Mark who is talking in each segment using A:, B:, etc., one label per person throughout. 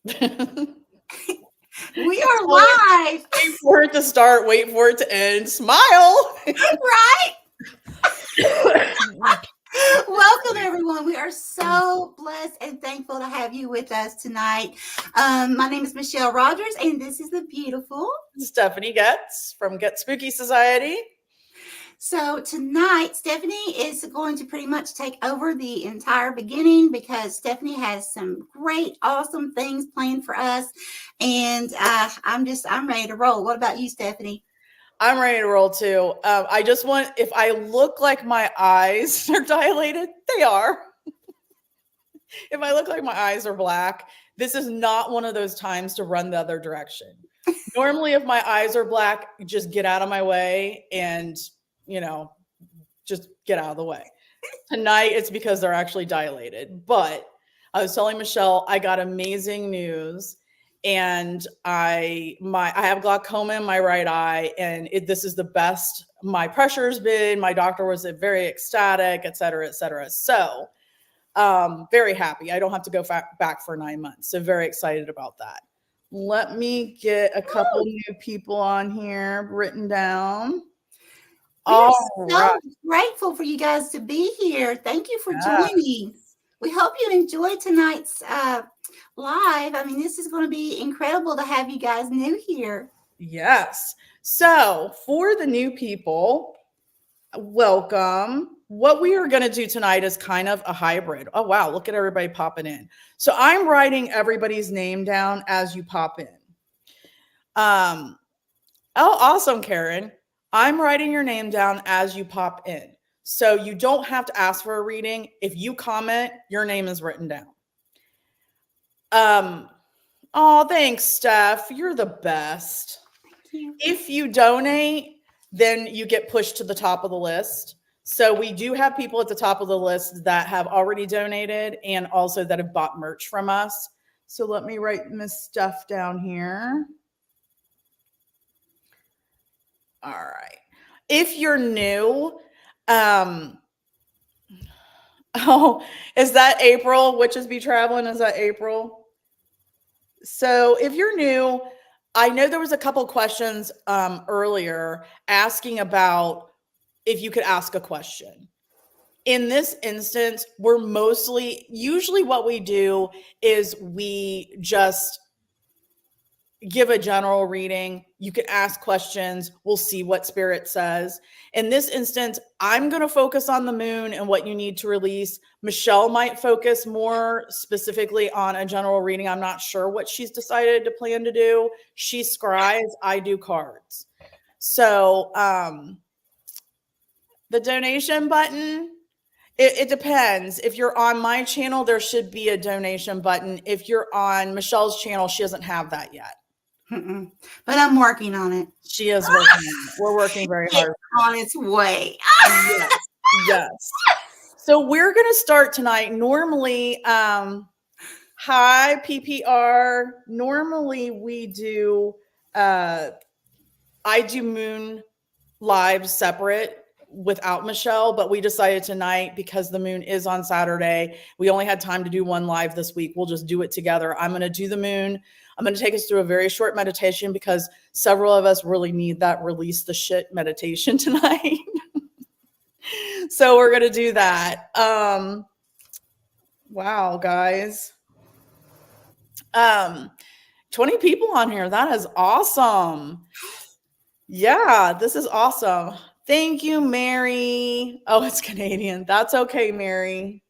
A: We are live.
B: Wait for it to start, wait for it to end. Smile.
A: Right? Welcome, everyone. We are so blessed and thankful to have you with us tonight. My name is Michelle Rogers, and this is the beautiful
B: Stephanie Getz from Get Spooky Society.
A: So tonight, Stephanie is going to pretty much take over the entire beginning because Stephanie has some great, awesome things planned for us. And I'm ready to roll. What about you, Stephanie?
B: I'm ready to roll too. I just want, if I look like my eyes are dilated, they are. If I look like my eyes are black, this is not one of those times to run the other direction. Normally, if my eyes are black, just get out of my way and, just get out of the way. Tonight, it's because they're actually dilated. But I was telling Michelle, I got amazing news. And I have glaucoma in my right eye, and this is the best my pressure's been. My doctor was very ecstatic, et cetera, et cetera. So very happy. I don't have to go back for 9 months. So very excited about that. Let me get a couple new people on here written down.
A: We're so grateful for you guys to be here. Thank you for joining. We hope you enjoy tonight's live. I mean, this is going to be incredible to have you guys new here.
B: Yes. So for the new people, welcome. What we are going to do tonight is kind of a hybrid. Oh, wow. Look at everybody popping in. So I'm writing everybody's name down as you pop in. Oh, awesome, Karen. I'm writing your name down as you pop in. So you don't have to ask for a reading. If you comment, your name is written down. Oh, thanks, Steph. You're the best.
A: Thank you.
B: If you donate, then you get pushed to the top of the list. So we do have people at the top of the list that have already donated and also that have bought merch from us. So let me write Miss Steph down here. All right. If you're new, is that April? Witches Be Traveling? Is that April? So if you're new, I know there was a couple questions earlier asking about if you could ask a question. In this instance, usually what we do is we just give a general reading. You can ask questions. We'll see what spirit says. In this instance, I'm going to focus on the moon and what you need to release. Michelle might focus more specifically on a general reading. I'm not sure what she's decided to plan to do. She scries, I do cards. So the donation button, it depends. If you're on my channel, there should be a donation button. If you're on Michelle's channel, she doesn't have that yet.
A: But I'm working on it.
B: She is working on it. We're working very hard.
A: It's on its way.
B: Yes. So we're going to start tonight. Normally, hi, PPR. Normally we do, I do moon lives separate without Michelle, but we decided tonight because the moon is on Saturday, we only had time to do one live this week. We'll just do it together. I'm going to do the moon. I'm going to take us through a very short meditation because several of us really need that release the shit meditation tonight. So we're going to do that. Wow, guys. 20 people on here. That is awesome. Yeah, this is awesome. Thank you, Mary. Oh, it's Canadian. That's okay, Mary.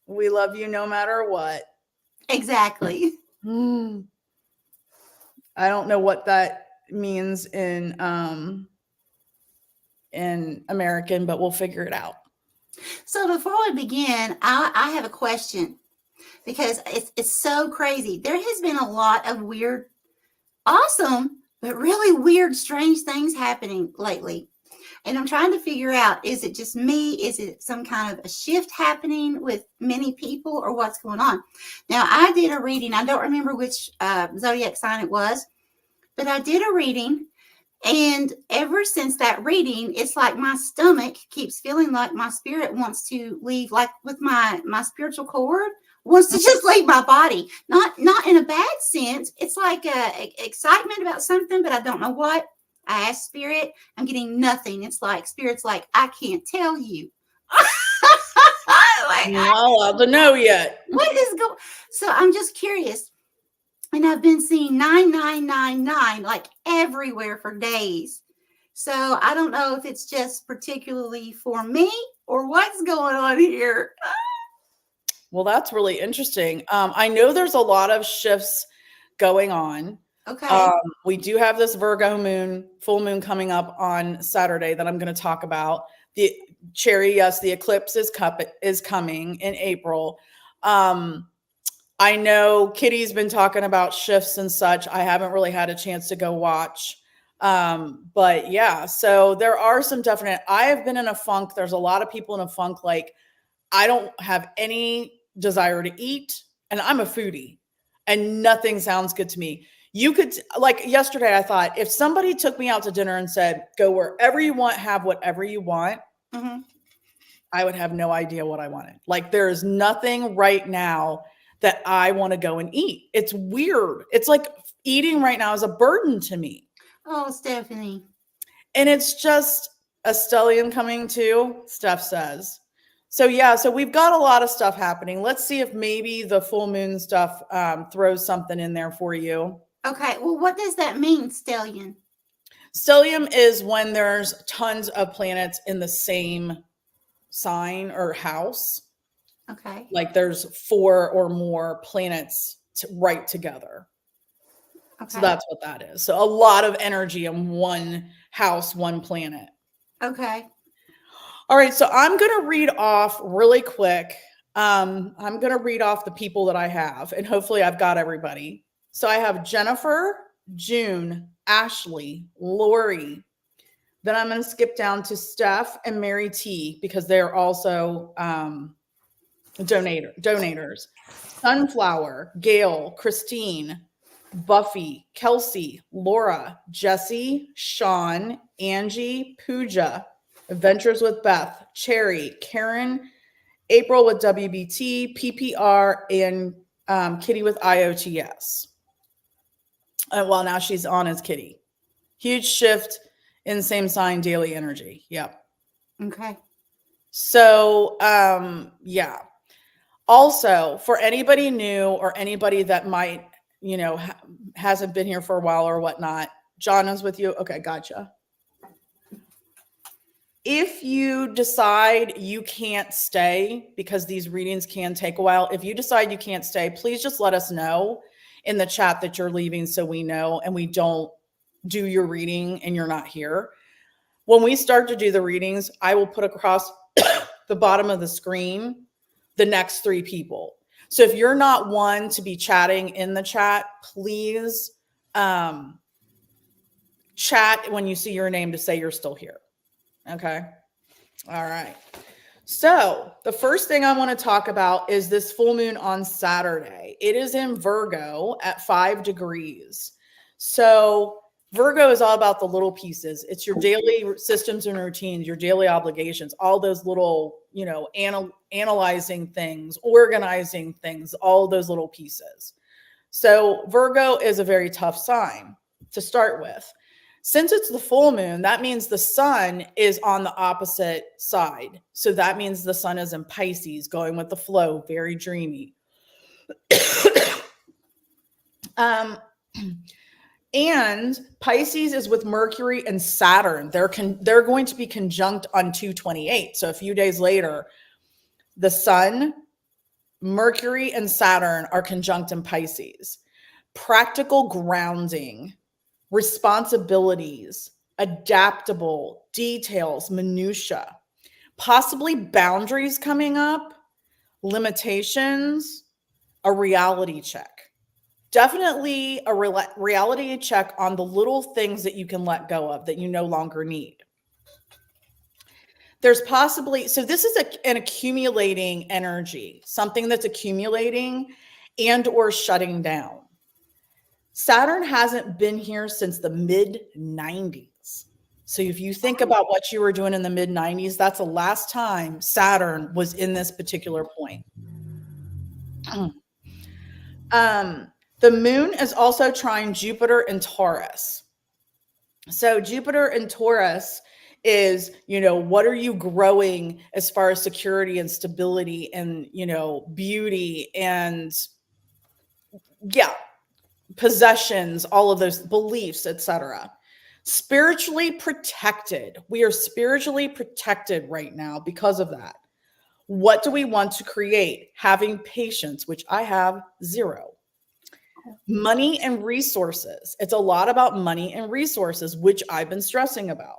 B: We love you no matter what.
A: Exactly.
B: I don't know what that means in American, but we'll figure it out.
A: So before we begin, I have a question because it's so crazy. There has been a lot of weird, awesome, but really weird, strange things happening lately. And I'm trying to figure out, is it just me? Is it some kind of a shift happening with many people or what's going on? Now, I did a reading. I don't remember which zodiac sign it was, but I did a reading. And ever since that reading, it's like my stomach keeps feeling like my spirit wants to leave, like with my spiritual cord wants to just leave my body. Not in a bad sense. It's like excitement about something, but I don't know what. I asked Spirit. I'm getting nothing. It's like Spirit's like, I can't tell you. Like,
B: You're not allowed to know yet.
A: what is going? So I'm just curious. And I've been seeing 9999 like everywhere for days. So I don't know if it's just particularly for me or what's going on here.
B: Well, that's really interesting. I know there's a lot of shifts going on.
A: Okay.
B: We do have this Virgo moon, full moon coming up on Saturday that I'm going to talk about. The Cherry, yes, the eclipse is coming in April. I know Kitty's been talking about shifts and such. I haven't really had a chance to go watch. But yeah, so there are some definite, I have been in a funk. There's a lot of people in a funk. Like, I don't have any desire to eat, and I'm a foodie and nothing sounds good to me. You could, like yesterday, I thought if somebody took me out to dinner and said, go wherever you want, have whatever you want, I would have no idea what I wanted. Like, there is nothing right now that I want to go and eat. It's weird. It's like eating right now is a burden to me.
A: Oh, Stephanie.
B: And it's just a stellium coming too, Steph says. So yeah, so we've got a lot of stuff happening. Let's see if maybe the full moon stuff throws something in there for you.
A: Okay. Well, what does that mean, stellium?
B: Stellium is when there's tons of planets in the same sign or house.
A: Okay.
B: Like there's 4 or more planets right together. Okay. So that's what that is. So a lot of energy in one house, one planet.
A: Okay.
B: All right. So I'm going to read off really quick. I'm going to read off the people that I have, and hopefully I've got everybody. So I have Jennifer, June, Ashley, Lori. Then I'm going to skip down to Steph and Mary T, because they're also donators. Sunflower, Gail, Christine, Buffy, Kelsey, Laura, Jesse, Sean, Angie, Pooja, Adventures with Beth, Cherry, Karen, April with WBT, PPR, and Kitty with IOTS. Well, now she's on as Kitty. Huge shift in same sign daily energy. Yep.
A: Okay.
B: So, yeah. Also, for anybody new or anybody that might, hasn't been here for a while or whatnot, John is with you. Okay, gotcha. If you decide you can't stay, because these readings can take a while, if you decide you can't stay, please just let us know in the chat that you're leaving so we know and we don't do your reading and you're not here. When we start to do the readings, I will put across the bottom of the screen the next 3 people. So if you're not one to be chatting in the chat, please chat when you see your name to say you're still here. Okay. All right. So the first thing I want to talk about is this full moon on Saturday. It is in Virgo at 5 degrees. So Virgo is all about the little pieces. It's your daily systems and routines, your daily obligations, all those little, analyzing things, organizing things, all those little pieces. So Virgo is a very tough sign to start with. Since it's the full moon, that means the sun is on the opposite side. So that means the sun is in Pisces, going with the flow, very dreamy. And Pisces is with Mercury and Saturn. They're going to be conjunct on 2/28. So a few days later, the sun, Mercury, and Saturn are conjunct in Pisces. Practical grounding, responsibilities, adaptable, details, minutia, possibly boundaries coming up, limitations, a reality check. Definitely a reality check on the little things that you can let go of that you no longer need. There's possibly, so this is an accumulating energy, something that's accumulating and or shutting down. Saturn hasn't been here since the mid-90s. So if you think about what you were doing in the mid-90s, that's the last time Saturn was in this particular point. The moon is also trine Jupiter and Taurus. So Jupiter and Taurus is, what are you growing as far as security and stability and, beauty and yeah, possessions, all of those beliefs, etc. Spiritually protected. We are spiritually protected right now because of that. What do we want to create? Having patience, which I have 0. Money and resources. It's a lot about money and resources, which I've been stressing about.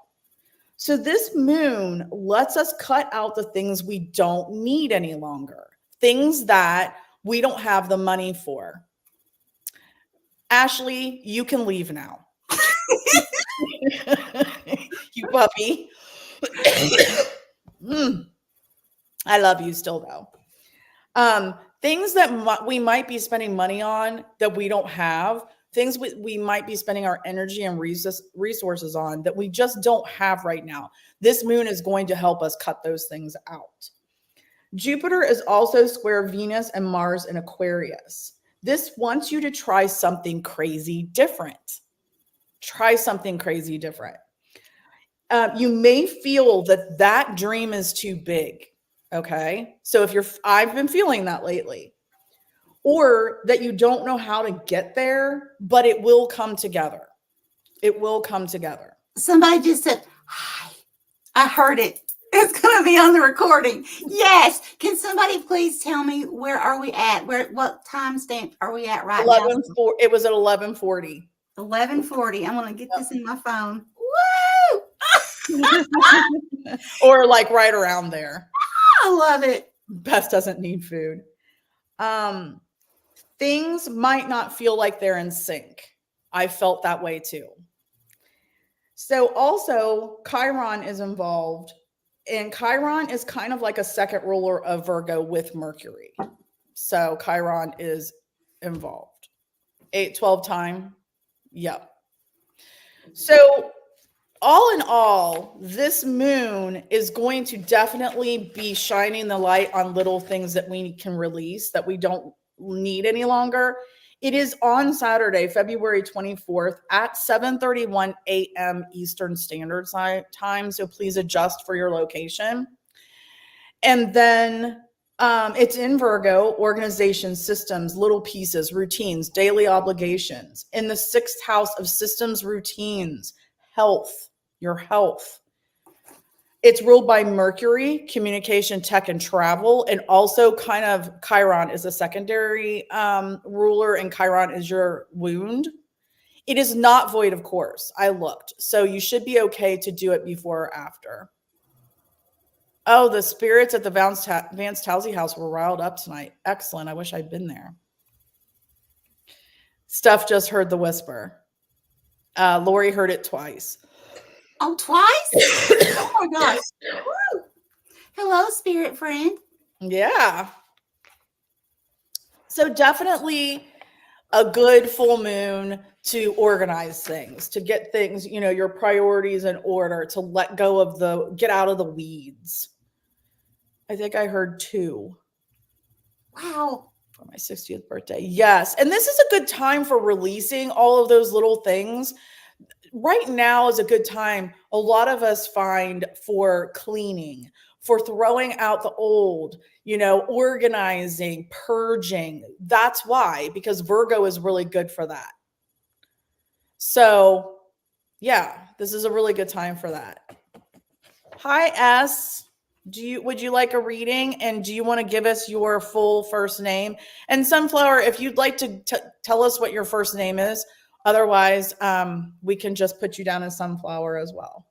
B: So this moon lets us cut out the things we don't need any longer, things that we don't have the money for. Ashley, you can leave now. You puppy. I love you still though. Things that we might be spending money on that we don't have, things we might be spending our energy and resources on that we just don't have right now. This moon is going to help us cut those things out. Jupiter is also square Venus and Mars in Aquarius. This wants you to try something crazy different. Try something crazy different. You may feel that dream is too big. Okay. So I've been feeling that lately, or that you don't know how to get there, but it will come together. It will come together.
A: Somebody just said, hi, I heard it. It's going to be on the recording. Yes. Can somebody please tell me where are we at? What time stamp are we at right now?
B: It was at 11:40.
A: 11:40. I'm going to get this in my phone. Woo!
B: Or like right around there.
A: I love it.
B: Beth doesn't need food. Things might not feel like they're in sync. I felt that way too. So also Chiron is involved, and Chiron is kind of like a second ruler of Virgo with Mercury. So Chiron is involved. 8/12 time. Yep. So all in all, this moon is going to definitely be shining the light on little things that we can release that we don't need any longer. It is on Saturday, February 24th at 7:31 a.m. Eastern Standard Time. So please adjust for your location. And then it's in Virgo, organization, systems, little pieces, routines, daily obligations. In the 6th house of systems, routines, health, your health. It's ruled by Mercury, communication, tech, and travel. And also kind of Chiron is a secondary ruler, and Chiron is your wound. It is not void, of course. I looked. So you should be okay to do it before or after. Oh, the spirits at the Vance Towsey house were riled up tonight. Excellent. I wish I'd been there. Steph just heard the whisper. Lori heard it twice.
A: Oh, twice? Oh my gosh. Woo. Hello, spirit friend.
B: Yeah. So definitely a good full moon to organize things, to get things, your priorities in order, to let go of get out of the weeds. I think I heard 2.
A: Wow.
B: For my 60th birthday. Yes. And this is a good time for releasing all of those little things. Right now is a good time. A lot of us find for cleaning, for throwing out the old, organizing, purging. That's why, because Virgo is really good for that. So yeah, this is a really good time for that. Hi, S. Would you like a reading? And do you want to give us your full first name? And Sunflower, if you'd like to tell us what your first name is. Otherwise, we can just put you down as Sunflower as well.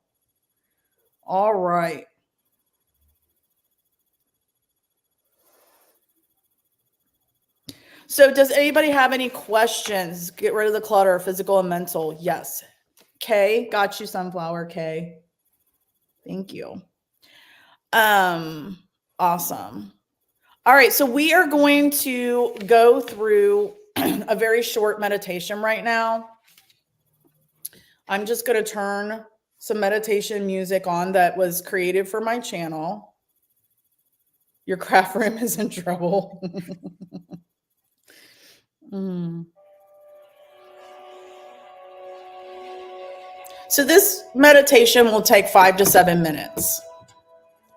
B: All right. So does anybody have any questions? Get rid of the clutter, physical and mental. Yes. Kay, got you, Sunflower. Kay. Thank you. Awesome. All right. So we are going to go through a very short meditation right now. I'm just going to turn some meditation music on that was created for my channel. Your craft room is in trouble. Mm. So this meditation will take 5 to 7 minutes.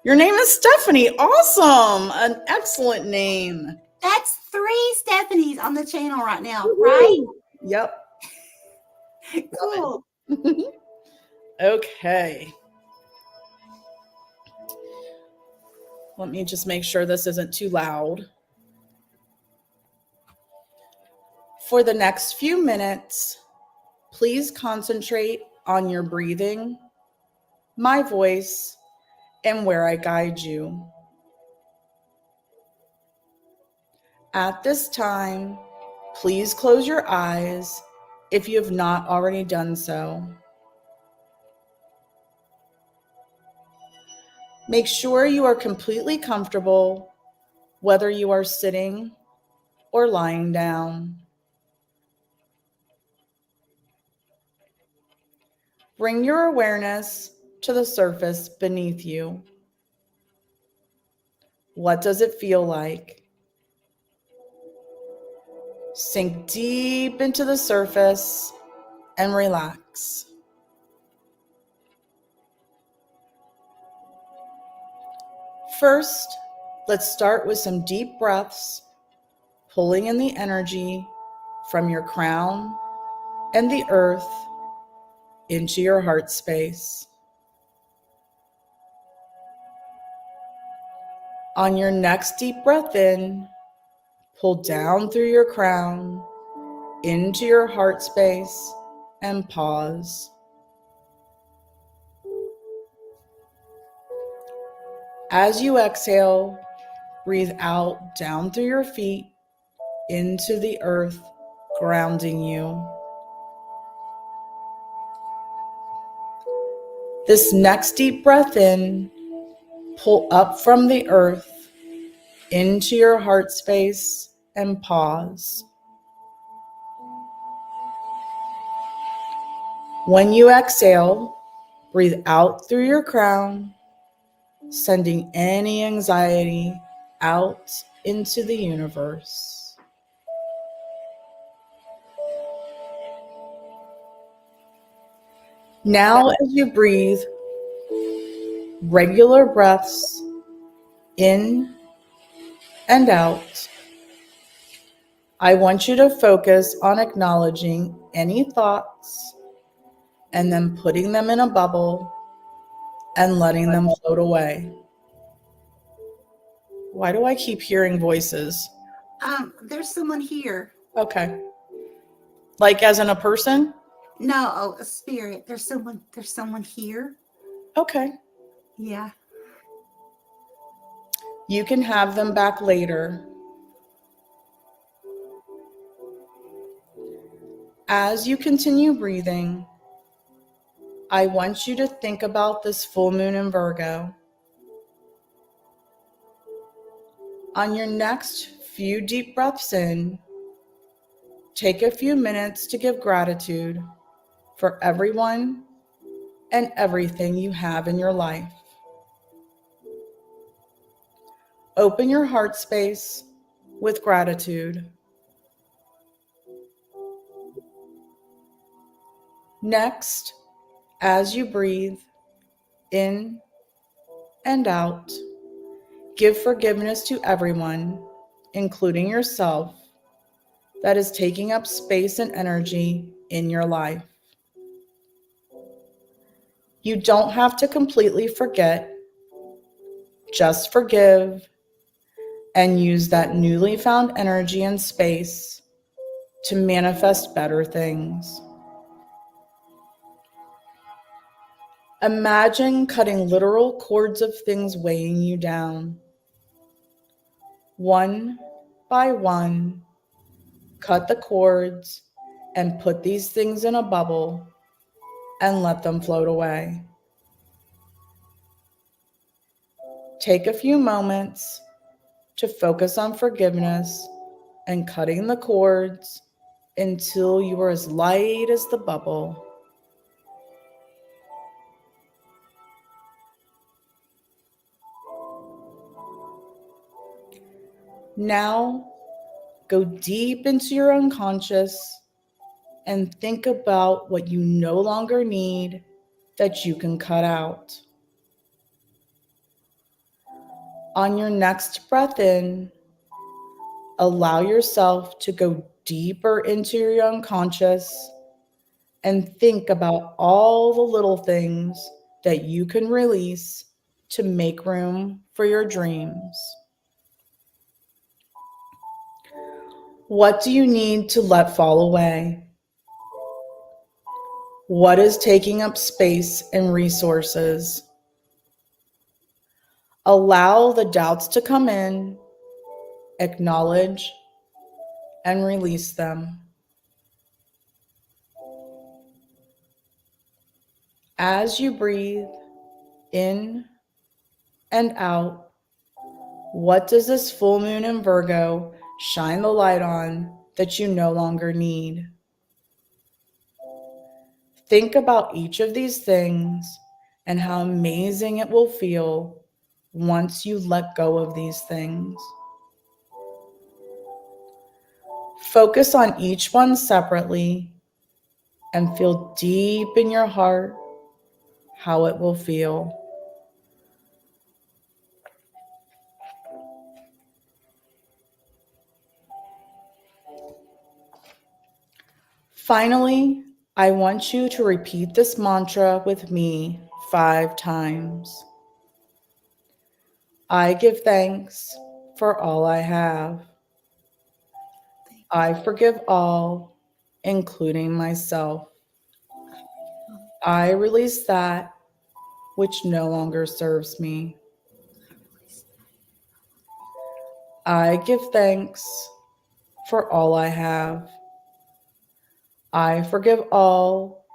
B: Your name is Stephanie. Awesome. An excellent name.
A: That's 3 Stephanies on the channel right now,
B: Woo-hoo.
A: right?
B: Yep.
A: Cool.
B: Okay. Let me just make sure this isn't too loud. For the next few minutes, please concentrate on your breathing, my voice, and where I guide you. At this time, please close your eyes if you have not already done so. Make sure you are completely comfortable, whether you are sitting or lying down. Bring your awareness to the surface beneath you. What does it feel like? Sink deep into the surface and relax. First, let's start with some deep breaths, pulling in the energy from your crown and the earth into your heart space. On your next deep breath in, pull down through your crown into your heart space and pause. As you exhale, breathe out down through your feet into the earth, grounding you. This next deep breath in, pull up from the earth into your heart space and pause. When you exhale, breathe out through your crown, sending any anxiety out into the universe. Now, as you breathe, regular breaths in and out, I want you to focus on acknowledging any thoughts and then putting them in a bubble and letting them float away. Why do I keep hearing voices?
A: There's someone here.
B: Okay. Like as in a person?
A: No, a spirit. There's someone here.
B: Okay.
A: Yeah.
B: You can have them back later. As you continue breathing, I want you to think about this full moon in Virgo. On your next few deep breaths in, take a few minutes to give gratitude for everyone and everything you have in your life. Open your heart space with gratitude. Next, as you breathe in and out, give forgiveness to everyone, including yourself, that is taking up space and energy in your life. You don't have to completely forget, just forgive and use that newly found energy and space to manifest better things. Imagine cutting literal cords of things weighing you down. One by one, cut the cords and put these things in a bubble and let them float away. Take a few moments to focus on forgiveness and cutting the cords until you are as light as the bubble. Now, go deep into your unconscious and think about what you no longer need that you can cut out. On your next breath in, allow yourself to go deeper into your unconscious and think about all the little things that you can release to make room for your dreams. What do you need to let fall away? What is taking up space and resources? Allow the doubts to come in, acknowledge, and release them. As you breathe in and out, what does this full moon in Virgo shine the light on that you no longer need? Think about each of these things and how amazing it will feel once you let go of these things. Focus on each one separately and feel deep in your heart how it will feel. Finally, I want you to repeat this mantra with me 5 times. I give thanks for all I have. I forgive all, including myself. I release that which no longer serves me. I give thanks for all I have. I forgive all,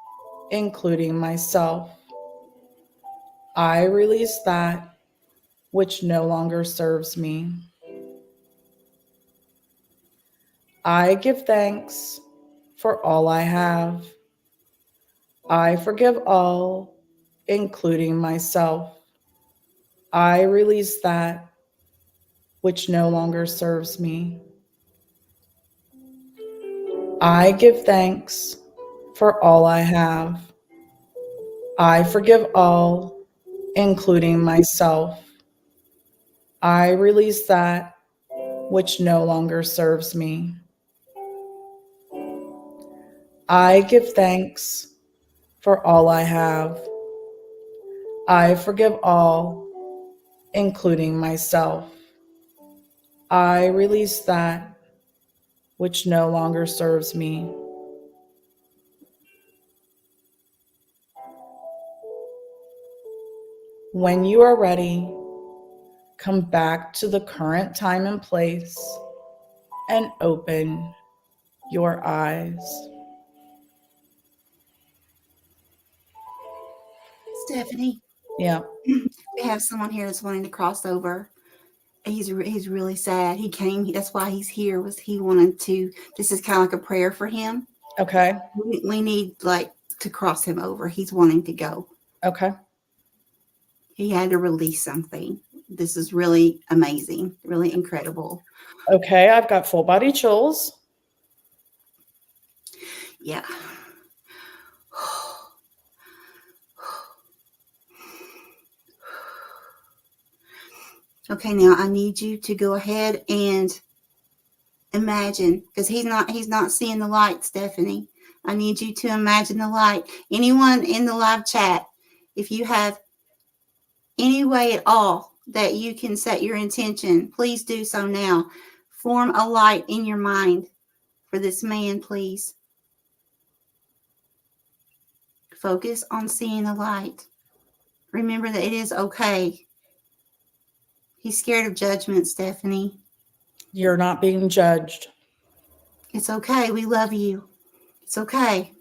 B: including myself. I release that which no longer serves me. I give thanks for all I have. I forgive all, including myself. I release that which no longer serves me. I give thanks for all I have. I forgive all, including myself. I release that which no longer serves me. I give thanks for all I have. I forgive all, including myself. I release that which no longer serves me. When you are ready, come back to the current time and place and open your eyes.
A: Stephanie,
B: Yeah.
A: we have someone here that's wanting to cross over. He's really sad. He came. That's why he's here. Was he wanted to? This is kind of like a prayer for him.
B: Okay.
A: We need to cross him over. He's wanting to go.
B: Okay.
A: He had to release something. This is really amazing. Really incredible.
B: Okay. I've got full body chills.
A: Yeah. Okay, now I need you to go ahead and imagine, because he's not seeing the light, Stephanie. I need you to imagine the light. Anyone in the live chat, if you have any way at all that you can set your intention, please do so now. Form a light in your mind for this man, please. Focus on seeing the light. Remember that it is okay. He's scared of judgment, Stephanie.
B: You're not being judged.
A: It's okay. We love you. It's okay.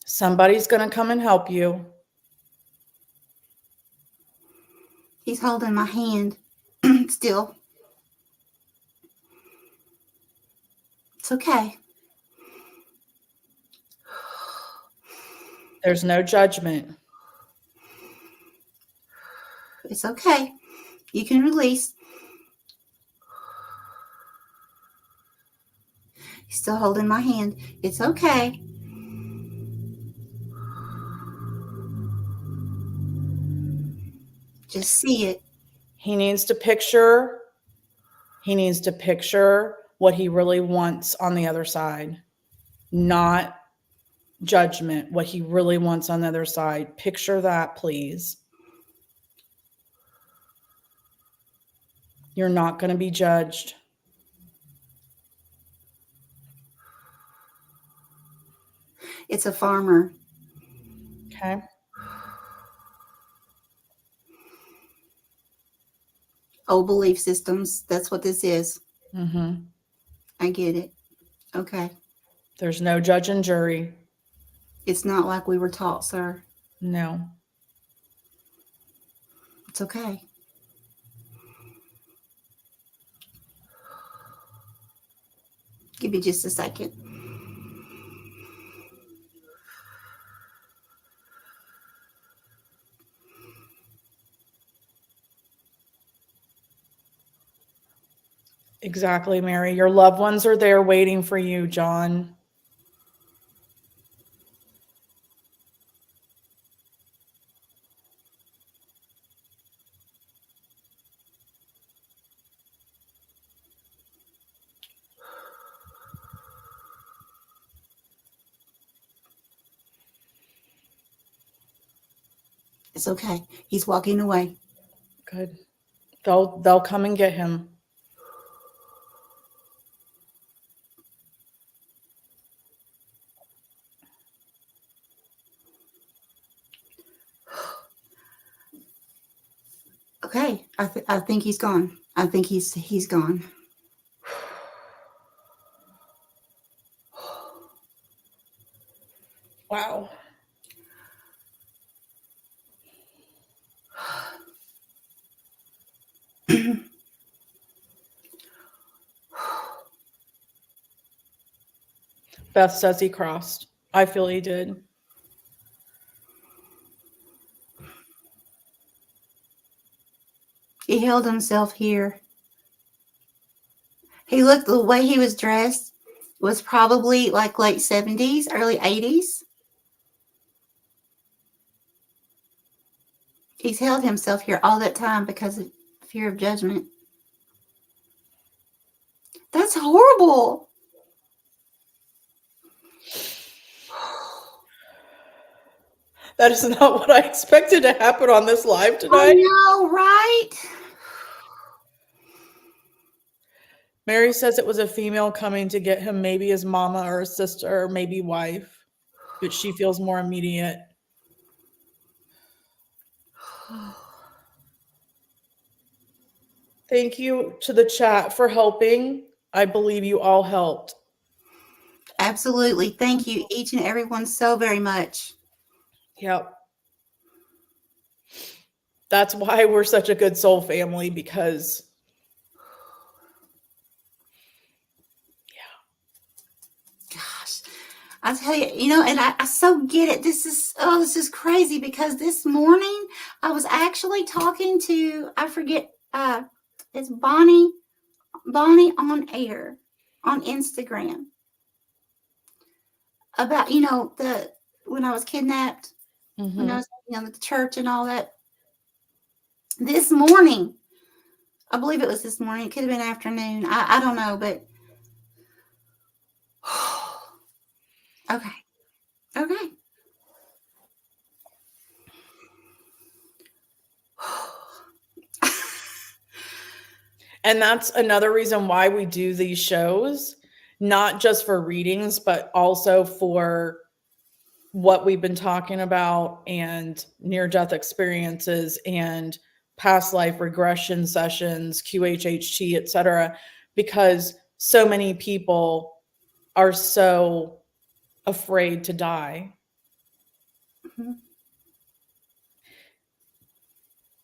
B: Somebody's going to come and help you.
A: He's holding my hand still. It's okay.
B: There's no judgment.
A: It's okay. You can release. He's still holding my hand. It's okay. Just see it.
B: He needs to picture what he really wants on the other side, not judgment, what he really wants on the other side. Picture that, please. You're not going to be judged.
A: It's a farmer.
B: Okay.
A: Old belief systems. That's what this is.
B: Mm-hmm.
A: I get it. Okay.
B: There's no judge and jury.
A: It's not like we were taught, sir.
B: No.
A: It's okay. Give me just a second.
B: Exactly, Mary. Your loved ones are there waiting for you, John.
A: It's okay. He's walking away.
B: Good. They'll come and get him.
A: Okay. I think he's gone. I think he's gone.
B: Wow. Beth says he crossed. I feel he did.
A: He held himself here. He looked, the way he was dressed was probably like late 70s, early 80s. He's held himself here all that time because of fear of judgment. That's horrible.
B: That is not what I expected to happen on this live tonight.
A: I know, right?
B: Mary says it was a female coming to get him, maybe his mama or his sister or maybe wife, but she feels more immediate. Thank you to the chat for helping. I believe you all helped.
A: Absolutely. Thank you, each and everyone, so very much.
B: Yep. That's why we're such a good soul family, because
A: Gosh, I tell you, and I so get it. This is crazy, because this morning I was actually talking to, I forget, it's Bonnie on air on Instagram about, when I was kidnapped, when I was, at the church and all that. This morning, I believe it was this morning. It could have been afternoon. I don't know, but okay.
B: And that's another reason why we do these shows, not just for readings, but also for what we've been talking about, and near-death experiences and past life regression sessions, QHHT, etc., because so many people are so afraid to die.
A: Mm-hmm.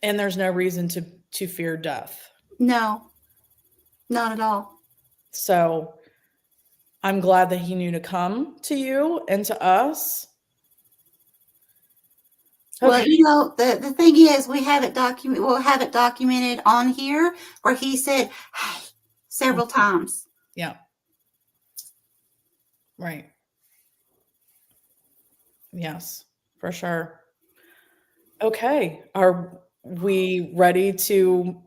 B: And there's no reason to fear death.
A: No, not at all.
B: So I'm glad that he knew to come to you and to us.
A: Okay. Well, the thing is, we'll have it documented on here, where he said, "Hey," several times.
B: Yeah. Right. Yes, for sure. Okay. Are we ready to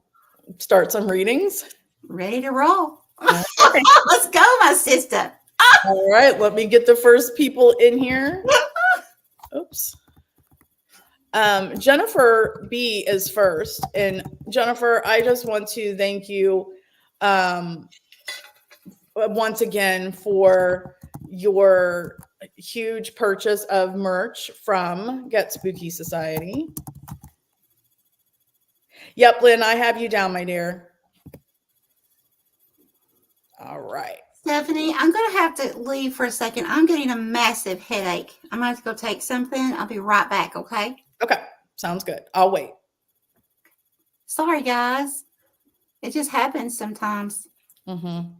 B: start some readings?
A: Ready to roll.
B: All right.
A: Let's go, my sister.
B: All right. Let me get the first people in here. Oops. Jennifer B is first. And Jennifer, I just want to thank you once again for your huge purchase of merch from Get Spooky Society. Yep, Lynn, I have you down, my dear. All right.
A: Stephanie, I'm going to have to leave for a second. I'm getting a massive headache. I'm going to have to go take something. I'll be right back, okay?
B: Okay, sounds good. I'll wait.
A: Sorry, guys. It just happens sometimes.
B: Mm-hmm.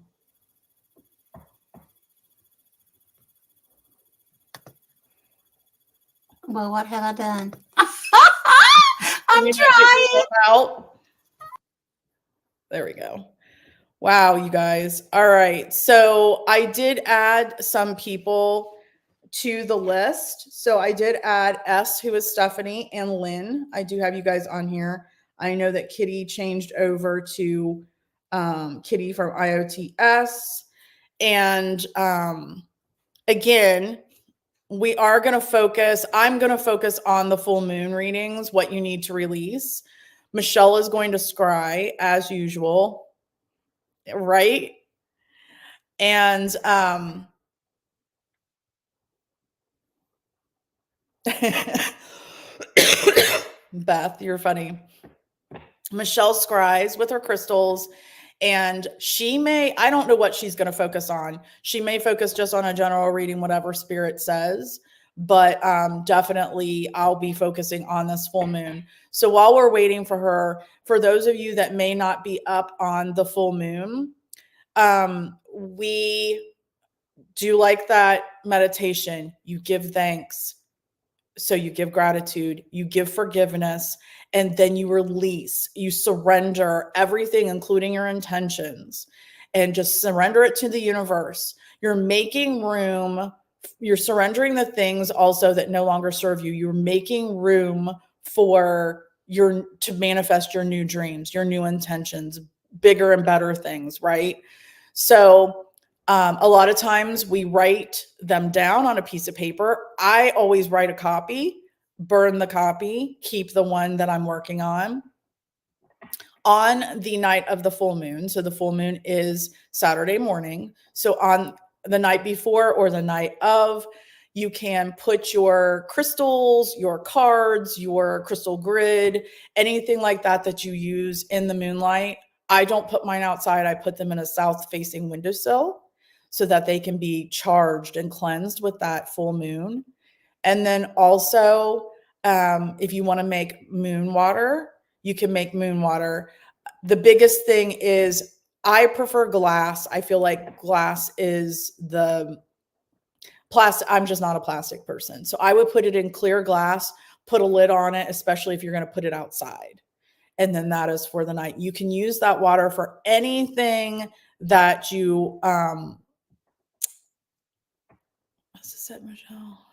A: Well, what have I done?
B: I'm trying. Out. There we go. Wow, you guys. All right. So I did add some people to the list. So I did add S, who is Stephanie, and Lynn. I do have you guys on here. I know that Kitty changed over to Kitty from IOTS. And again, we are going to focus, I'm going to focus on the full moon readings, what you need to release. Michelle is going to scry as usual, right? And Beth, you're funny. Michelle scries with her crystals, and she may, I don't know what she's going to focus on. She may focus just on a general reading, whatever spirit says, but definitely I'll be focusing on this full moon. So while we're waiting for her, for those of you that may not be up on the full moon, we do like that meditation. You give thanks. So you give gratitude, you give forgiveness, and then you release, you surrender everything, including your intentions, and just surrender it to the universe. You're making room. You're surrendering the things also that no longer serve you. You're making room for to manifest your new dreams, your new intentions, bigger and better things, right? So a lot of times we write them down on a piece of paper. I always write a copy, burn the copy, keep the one that I'm working on the night of the full moon. So the full moon is Saturday morning. So on the night before or the night of, you can put your crystals, your cards, your crystal grid, anything like that that you use in the moonlight. I don't put mine outside. I put them in a south-facing windowsill so that they can be charged and cleansed with that full moon. And then also, if you want to make moon water, you can make moon water. The biggest thing is I prefer glass. I feel like glass is the plastic. I'm just not a plastic person. So I would put it in clear glass, put a lid on it, especially if you're going to put it outside. And then that is for the night. You can use that water for anything that you, said Michelle.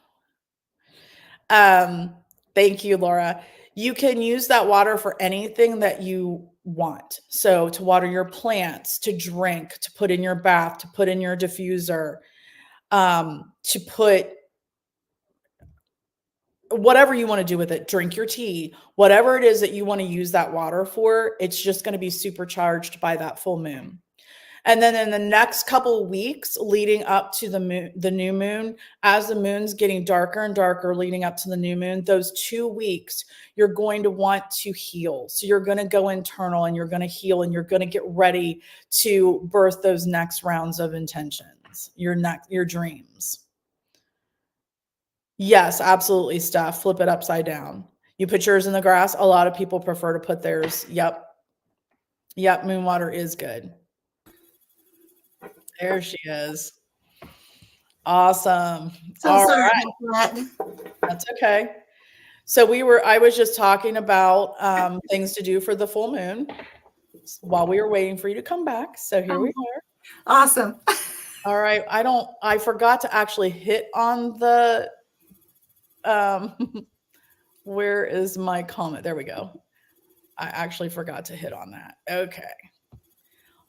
B: Thank you, Laura. You can use that water for anything that you want. So to water your plants, to drink, to put in your bath, to put in your diffuser, to put whatever you want to do with it, drink your tea, whatever it is that you want to use that water for, it's just going to be supercharged by that full moon. And then in the next couple of weeks leading up to the new moon, as the moon's getting darker and darker leading up to the new moon, those 2 weeks, you're going to want to heal. So you're going to go internal and you're going to heal and you're going to get ready to birth those next rounds of intentions, your dreams. Yes, absolutely, Steph. Flip it upside down. You put yours in the grass. A lot of people prefer to put theirs. Yep. Moon water is good. There she is. Awesome.
A: So
B: all
A: sorry
B: right.
A: about that.
B: That's okay. So I was just talking about things to do for the full moon while we were waiting for you to come back. So here we are.
A: Awesome.
B: All right. I forgot to actually hit on the, where is my comment? There we go. I actually forgot to hit on that. Okay.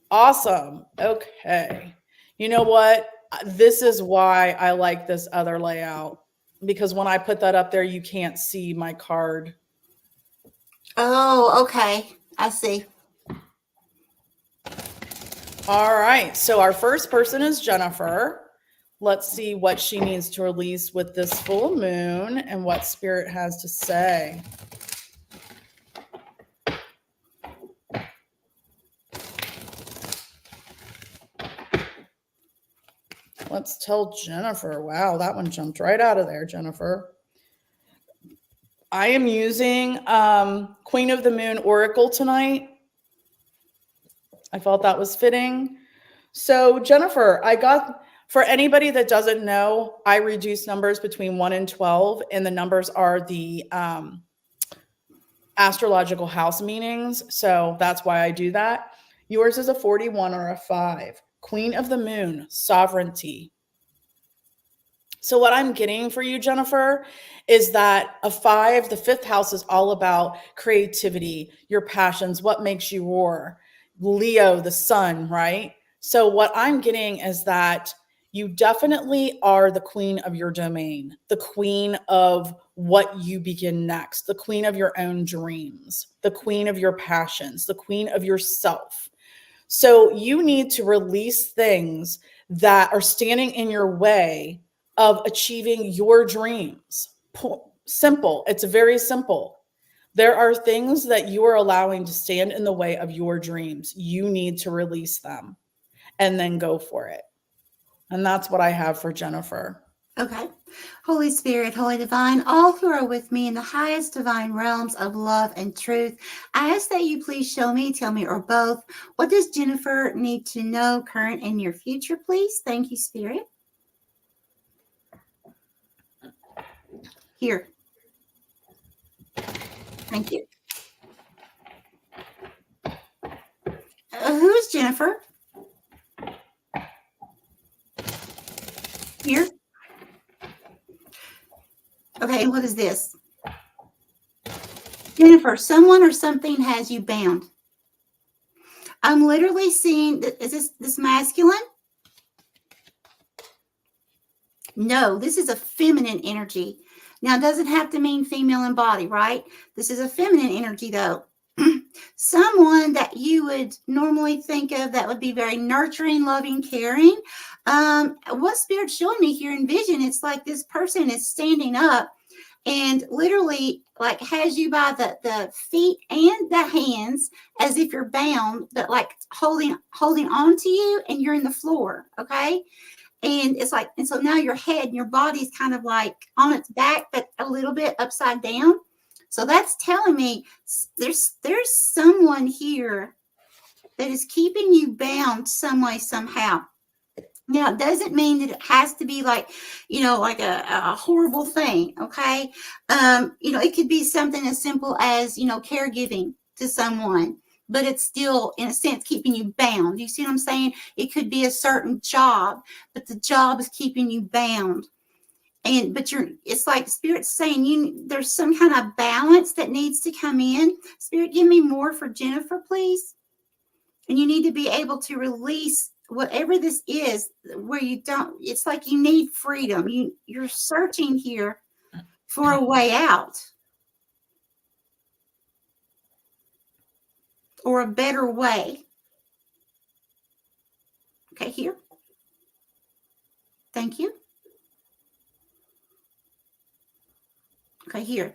B: Awesome. Okay. You know what? This is why I like this other layout, because when I put that up there, you can't see my card.
A: Oh, okay. I see.
B: All right. So our first person is Jennifer. Let's see what she needs to release with this full moon and what spirit has to say. Let's tell Jennifer. Wow, that one jumped right out of there, Jennifer. I am using Queen of the Moon Oracle tonight. I felt that was fitting. So, Jennifer, for anybody that doesn't know, I reduce numbers between 1 and 12, and the numbers are the astrological house meanings. So that's why I do that. Yours is a 41 or a 5. Queen of the Moon, sovereignty. So what I'm getting for you, Jennifer, is that a 5, the 5th house is all about creativity, your passions, what makes you roar. Leo, the sun, right? So what I'm getting is that you definitely are the queen of your domain, the queen of what you begin next, the queen of your own dreams, the queen of your passions, the queen of yourself. So you need to release things that are standing in your way of achieving your dreams. Simple. It's very simple. There are things that you are allowing to stand in the way of your dreams. You need to release them and then go for it. And that's what I have for Jennifer.
A: Okay. Holy Spirit, Holy Divine, all who are with me in the highest divine realms of love and truth, I ask that you please show me, tell me, or both, what does Jennifer need to know, current and near future, please? Thank you, Spirit. Here. Thank you. Who's Jennifer? Here. Okay, what is this? Jennifer, someone or something has you bound. I'm literally seeing, is this masculine? No, this is a feminine energy. Now, it doesn't have to mean female in body, right? This is a feminine energy, though. Someone that you would normally think of that would be very nurturing, loving, caring. What Spirit's showing me here in vision, it's like this person is standing up and literally like has you by the feet and the hands as if you're bound, but like holding on to you, and you're in the floor, okay? And it's like, and so now your head and your body's kind of like on its back, but a little bit upside down. So that's telling me there's someone here that is keeping you bound some way, somehow. Now, it doesn't mean that it has to be like, like a horrible thing, okay? It could be something as simple as, caregiving to someone, but it's still, in a sense, keeping you bound. You see what I'm saying? It could be a certain job, but the job is keeping you bound. But it's like Spirit's saying there's some kind of balance that needs to come in. Spirit, give me more for Jennifer, please. And you need to be able to release whatever this is, where it's like you need freedom. You're searching here for a way out or a better way. Okay, here. Thank you. Okay, here.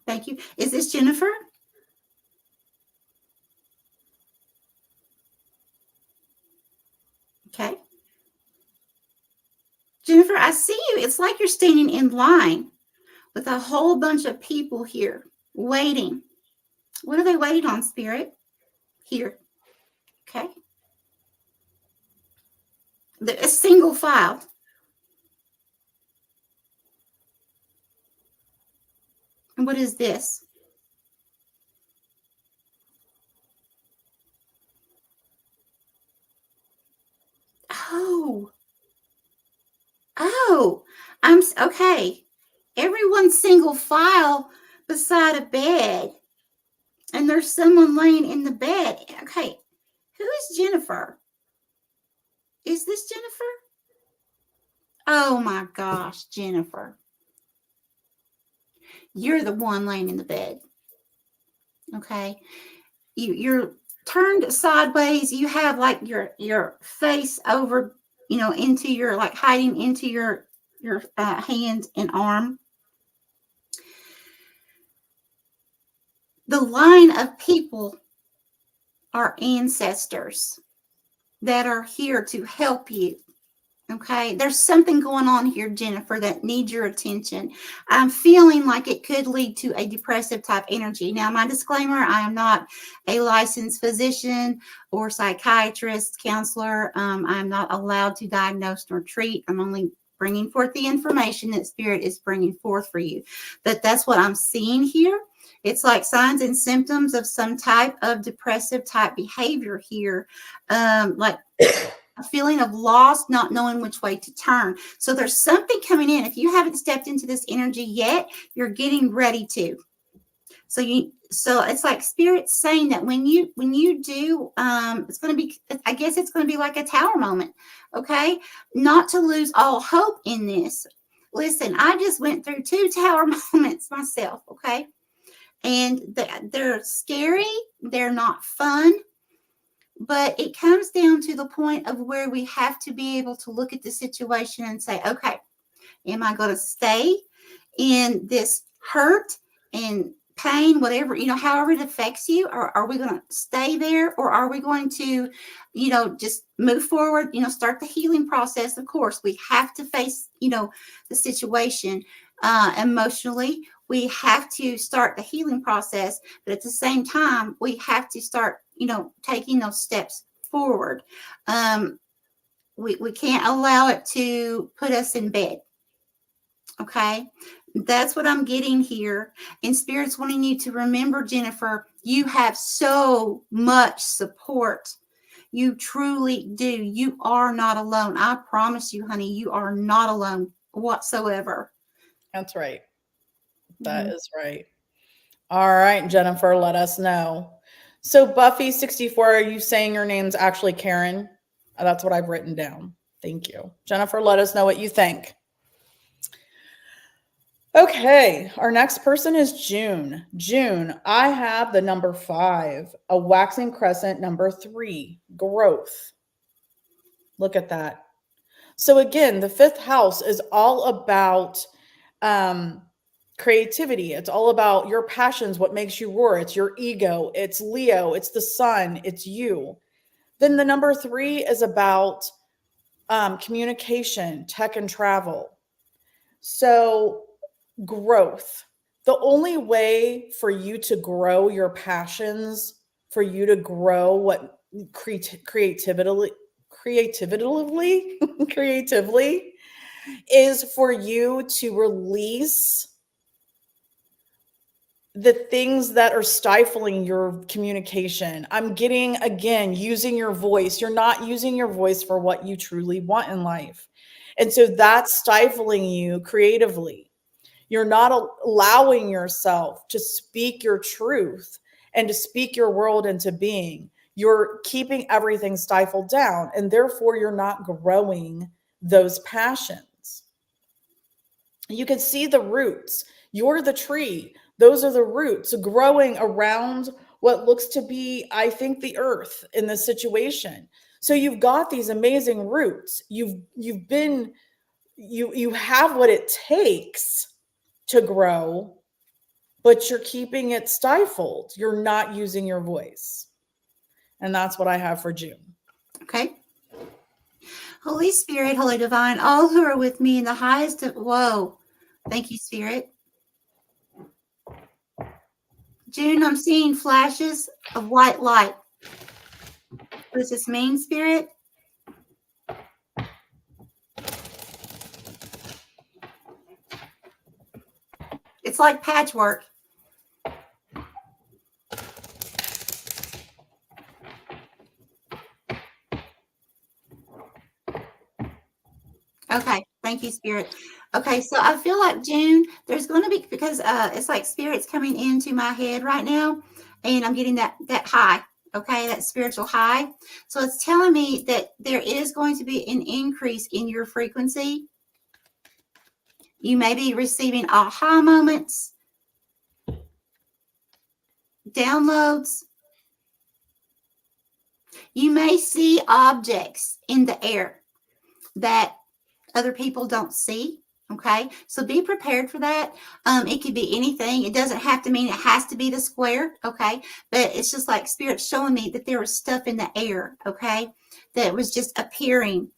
A: Thank you. Is this Jennifer? Okay. Jennifer, I see you. It's like you're standing in line with a whole bunch of people here waiting. What are they waiting on, Spirit? Here. Okay. A single file. And what is this? Oh, Okay. Everyone's single file beside a bed, and there's someone laying in the bed. Okay. Who is Jennifer? Is this Jennifer? Oh my gosh, Jennifer. You're the one laying in the bed. Okay. You're turned sideways. You have like your face over, into your, like, hiding into your hand and arm. The line of people are ancestors that are here to help you. Okay, there's something going on here, Jennifer, that needs your attention. I'm feeling like it could lead to a depressive type energy. Now, my disclaimer, I am not a licensed physician or psychiatrist, counselor. I'm not allowed to diagnose nor treat. I'm only bringing forth the information that Spirit is bringing forth for you. But that's what I'm seeing here. It's like signs and symptoms of some type of depressive type behavior here, like a feeling of loss, not knowing which way to turn. So there's something coming in. If you haven't stepped into this energy yet, you're getting ready to. So it's like Spirit saying that when you do, it's going to be, I guess it's going to be like a tower moment. Okay, not to lose all hope in this. Listen, I just went through 2 tower moments myself. Okay, and they're scary. They're not fun. But it comes down to the point of where we have to be able to look at the situation and say, okay, am I going to stay in this hurt and pain, whatever, however it affects you, or are we going to stay there, or are we going to, just move forward, start the healing process? Of course, we have to face, the situation emotionally. We have to start the healing process, but at the same time, we have to start, taking those steps forward. We can't allow it to put us in bed. Okay. That's what I'm getting here. And Spirit's wanting you to remember, Jennifer, you have so much support. You truly do. You are not alone. I promise you, honey, you are not alone whatsoever.
B: That's right. That is right. All right, Jennifer, let us know. So Buffy64, are you saying your name's actually Karen? That's what I've written down. Thank you. Jennifer, let us know what you think. Okay, our next person is June. June, I have the number 5, a waxing crescent, number 3, growth. Look at that. So again, the 5th house is all about creativity. It's all about your passions, what makes you roar. It's your ego. It's Leo. It's the sun. It's you. Then the number 3 is about communication, tech, and travel. So growth. The only way for you to grow your passions, for you to grow what creatively is for you to release the things that are stifling your communication. I'm getting, again, using your voice. You're not using your voice for what you truly want in life. And so that's stifling you creatively. You're not allowing yourself to speak your truth and to speak your world into being. You're keeping everything stifled down, and therefore you're not growing those passions. You can see the roots. You're the tree. Those are the roots growing around what looks to be, I think, the earth in this situation. So you've got these amazing roots. You have what it takes to grow, but you're keeping it stifled. You're not using your voice. And that's what I have for June.
A: Okay. Holy Spirit, Holy Divine, all who are with me in the highest of, whoa. Thank you, Spirit. June, I'm seeing flashes of white light. What does this mean, Spirit? It's like patchwork. Okay, Thank you, Spirit. Okay, so I feel like June, there's going to be, because it's like Spirit's coming into my head right now, and I'm getting that high, okay, that spiritual high. So it's telling me that there is going to be an increase in your frequency. You may be receiving aha moments, downloads. You may see objects in the air that other people don't see. Okay, so be prepared for that. It could be anything. It doesn't have to mean it has to be the square. Okay, but it's just like Spirit showing me that there was stuff in the air. Okay, that was just appearing,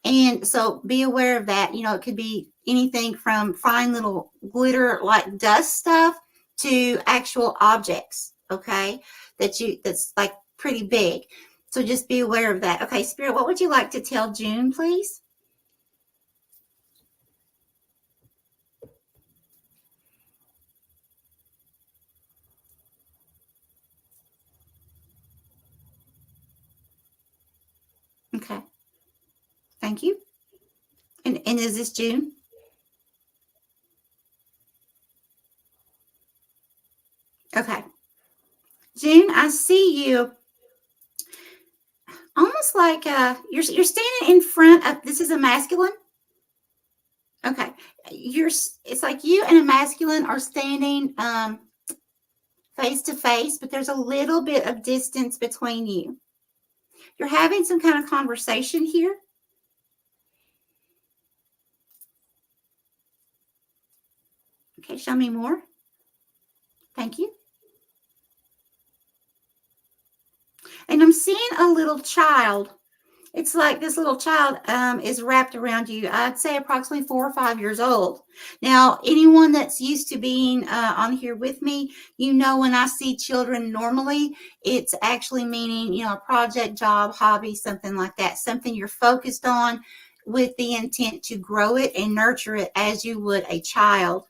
A: and so be aware of that. You know, it could be anything from fine little glitter like dust stuff to actual objects. Okay, that's like pretty big. So just be aware of that. Okay, Spirit, what would you like to tell June, please? Okay. Thank you. And is this June? Okay. June, I see you almost like you're standing in front of, this is a masculine. Okay. It's like you and a masculine are standing face to face, but there's a little bit of distance between you. You're having some kind of conversation here. Okay, show me more. Thank you. And I'm seeing a little child. It's like this little child is wrapped around you. I'd say approximately 4 or 5 years old. Now, anyone that's used to being on here with me, you know, when I see children normally, it's actually meaning, you know, a project, job, hobby, something like that, something you're focused on with the intent to grow it and nurture it as you would a child.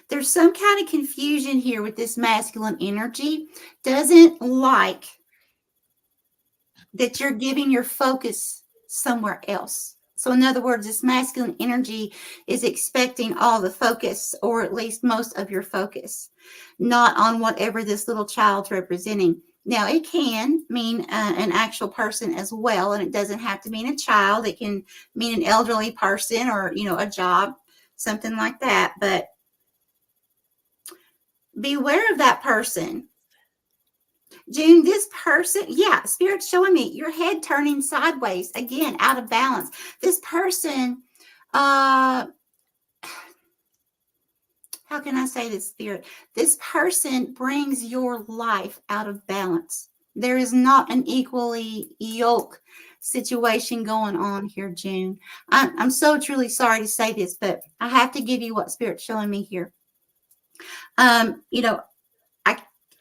A: There's some kind of confusion here with this masculine energy. Doesn't like that you're giving your focus somewhere else. So in other words, this masculine energy is expecting all the focus, or at least most of your focus, not on whatever this little child's representing. Now, it can mean an actual person as well, and it doesn't have to mean a child. It can mean an elderly person or, you know, a job, something like that. But beware of that person. June, this person, yeah, Spirit's showing me your head turning sideways, again, out of balance. This person, how can I say this, Spirit? This person brings your life out of balance. There is not an equally yoke situation going on here, June. I'm so truly sorry to say this, but I have to give you what Spirit's showing me here. You know,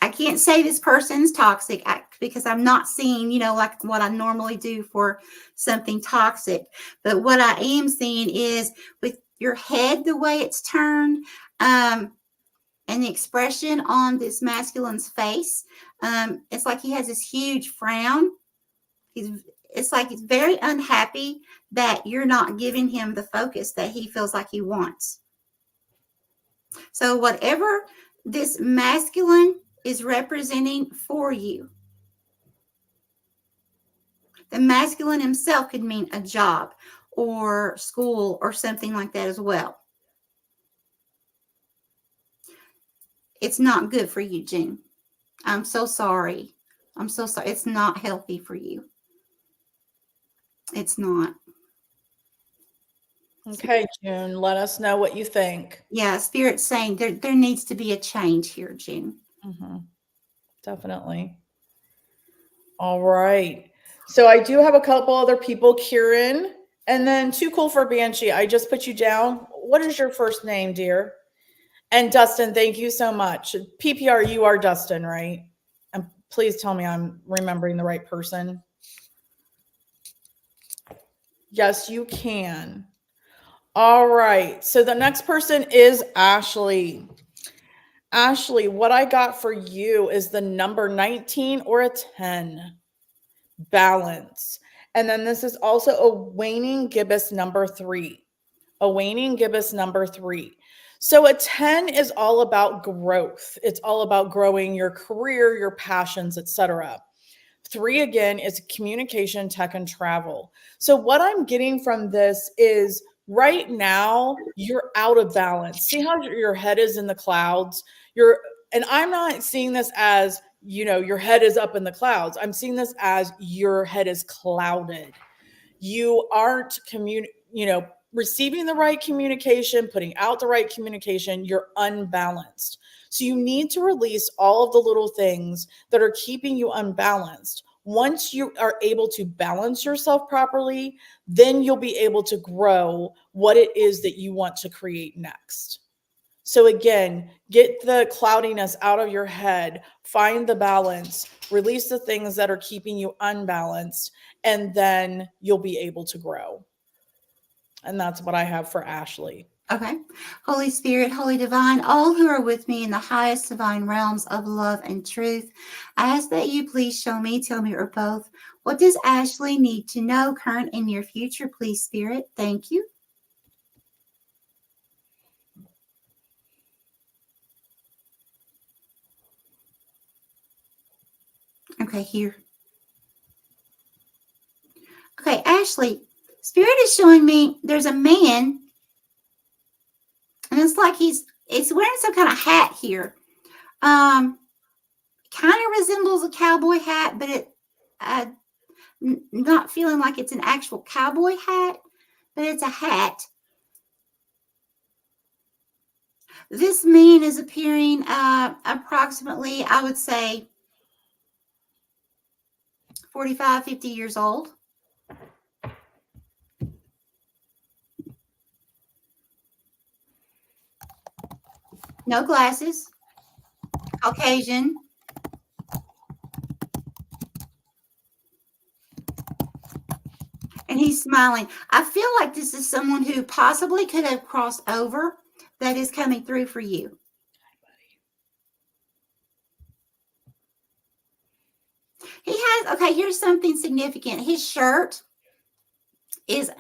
A: I can't say this person's toxic because I'm not seeing, you know, like what I normally do for something toxic. But what I am seeing is with your head, the way it's turned, and the expression on this masculine's face, it's like he has this huge frown. It's like he's very unhappy that you're not giving him the focus that he feels like he wants. So whatever this masculine is representing for you, the masculine himself could mean a job or school or something like that as well. It's not good for you, June. I'm so sorry. I'm so sorry. It's not healthy for you. It's not.
B: Okay, June, let us know what you think.
A: Yeah, Spirit's saying there needs to be a change here, June.
B: Mm-hmm. Definitely. All right. So I do have a couple other people, Kieran, and then Too Cool for Banshee. I just put you down. What is your first name, dear? And Dustin, thank you so much. PPR, you are Dustin, right? And please tell me I'm remembering the right person. Yes, you can. All right. So the next person is Ashley. Ashley, what I got for you is the number 19 or a 10. Balance. And then this is also a waning gibbous number 3. A waning gibbous number 3. So a 10 is all about growth. It's all about growing your career, your passions, etc. 3 again is communication, tech, and travel. So what I'm getting from this is right now you're out of balance. See how your head is in the clouds? And I'm not seeing this as, your head is up in the clouds. I'm seeing this as your head is clouded. You aren't receiving the right communication, putting out the right communication. You're unbalanced. So you need to release all of the little things that are keeping you unbalanced. Once you are able to balance yourself properly, then you'll be able to grow what it is that you want to create next. So again, get the cloudiness out of your head, find the balance, release the things that are keeping you unbalanced, and then you'll be able to grow. And that's what I have for Ashley.
A: Okay. Holy Spirit, Holy Divine, all who are with me in the highest divine realms of love and truth, I ask that you please show me, tell me, or both, what does Ashley need to know, current and near future, please, Spirit? Thank you. Okay, here. Okay, Ashley, Spirit is showing me there's a man, and it's like he's wearing some kind of hat here. Kind of resembles a cowboy hat, but it not feeling like it's an actual cowboy hat, but it's a hat. This man is appearing approximately, I would say, 45, 50 years old. No glasses. Caucasian. And he's smiling. I feel like this is someone who possibly could have crossed over that is coming through for you. He has, okay, here's something significant. His shirt is,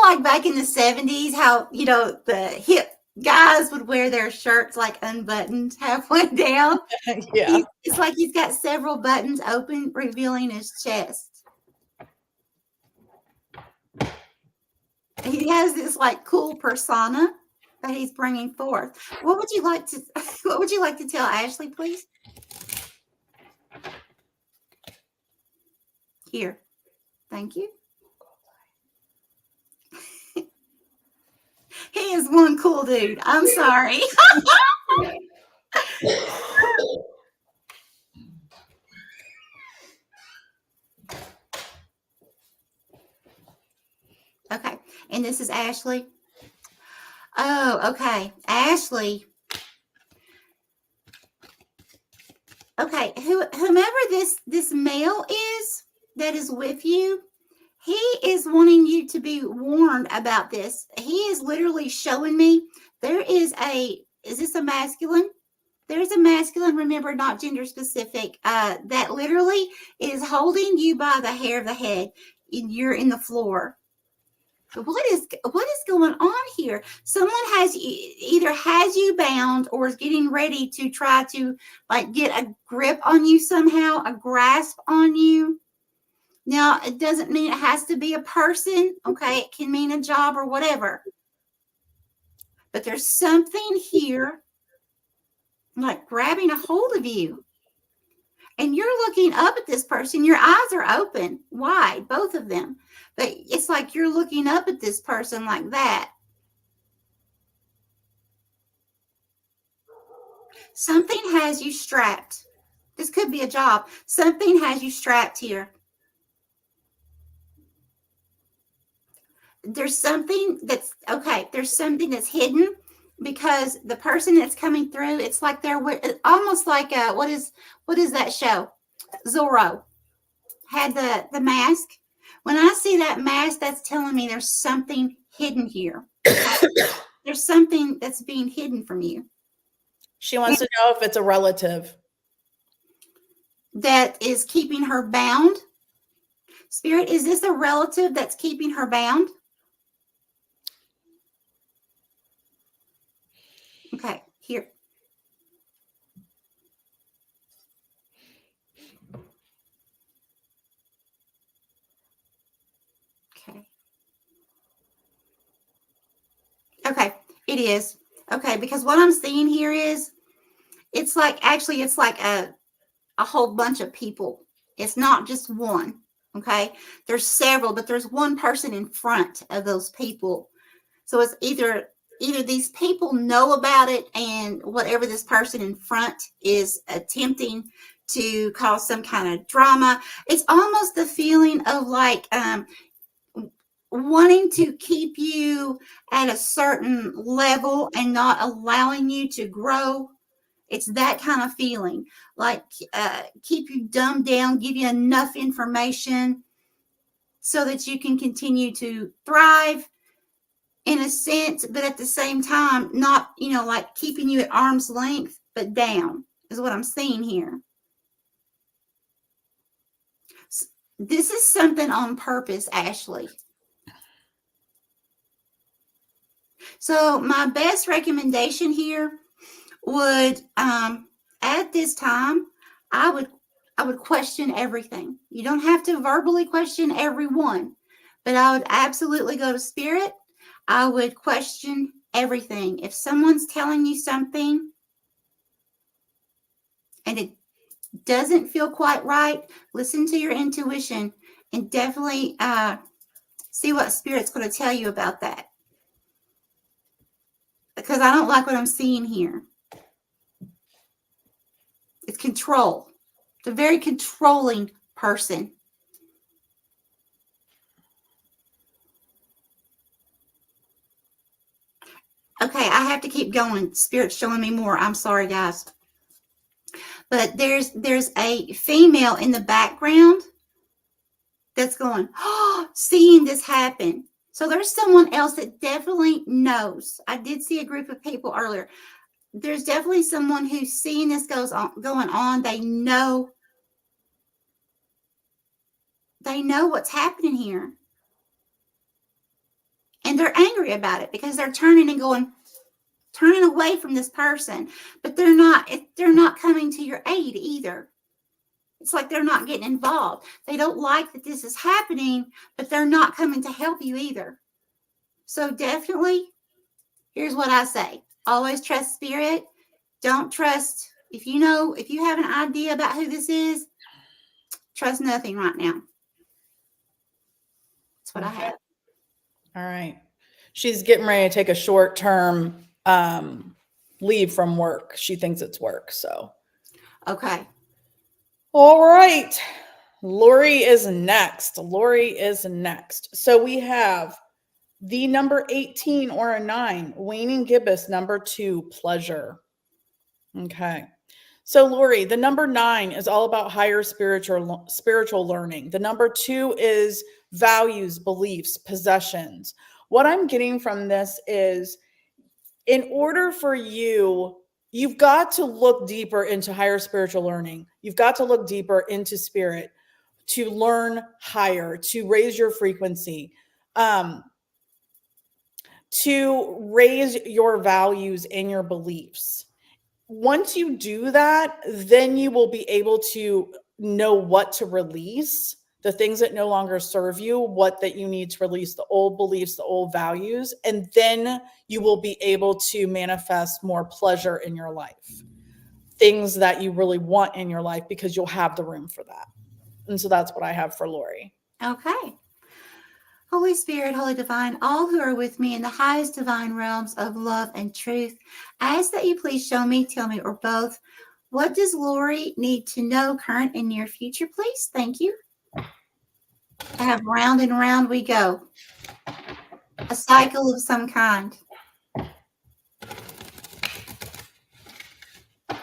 A: like back in the 70s, how, the hip guys would wear their shirts like unbuttoned halfway down.
B: Yeah.
A: It's like he's got several buttons open, revealing his chest. He has this like cool persona that he's bringing forth. What would you like to tell Ashley, please? Here. Thank you. He is one cool dude. I'm sorry. Okay. And this is Ashley. Oh, okay. Ashley. Okay. Whomever this male is that is with you, he is wanting you to be warned about this. He is literally showing me is this a masculine? There's a masculine, remember, not gender specific, that literally is holding you by the hair of the head. You're in the floor. What is going on here? Someone either has you bound or is getting ready to try to like get a grip on you somehow, a grasp on you. Now, it doesn't mean it has to be a person. Okay, it can mean a job or whatever. But there's something here like grabbing a hold of you. And you're looking up at this person. Your eyes are open, wide, both of them. But it's like you're looking up at this person like that. Something has you strapped. This could be a job. Something has you strapped here. There's something that's hidden because the person that's coming through, it's like they're almost like what is that show? Zorro had the mask. When I see that mask, that's telling me there's something hidden here. There's something that's being hidden from you.
B: She wants to know if it's a relative
A: that is keeping her bound. Spirit, is this a relative that's keeping her bound? Okay, here. Okay. Okay, it is. Okay, because what I'm seeing here is it's like a whole bunch of people. It's not just one. Okay, there's several, but there's one person in front of those people. So it's either these people know about it, and whatever this person in front is attempting to cause some kind of drama. It's almost the feeling of like wanting to keep you at a certain level and not allowing you to grow. It's that kind of feeling, like keep you dumbed down, give you enough information so that you can continue to thrive in a sense, but at the same time, not, like keeping you at arm's length, but down is what I'm seeing here. This is something on purpose, Ashley. So my best recommendation here would, at this time, I would question everything. You don't have to verbally question everyone, but I would absolutely go to Spirit. I would question everything. If someone's telling you something and it doesn't feel quite right, listen to your intuition and definitely see what Spirit's going to tell you about that. Because I don't like what I'm seeing here. It's control. It's a very controlling person. Okay, I have to keep going. Spirit's showing me more. I'm sorry, guys. But there's a female in the background that's going, oh, seeing this happen. So there's someone else that definitely knows. I did see a group of people earlier. There's definitely someone who's seeing this going on. They know what's happening here. And they're angry about it because they're turning away from this person, but they're not coming to your aid either. It's like they're not getting involved. They don't like that this is happening, but they're not coming to help you either. So definitely, here's what I say. Always trust Spirit. Don't trust, if you have an idea about who this is, trust nothing right now. That's what I have.
B: All right. She's getting ready to take a short-term leave from work. She thinks it's work, so.
A: Okay.
B: All right. Lori is next. So we have the number 18 or a 9, waning gibbous, number 2, pleasure. Okay. So Lori, the number 9 is all about higher spiritual learning. The number 2 is values, beliefs, possessions. What I'm getting from this is, in order for you've got to look deeper into higher spiritual learning. You've got to look deeper into spirit to learn higher, to raise your frequency, to raise your values and your beliefs. Once you do that, then you will be able to know what to release, the things that no longer serve you, what that you need to release, the old beliefs, the old values, and then you will be able to manifest more pleasure in your life, things that you really want in your life, because you'll have the room for that. And so that's what I have for Lori.
A: Okay. Holy Spirit, Holy Divine, all who are with me in the highest divine realms of love and truth, I ask that you please show me, tell me, or both, what does Lori need to know, current and near future, please? Thank you. I have round and round we go. A cycle of some kind.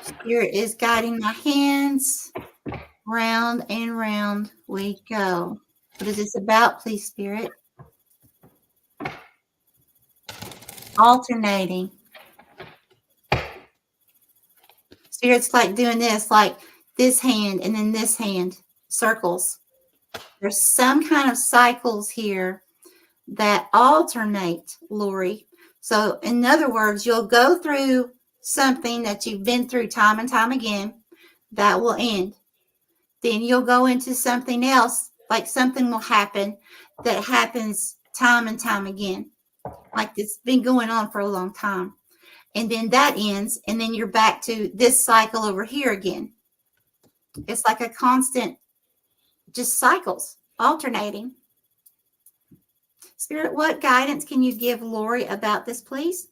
A: Spirit is guiding my hands. Round and round we go. What is this about, please, Spirit? Alternating. Spirit's like doing this, like this hand and then this hand. Circles. There's some kind of cycles here that alternate, Lori. So in other words, you'll go through something that you've been through time and time again that will end. Then you'll go into something else, like something will happen that happens time and time again. Like it's been going on for a long time. And then that ends, and then you're back to this cycle over here again. It's like a constant, just cycles, alternating. Spirit, what guidance can you give Lori about this, please?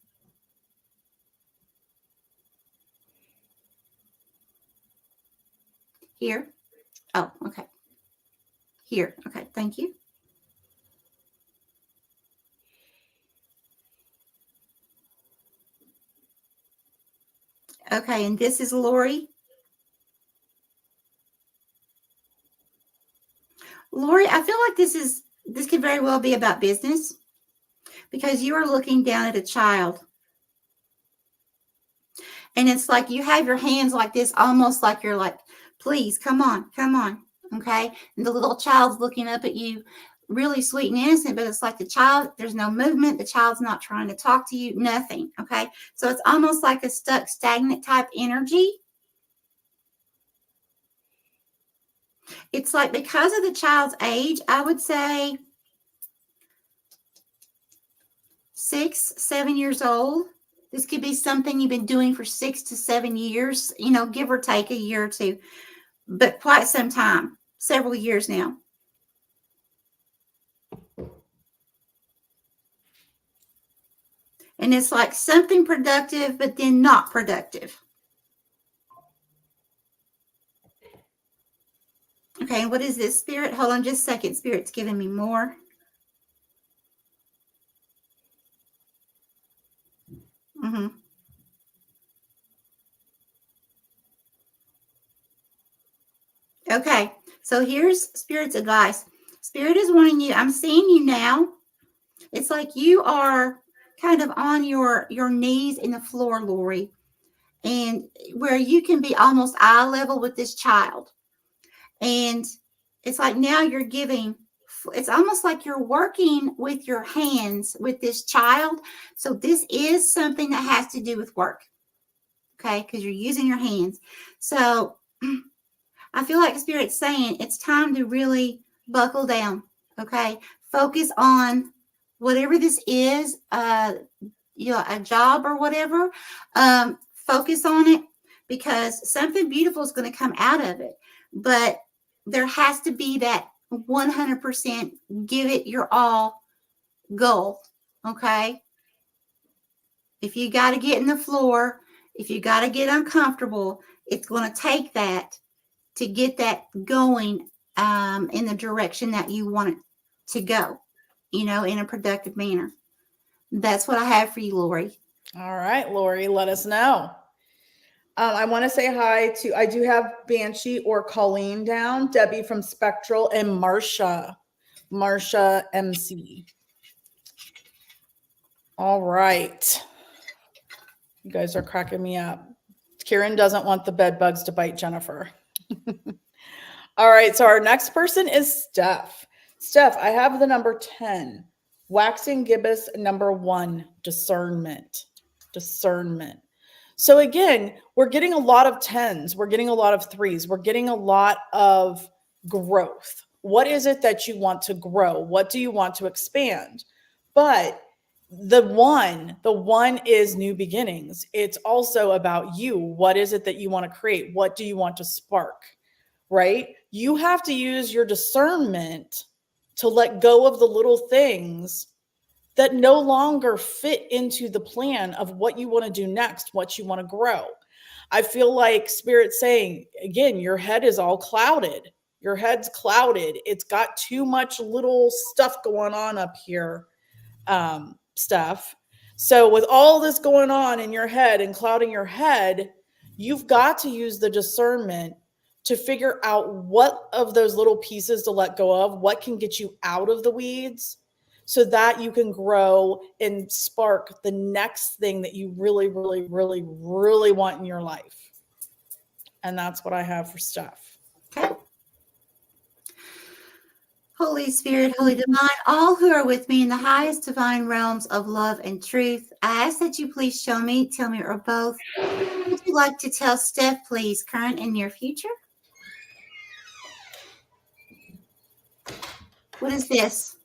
A: Here. Oh, okay. Here. Okay, thank you. Okay, and this is Lori. Lori, I feel like this could very well be about business because you are looking down at a child. And it's like you have your hands like this, almost like you're like, please, come on, come on. Okay. And the little child's looking up at you, really sweet and innocent, but it's like the child, there's no movement. The child's not trying to talk to you, nothing. Okay. So it's almost like a stuck, stagnant type energy. It's like because of the child's age, I would say 6, 7 years old. This could be something you've been doing for 6 to 7 years, give or take a year or two, but quite some time, several years now. And it's like something productive, but then not productive. Okay, what is this, Spirit? Hold on just a second. Spirit's giving me more. Okay, so here's Spirit's advice. Spirit is wanting you, I'm seeing you now. It's like you are kind of on your knees in the floor, Lori, and where you can be almost eye level with this child. And it's like now you're giving, it's almost like you're working with your hands with this child. So this is something that has to do with work. Okay, because you're using your hands. So I feel like Spirit's saying it's time to really buckle down. Okay, focus on whatever this is, a job or whatever. Focus on it because something beautiful is going to come out of it. But there has to be that 100% give it your all goal. Okay, if you got to get in the floor, if you got to get uncomfortable, it's going to take that to get that going in the direction that you want it to go, in a productive manner. That's what I have for you, Lori.
B: All right, Lori, let us know. I want to say hi to, I do have Banshee or Colleen down, Debbie from Spectral, and Marsha MC. All right. You guys are cracking me up. Kieran doesn't want the bed bugs to bite Jennifer. All right, so our next person is Steph. Steph, I have the number 10. Waxing gibbous number 1, discernment. Discernment. So again, we're getting a lot of 10s. We're getting a lot of 3s. We're getting a lot of growth. What is it that you want to grow? What do you want to expand? But the one is new beginnings. It's also about you. What is it that you want to create? What do you want to spark? Right? You have to use your discernment to let go of the little things that no longer fit into the plan of what you want to do next, what you want to grow. I feel like Spirit's saying, again, your head is all clouded. Your head's clouded. It's got too much little stuff going on up here, Steph. So with all this going on in your head and clouding your head, you've got to use the discernment to figure out what of those little pieces to let go of, what can get you out of the weeds, so that you can grow and spark the next thing that you really, really, really, really want in your life. And that's what I have for Steph.
A: Okay. Holy Spirit, Holy Divine, all who are with me in the highest divine realms of love and truth, I ask that you please show me, tell me, or both. Would you like to tell Steph, please, current and near future? What is this?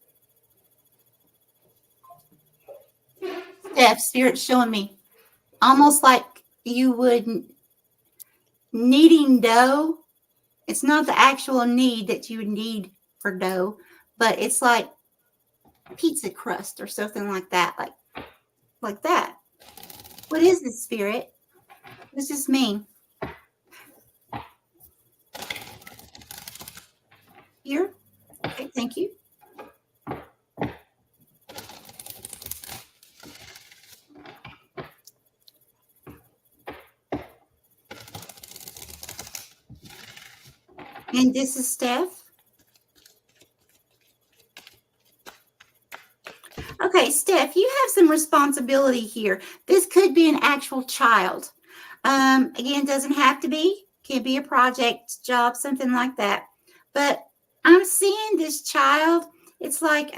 A: Steph, Spirit showing me. Almost like you would kneading dough. It's not the actual knead that you would need for dough, but it's like pizza crust or something like that. Like that. What is this, Spirit? What does this mean? Here? Okay, thank you. And this is Steph. Okay, Steph, you have some responsibility here. This could be an actual child. Again, doesn't have to be. Can be a project, job, something like that. But I'm seeing this child. It's like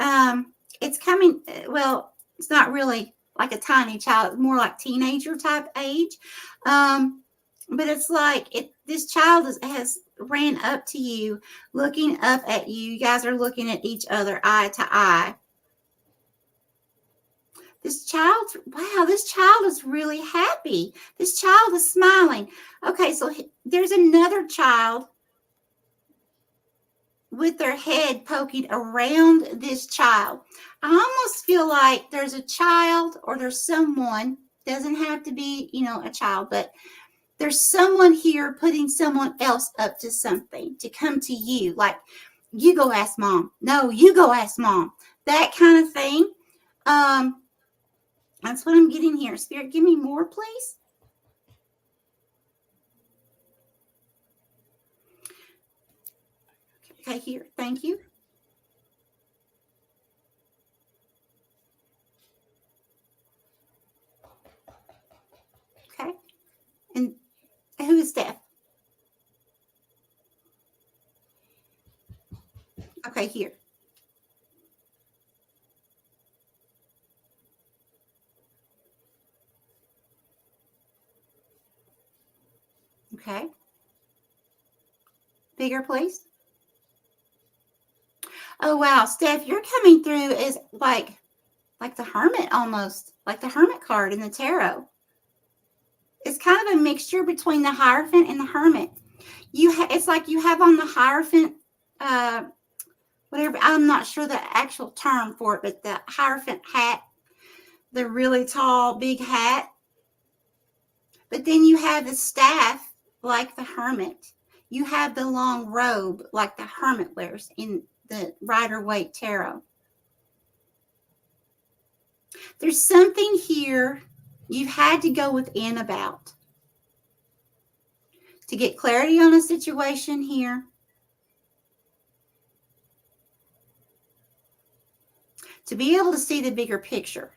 A: it's coming. Well, it's not really like a tiny child. It's more like teenager type age. But it's like this child has ran up to you, looking up at you. You guys are looking at each other eye to eye. This child, wow, this child is really happy. This child is smiling. Okay, so there's another child with their head poking around this child. I almost feel like there's a child or there's someone, doesn't have to be, a child, but there's someone here putting someone else up to something to come to you. Like, you go ask mom. No, you go ask mom. That kind of thing. That's what I'm getting here. Spirit, give me more, please. Okay, here. Thank you. Okay. And who is Steph? Okay, here. Okay. Bigger, please. Oh, wow. Steph, you're coming through as like the hermit almost, like the hermit card in the tarot. It's kind of a mixture between the Hierophant and the hermit. It's like you have on the Hierophant, whatever, I'm not sure the actual term for it, but the Hierophant hat, the really tall, big hat. But then you have the staff like the hermit. You have the long robe like the hermit wears in the Rider-Waite tarot. There's something here you've had to go within about to get clarity on a situation here. To be able to see the bigger picture.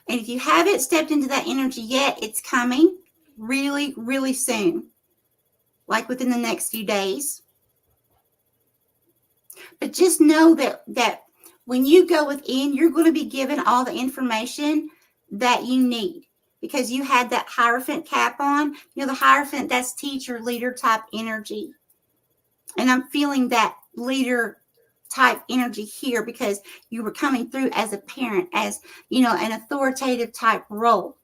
A: And if you haven't stepped into that energy yet, it's coming really, really soon. Like within the next few days. But just know that when you go within, you're going to be given all the information that you need. Because you had that Hierophant cap on. The Hierophant, that's teacher, leader type energy. And I'm feeling that leader type energy here because you were coming through as a parent, as, an authoritative type role.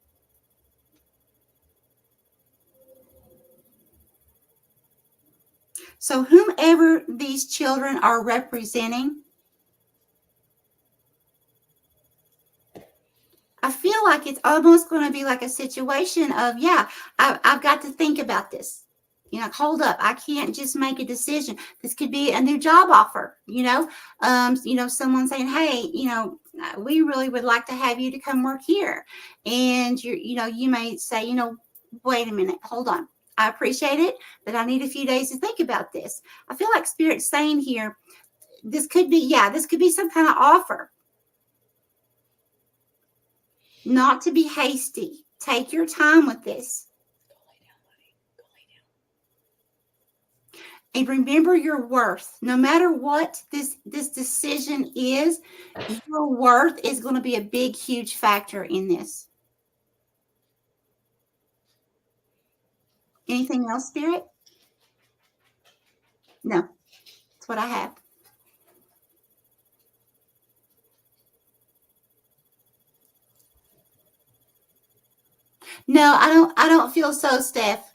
A: So whomever these children are representing, I feel like it's almost going to be like a situation of, I've got to think about this. Hold up. I can't just make a decision. This could be a new job offer, someone saying, hey, we really would like to have you to come work here. And you may say, wait a minute, hold on. I appreciate it, but I need a few days to think about this. I feel like Spirit's saying here, this could be some kind of offer. Not to be hasty. Take your time with this. And remember your worth. No matter what this decision is, your worth is going to be a big, huge factor in this. Anything else, Spirit? No, that's what I have. No, I don't feel so, Steph.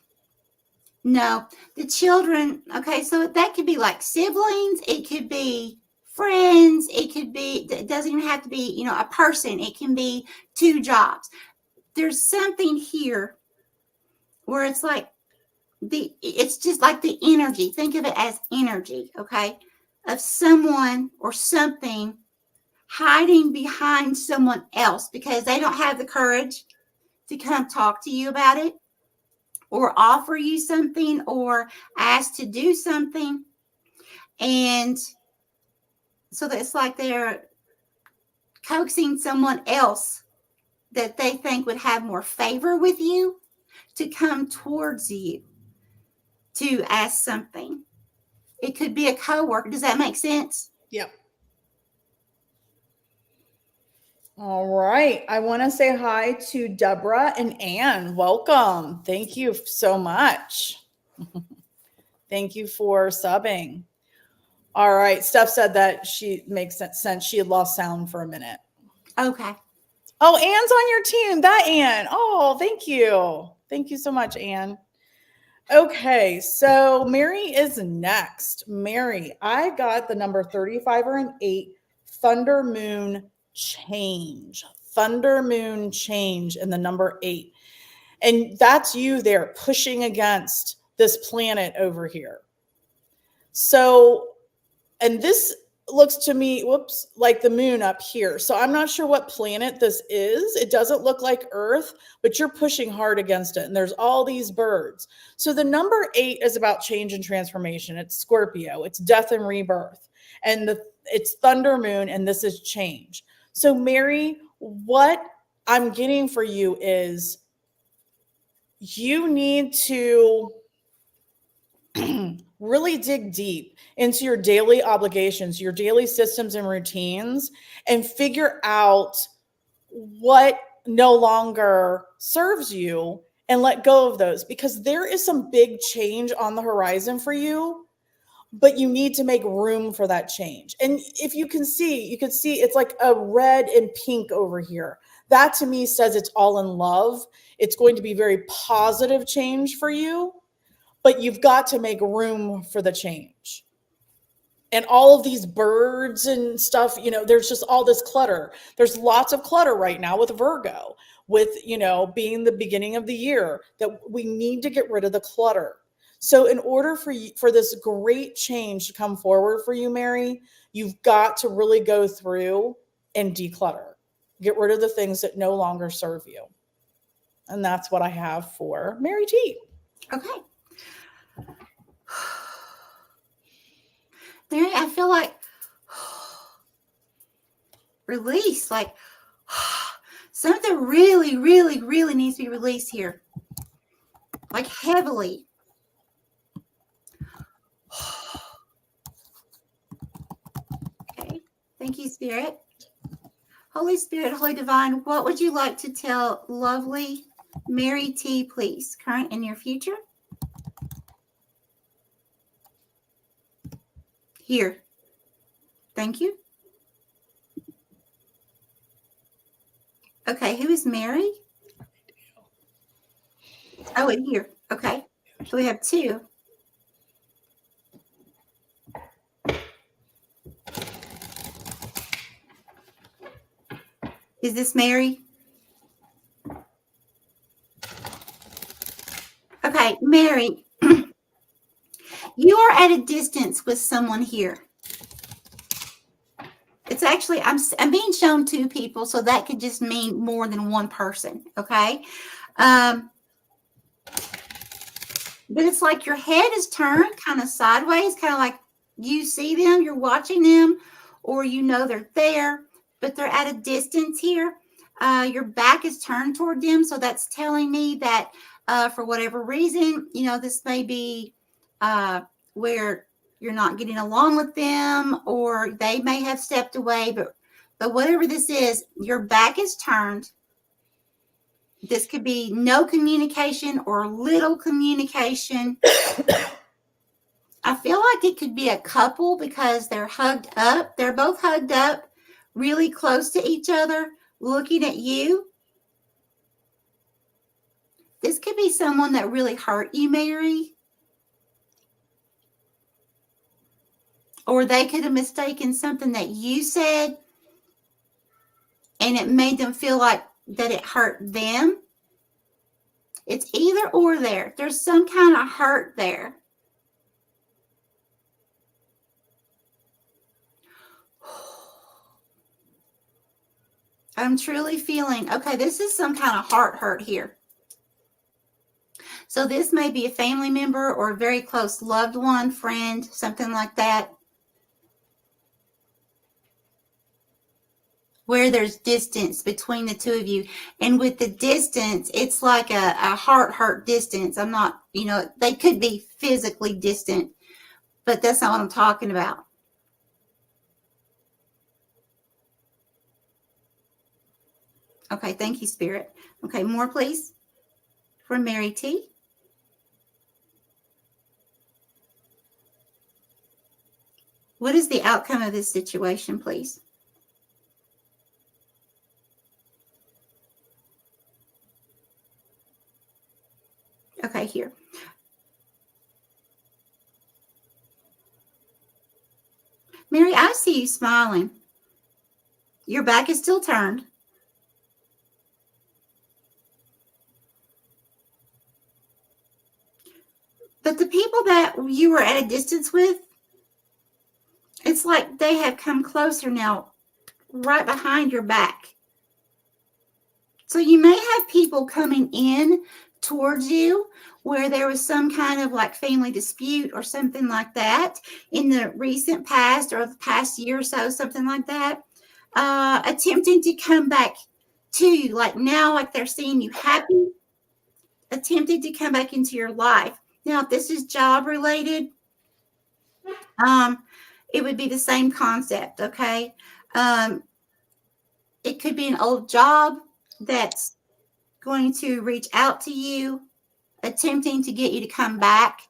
A: No, the children, okay, so that could be like siblings, it could be friends, it could be, it doesn't even have to be, a person, it can be two jobs. There's something here where it's like it's just like the energy. Think of it as energy, okay, of someone or something hiding behind someone else because they don't have the courage to come talk to you about it or offer you something or ask to do something. And so that it's like they're coaxing someone else that they think would have more favor with you to come towards you to ask something. It could be a coworker. Does that make sense?
B: Yep. All right. I want to say hi to Deborah and Anne. Welcome. Thank you so much. Thank you for subbing. All right. Steph said that she makes sense. She had lost sound for a minute.
A: Okay.
B: Oh, Anne's on your team. That Anne. Oh, thank you. Thank you so much, Anne. Okay, so Mary is next. Mary, I got the number 35 or an 8, Thunder Moon Change. Thunder Moon Change and the number 8. And that's you there pushing against this planet over here. So, and this looks to me, like the moon up here. So I'm not sure what planet this is. It doesn't look like Earth, but you're pushing hard against it. And there's all these birds. So the number 8 is about change and transformation. It's Scorpio. It's death and rebirth. And it's Thunder Moon, and this is change. So Mary, what I'm getting for you is you need to really dig deep into your daily obligations, your daily systems and routines, and figure out what no longer serves you and let go of those, because there is some big change on the horizon for you, but you need to make room for that change. And if you can see it's like a red and pink over here. That to me says it's all in love. It's going to be very positive change for you. But you've got to make room for the change. And all of these birds and stuff, there's just all this clutter. There's lots of clutter right now with Virgo, with, being the beginning of the year, that we need to get rid of the clutter. So in order for this great change to come forward for you, Mary, you've got to really go through and declutter. Get rid of the things that no longer serve you. And that's what I have for Mary T.
A: Okay. Mary, I feel like release, like something really, really, really needs to be released here, like heavily. Okay. Thank you, Spirit. Holy Spirit, Holy Divine, what would you like to tell lovely Mary T, please? Current and near future? Here. Thank you. Okay, who is Mary? Oh, and here. Okay. So we have 2. Is this Mary? Okay, Mary, you are at a distance with someone here. It's actually, I'm being shown 2 people, so that could just mean more than one person, okay? But it's like your head is turned kind of sideways, kind of like you see them, you're watching them, or they're there, but they're at a distance here. Your back is turned toward them, so that's telling me that for whatever reason, this may be where you're not getting along with them, or they may have stepped away, but whatever this is, your back is turned. This could be no communication or little communication. I feel like it could be a couple because they're hugged up. They're both hugged up, really close to each other, looking at you. This could be someone that really hurt you, Mary. Or they could have mistaken something that you said, and it made them feel like that it hurt them. It's either or there. There's some kind of hurt there. I'm truly feeling, okay, this is some kind of heart hurt here. So this may be a family member or a very close loved one, friend, something like that, where there's distance between the two of you. And with the distance, it's like a heart hurt distance. I'm not, they could be physically distant, but that's not what I'm talking about. Okay, thank you, Spirit. Okay, more, please, for Mary T. What is the outcome of this situation, please? Okay, here. Mary, I see you smiling. Your back is still turned. But the people that you were at a distance with, it's like they have come closer now, right behind your back. So you may have people coming in towards you where there was some kind of like family dispute or something like that in the recent past or the past year or so, something like that, attempting to come back to you. Like now, like they're seeing you happy, attempting to come back into your life. Now, if this is job related, it would be the same concept, okay? It could be an old job that's going to reach out to you, attempting to get you to come back.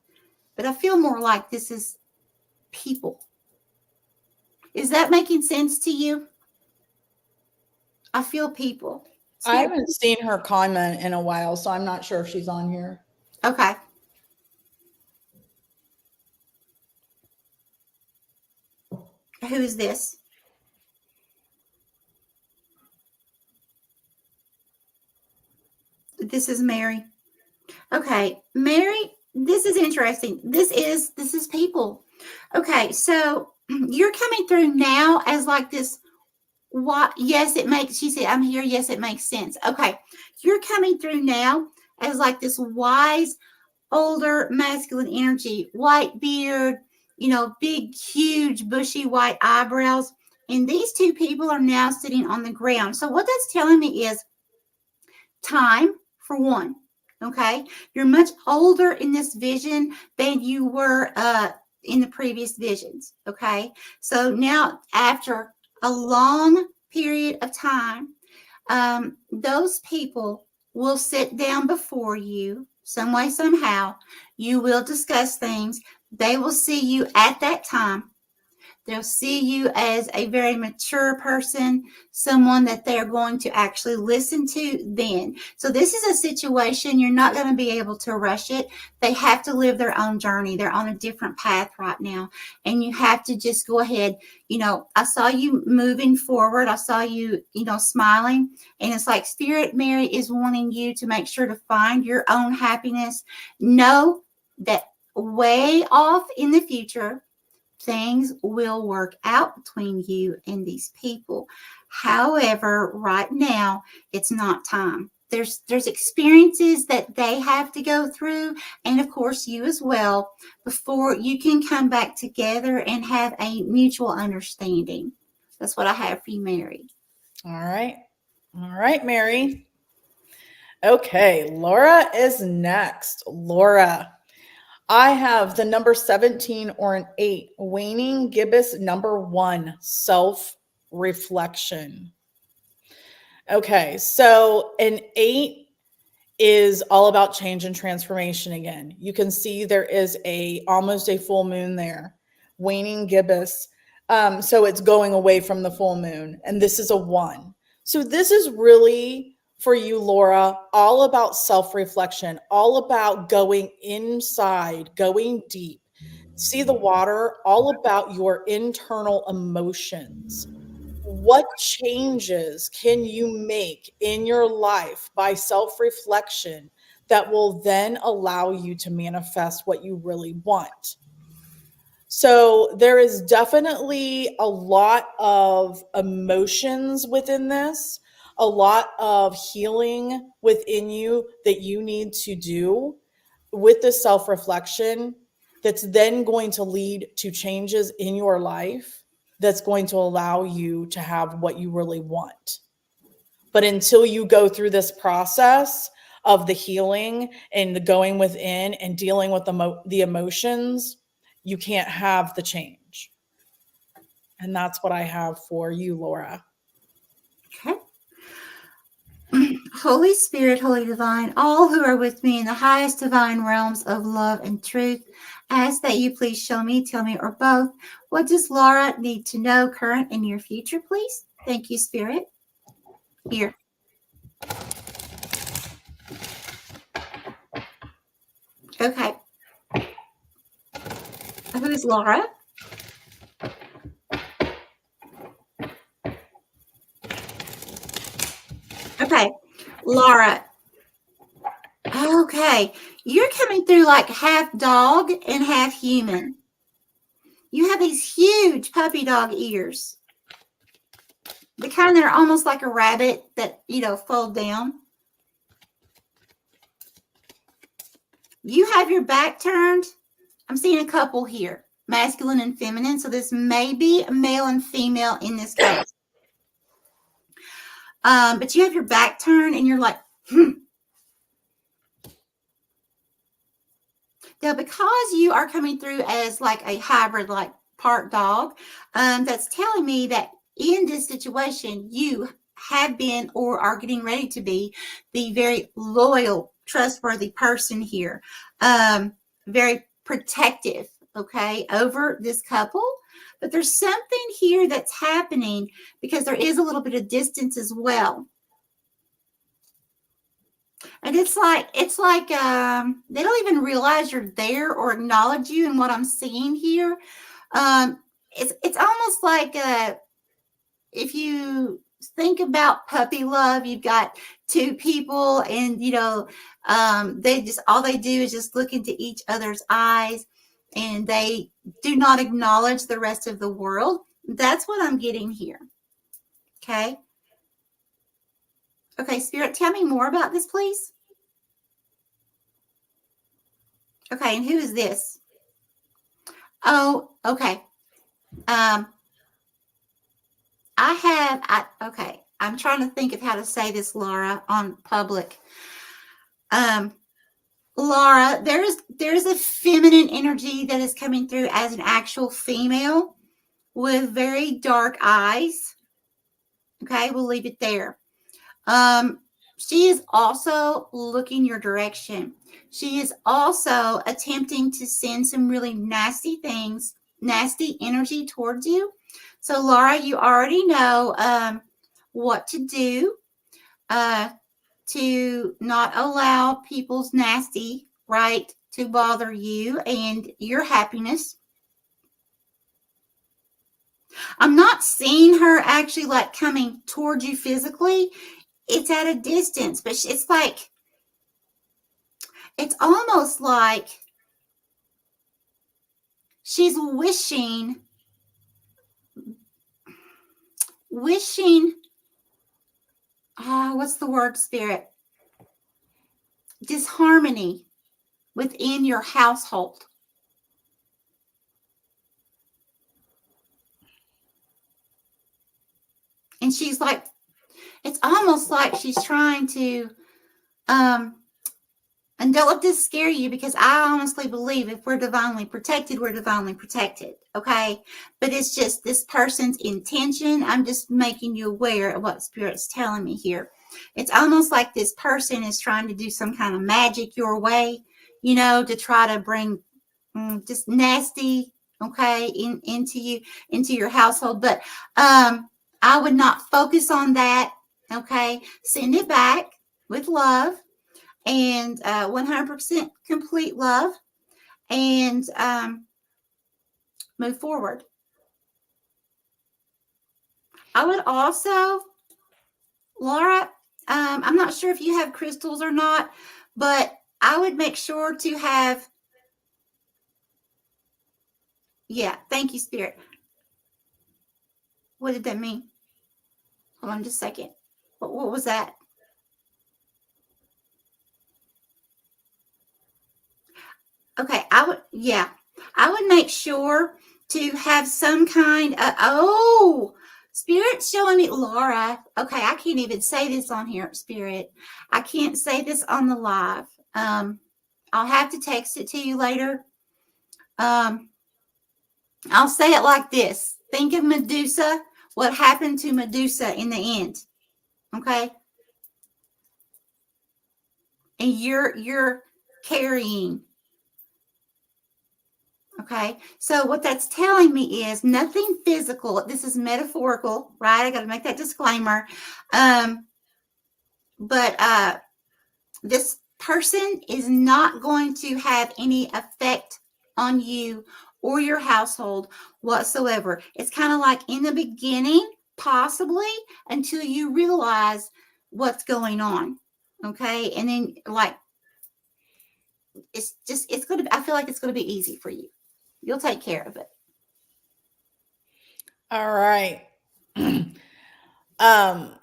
A: But I feel more like this is people. Is that making sense to you? I feel people.
B: I haven't seen her comment in a while, so I'm not sure if she's on here.
A: Okay. Who is this? This is Mary. Okay, Mary, this is interesting. This is people. Okay, so you're coming through now as like this. What? Yes, it makes. She said, "I'm here." Yes, it makes sense. Okay, you're coming through now as like this wise, older, masculine energy, white beard, big, huge, bushy white eyebrows. And these two people are now sitting on the ground. So what that's telling me is time, for one. Okay, you're much older in this vision than you were in the previous visions. Okay, so now after a long period of time, those people will sit down before you some way, somehow. You will discuss things. They will see you at that time. They'll see you as a very mature person, someone that they're going to actually listen to then. So this is a situation, you're not going to be able to rush it. They have to live their own journey. They're on a different path right now. And you have to just go ahead. I saw you moving forward. I saw you, smiling. And it's like Spirit, Mary, is wanting you to make sure to find your own happiness. Know that way off in the future, things will work out between you and these people. However, right now, it's not time. There's experiences that they have to go through, and of course you as well, before you can come back together and have a mutual understanding. That's what I have for you, Mary.
B: All right, Mary. Okay, Laura is next. Laura, I have the number 17 or an 8, waning gibbous number 1, self reflection. Okay, so an 8 is all about change and transformation again. You can see there is almost a full moon there, waning gibbous. So it's going away from the full moon, and this is a 1. So this is really for you, Laura, all about self-reflection, all about going inside, going deep. See the water, all about your internal emotions. What changes can you make in your life by self reflection that will then allow you to manifest what you really want? So, there is definitely a lot of emotions within this, a lot of healing within you that you need to do with the self reflection that's then going to lead to changes in your life that's going to allow you to have what you really want. But until you go through this process of the healing and the going within and dealing with the emotions, you can't have the change. And that's what I have for you, Laura.
A: Okay. Holy Spirit, Holy Divine, all who are with me in the highest divine realms of love and truth, ask that you please show me, tell me, or both. What does Laura need to know, current and near future, please? Thank you, Spirit. Here. Okay. Who is Laura? Okay. Laura. Okay. You're coming through like half dog and half human. You have these huge puppy dog ears. The kind that are almost like a rabbit that, fold down. You have your back turned. I'm seeing a couple here, masculine and feminine. So this may be a male and female in this case. But you have your back turned and you're like, Now, because you are coming through as like a hybrid, like part dog, that's telling me that in this situation, you have been or are getting ready to be the very loyal, trustworthy person here. Very protective, okay, over this couple. But there's something here that's happening because there is a little bit of distance as well. And it's like they don't even realize you're there or acknowledge you in what I'm seeing here. It's almost like if you think about puppy love, you've got two people, and they just all they do is just look into each other's eyes, and they do not acknowledge the rest of the world. That's what I'm getting here. Okay. Okay, Spirit, tell me more about this, please. Okay, and who is this? Oh, okay. Okay. I'm trying to think of how to say this, Laura, on public. Laura, there's a feminine energy that is coming through as an actual female with very dark eyes. Okay, we'll leave it there. She is also looking your direction. She is also attempting to send some really nasty things, nasty energy towards you. So, Laura, you already know what to do to not allow people's nasty, right, to bother you and your happiness. I'm not seeing her actually like coming towards you physically. It's at a distance, but it's almost like she's wishing, what's the word, Spirit? Disharmony within your household. And she's like, it's almost like she's trying to And don't let this scare you, because I honestly believe if we're divinely protected, we're divinely protected. Okay. But it's just this person's intention. I'm just making you aware of what Spirit's telling me here. It's almost like this person is trying to do some kind of magic your way, to try to bring just nasty, okay, into your household. But I would not focus on that. Okay. Send it back with love and 100% complete love, and move forward. I would also, Laura, I'm not sure if you have crystals or not, but I would make sure to have, yeah, thank you, Spirit. What did that mean? Hold on just a second. What was that? Okay, I would make sure to have some kind of, Spirit's showing me, Laura. Okay, I can't even say this on here, Spirit. I can't say this on the live. I'll have to text it to you later. I'll say it like this. Think of Medusa, what happened to Medusa in the end. Okay? And you're carrying. Okay, so what that's telling me is nothing physical. This is metaphorical, right? I got to make that disclaimer. But this person is not going to have any effect on you or your household whatsoever. It's kind of like in the beginning, possibly, until you realize what's going on. Okay, and then like I feel like it's going to be easy for you. You'll take care of it.
B: All right. I'll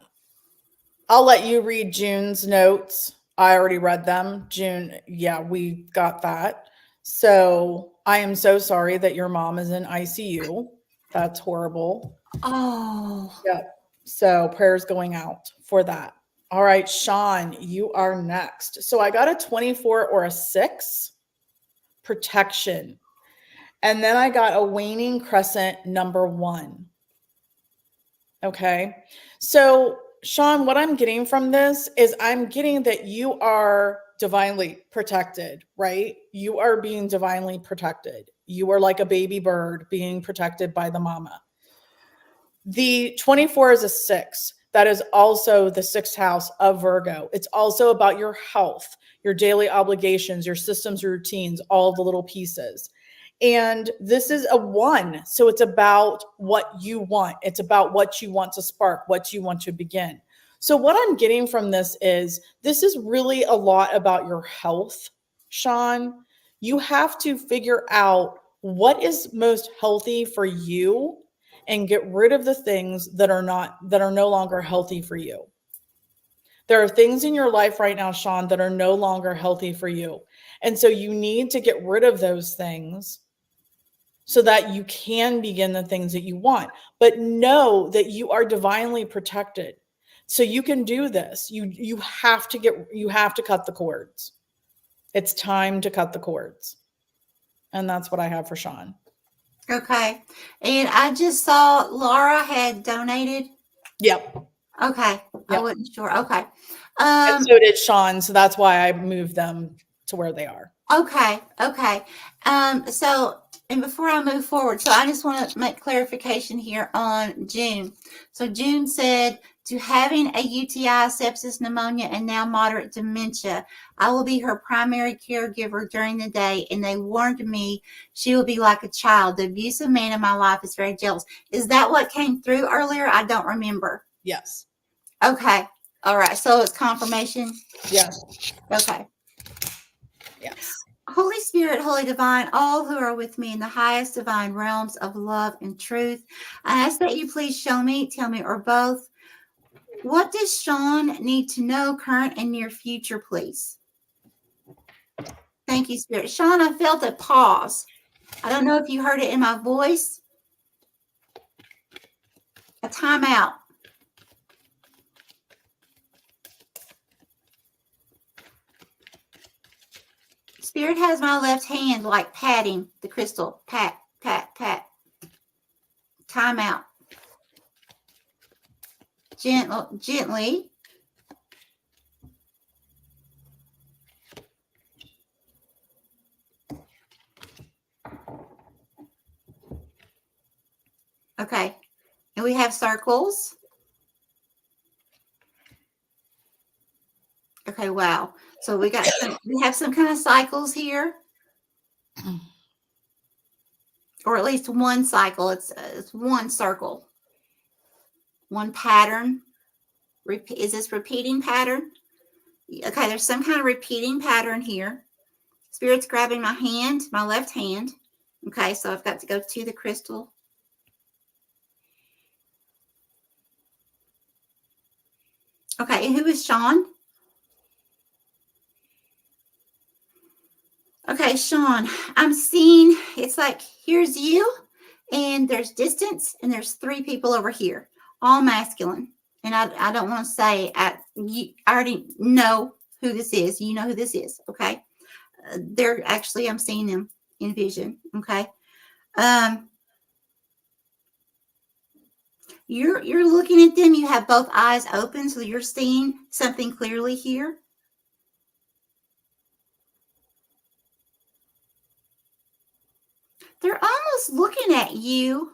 B: let you read June's notes. I already read them. June, yeah, we got that. So I am so sorry that your mom is in ICU. That's horrible.
A: Oh.
B: Yep. So prayers going out for that. All right, Sean, you are next. So I got a 24 or a 6 protection. And then I got a waning crescent number 1. Okay. So, Sean, what I'm getting from this is I'm getting that you are divinely protected, right? You are being divinely protected. You are like a baby bird being protected by the mama. The 24 is a 6. That is also the 6th house of Virgo. It's also about your health, your daily obligations, your systems, routines, all the little pieces. And this is a 1. So it's about what you want. It's about what you want to spark, what you want to begin. So what I'm getting from this is really a lot about your health, Sean. You have to figure out what is most healthy for you and get rid of the things that are no longer healthy for you. There are things in your life right now, Sean, that are no longer healthy for you. And so you need to get rid of those things so that you can begin the things that you want. But know that you are divinely protected. So you can do this. You have to cut the cords. It's time to cut the cords. And that's what I have for Sean.
A: Okay. And I just saw Laura had donated.
B: Yep.
A: Okay. Yep. I wasn't sure. Okay.
B: And so did Sean. So that's why I moved them to where they are.
A: Okay. Okay. So, and before I move forward, so I just want to make clarification here on June. So June said, to having a UTI, sepsis, pneumonia, and now moderate dementia, I will be her primary caregiver during the day, and they warned me she will be like a child. The abusive man in my life is very jealous. Is that what came through earlier? I don't remember.
B: Yes.
A: Okay. All right. So it's confirmation?
B: Yes.
A: Okay.
B: Yes.
A: Holy Spirit, Holy Divine, all who are with me in the highest divine realms of love and truth, I ask that you please show me, tell me, or both, what does Sean need to know, current and near future, please? Thank you, Spirit. Sean, I felt a pause. I don't know if you heard it in my voice. A timeout. Spirit has my left hand like patting the crystal. Pat, pat, pat. Time out. Gently. Okay. And we have circles. Okay, wow. So we have some kind of cycles here. Or at least one cycle. It's one circle. One pattern. Is this repeating pattern? Okay, there's some kind of repeating pattern here. Spirit's grabbing my hand, my left hand. Okay, so I've got to go to the crystal. Okay, and who is Sean? Okay, Sean, I'm seeing, it's like, here's you, and there's distance, and there's 3 people over here, all masculine. And I don't want to say, I already know who this is. You know who this is, okay? They're actually, I'm seeing them in vision, okay? You're looking at them. You have both eyes open, so you're seeing something clearly here. They're almost looking at you.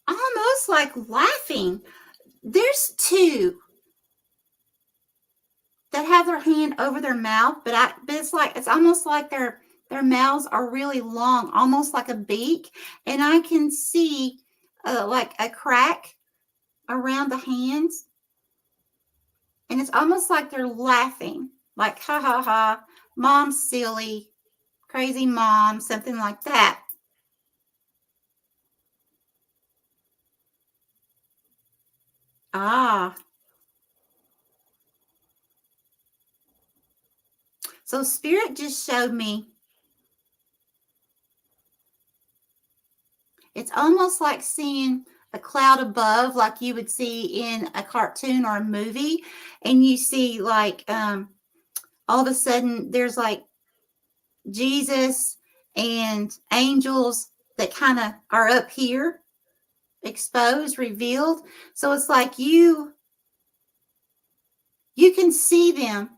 A: Almost like laughing. There's 2 that have their hand over their mouth, but it's almost like their mouths are really long, almost like a beak, and I can see like a crack around the hands, and it's almost like they're laughing, like ha ha ha, mom's silly, crazy mom, something like that. Ah. So Spirit just showed me. It's almost like seeing a cloud above, like you would see in a cartoon or a movie. And you see like all of a sudden there's like Jesus and angels that kind of are up here, exposed, revealed. So it's like you can see them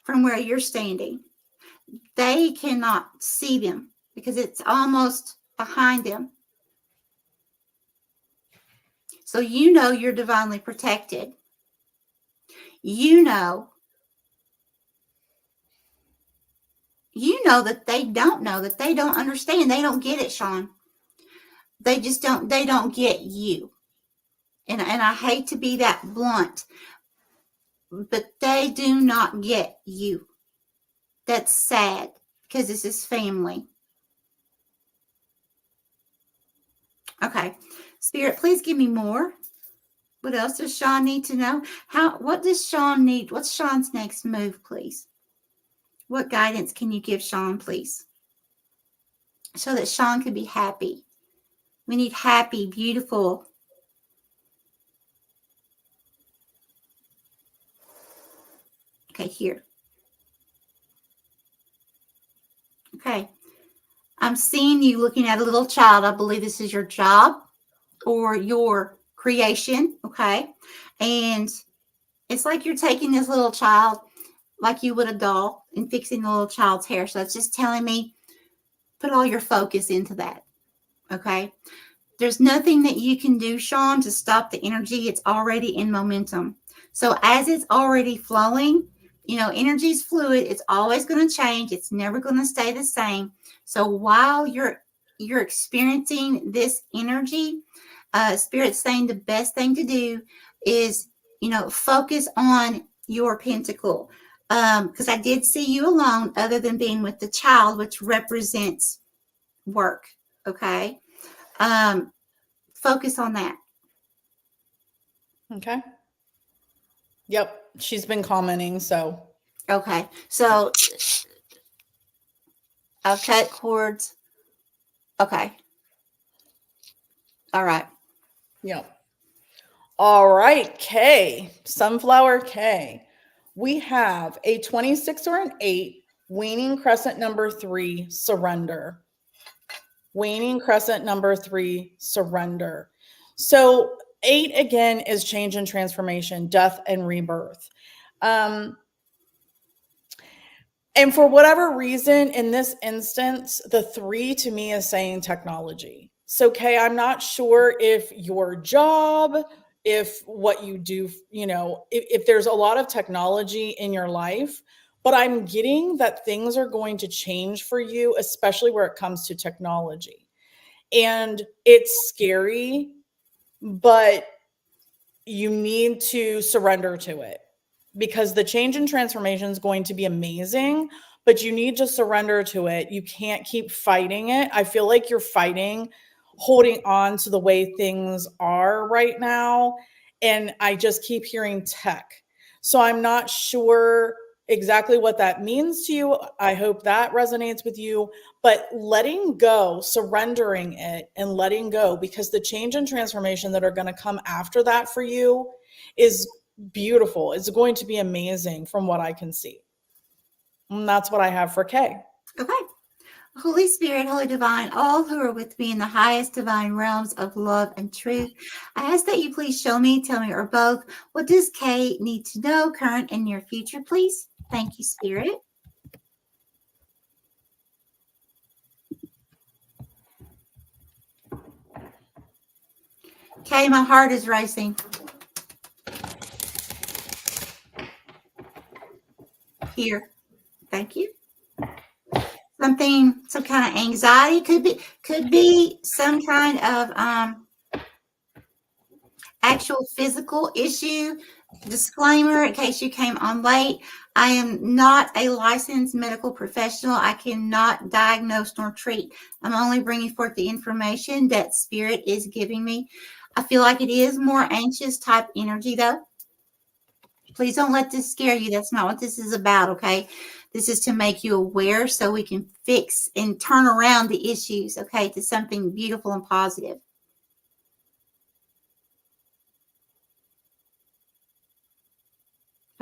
A: from where you're standing. They cannot see them because it's almost behind them. So you know you're divinely protected. You know that they don't know, that they don't understand. They don't get it, Sean. They don't get you. And I hate to be that blunt, but they do not get you. That's sad because this is family. Okay. Spirit, please give me more. What else does Sean need to know? What does Sean need? What's Sean's next move, please? What guidance can you give Sean, please? So that Sean can be happy. We need happy, beautiful. Okay, here. Okay. I'm seeing you looking at a little child. I believe this is your job or your creation. Okay. And it's like you're taking this little child like you would a doll and fixing the little child's hair. So that's just telling me put all your focus into that. Okay. There's nothing that you can do, Sean, to stop the energy. It's already in momentum. So as it's already flowing, energy is fluid. It's always going to change. It's never going to stay the same. So while you're experiencing this energy, Spirit's saying the best thing to do is, focus on your pentacle. Because I did see you alone other than being with the child, which represents work. Okay. Focus on that.
B: Okay. Yep. She's been commenting, so.
A: Okay. So I've cut cords. Okay. All right.
B: Yep. All right, K, Sunflower K. We have a 26 or an 8, waning crescent number 3, surrender. Waning crescent number 3, surrender. So 8 again is change and transformation, death and rebirth. And for whatever reason, in this instance, the 3 to me is saying technology. So, Kay, I'm not sure if your job, if what you do, if there's a lot of technology in your life, but I'm getting that things are going to change for you, especially where it comes to technology. And it's scary, but you need to surrender to it, because the change and transformation is going to be amazing, but you need to surrender to it. You can't keep fighting it. I feel like you're fighting, holding on to the way things are right now. And I just keep hearing tech. So I'm not sure exactly what that means to you. I hope that resonates with you, but letting go, surrendering it and letting go, because the change and transformation that are going to come after that for you is beautiful. It's going to be amazing from what I can see. And that's what I have for Kay.
A: Okay. Holy Spirit, Holy Divine, all who are with me in the highest divine realms of love and truth, I ask that you please show me, tell me, or both, what does Kay need to know, current and near future, please? Thank you, Spirit. Kay, my heart is racing. Here. Thank you. Some kind of anxiety, could be some kind of actual physical issue. Disclaimer, in case you came on late, I am not a licensed medical professional. I cannot diagnose nor treat. I'm only bringing forth the information that Spirit is giving me. I feel like it is more anxious type energy, though. Please don't let this scare you. That's not what this is about, okay? This is to make you aware so we can fix and turn around the issues, okay, to something beautiful and positive.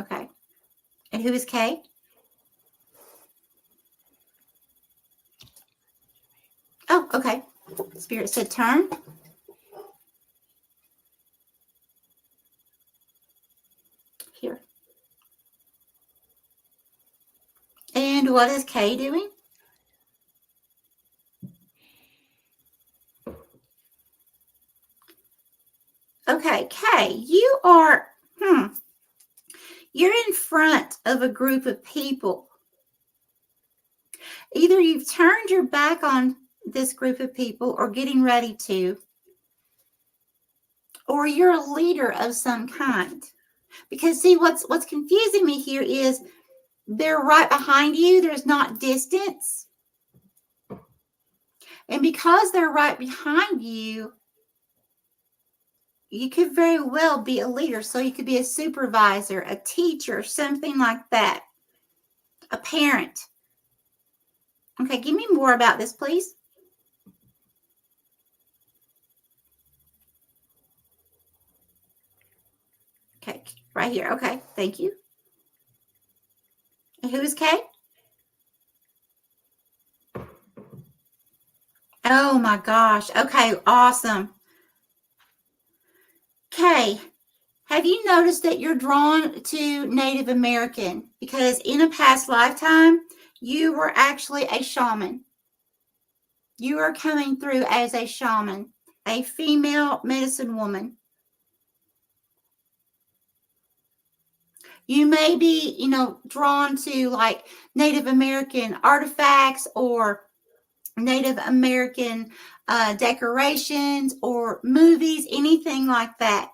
A: Okay. And who is Kay? Oh, okay. Spirit said turn. Here. And what is Kay doing? Okay, Kay, you're in front of a group of people. Either you've turned your back on this group of people or getting ready to, or you're a leader of some kind. Because see, what's confusing me here is they're right behind you. There's not distance. And because they're right behind you, you could very well be a leader. So you could be a supervisor, a teacher, something like that. A parent. Okay, give me more about this, please. Okay, right here. Okay, thank you. And who is Kay? Oh my gosh. Okay, awesome. Kay, have you noticed that you're drawn to Native American? Because in a past lifetime, you were actually a shaman. You are coming through as a shaman, a female medicine woman. You may be, drawn to like Native American artifacts or Native American decorations or movies, anything like that.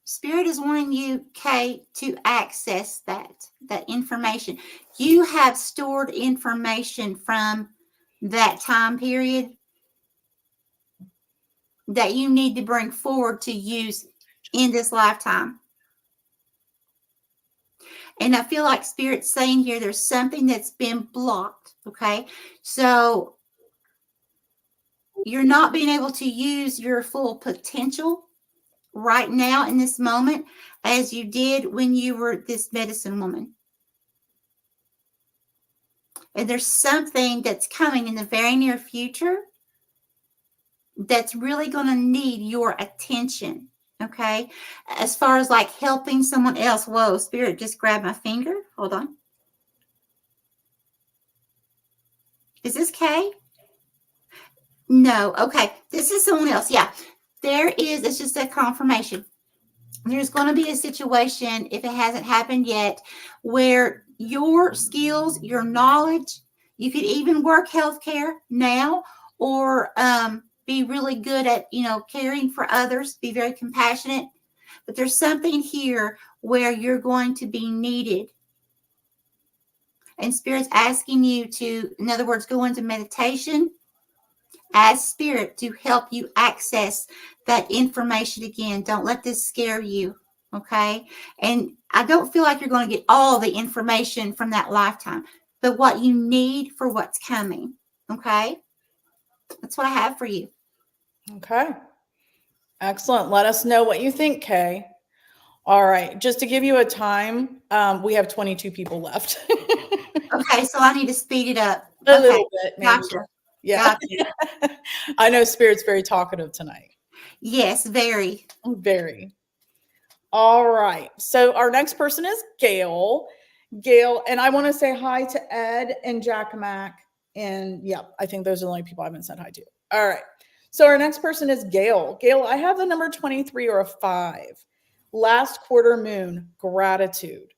A: Spirit is wanting you, Kay, to access that information. You have stored information from that time period that you need to bring forward to use in this lifetime. And I feel like Spirit's saying here there's something that's been blocked, okay? So You're not being able to use your full potential right now in this moment as you did when you were this medicine woman. And there's something that's coming in the very near future that's really going to need your attention. Okay. As far as like helping someone else. Whoa, Spirit just grabbed my finger. Hold on. Is this Kay? No. Okay. This is someone else. Yeah. It's just a confirmation. There's going to be a situation, if it hasn't happened yet, where your skills, your knowledge, you could even work healthcare now, or be really good at, caring for others, be very compassionate. But there's something here where you're going to be needed. And Spirit's asking you to, in other words, go into meditation, ask Spirit to help you access that information again. Don't let this scare you, okay? And I don't feel like you're going to get all the information from that lifetime, but what you need for what's coming, okay? That's what I have for you.
B: Okay. Excellent. Let us know what you think, Kay. All right. Just to give you a time, we have 22 people left.
A: Okay, so I need to speed it up.
B: A little bit, maybe.
A: Gotcha.
B: Yeah.
A: Gotcha.
B: I know Spirit's very talkative tonight.
A: Yes, very.
B: Very. All right. So our next person is Gail. Gail, and I want to say hi to Ed and Jack Mack. And yeah, I think those are the only people I haven't said hi to. All right. So our next person is Gail. Gail, I have the number 23 or a 5. Last quarter moon, gratitude.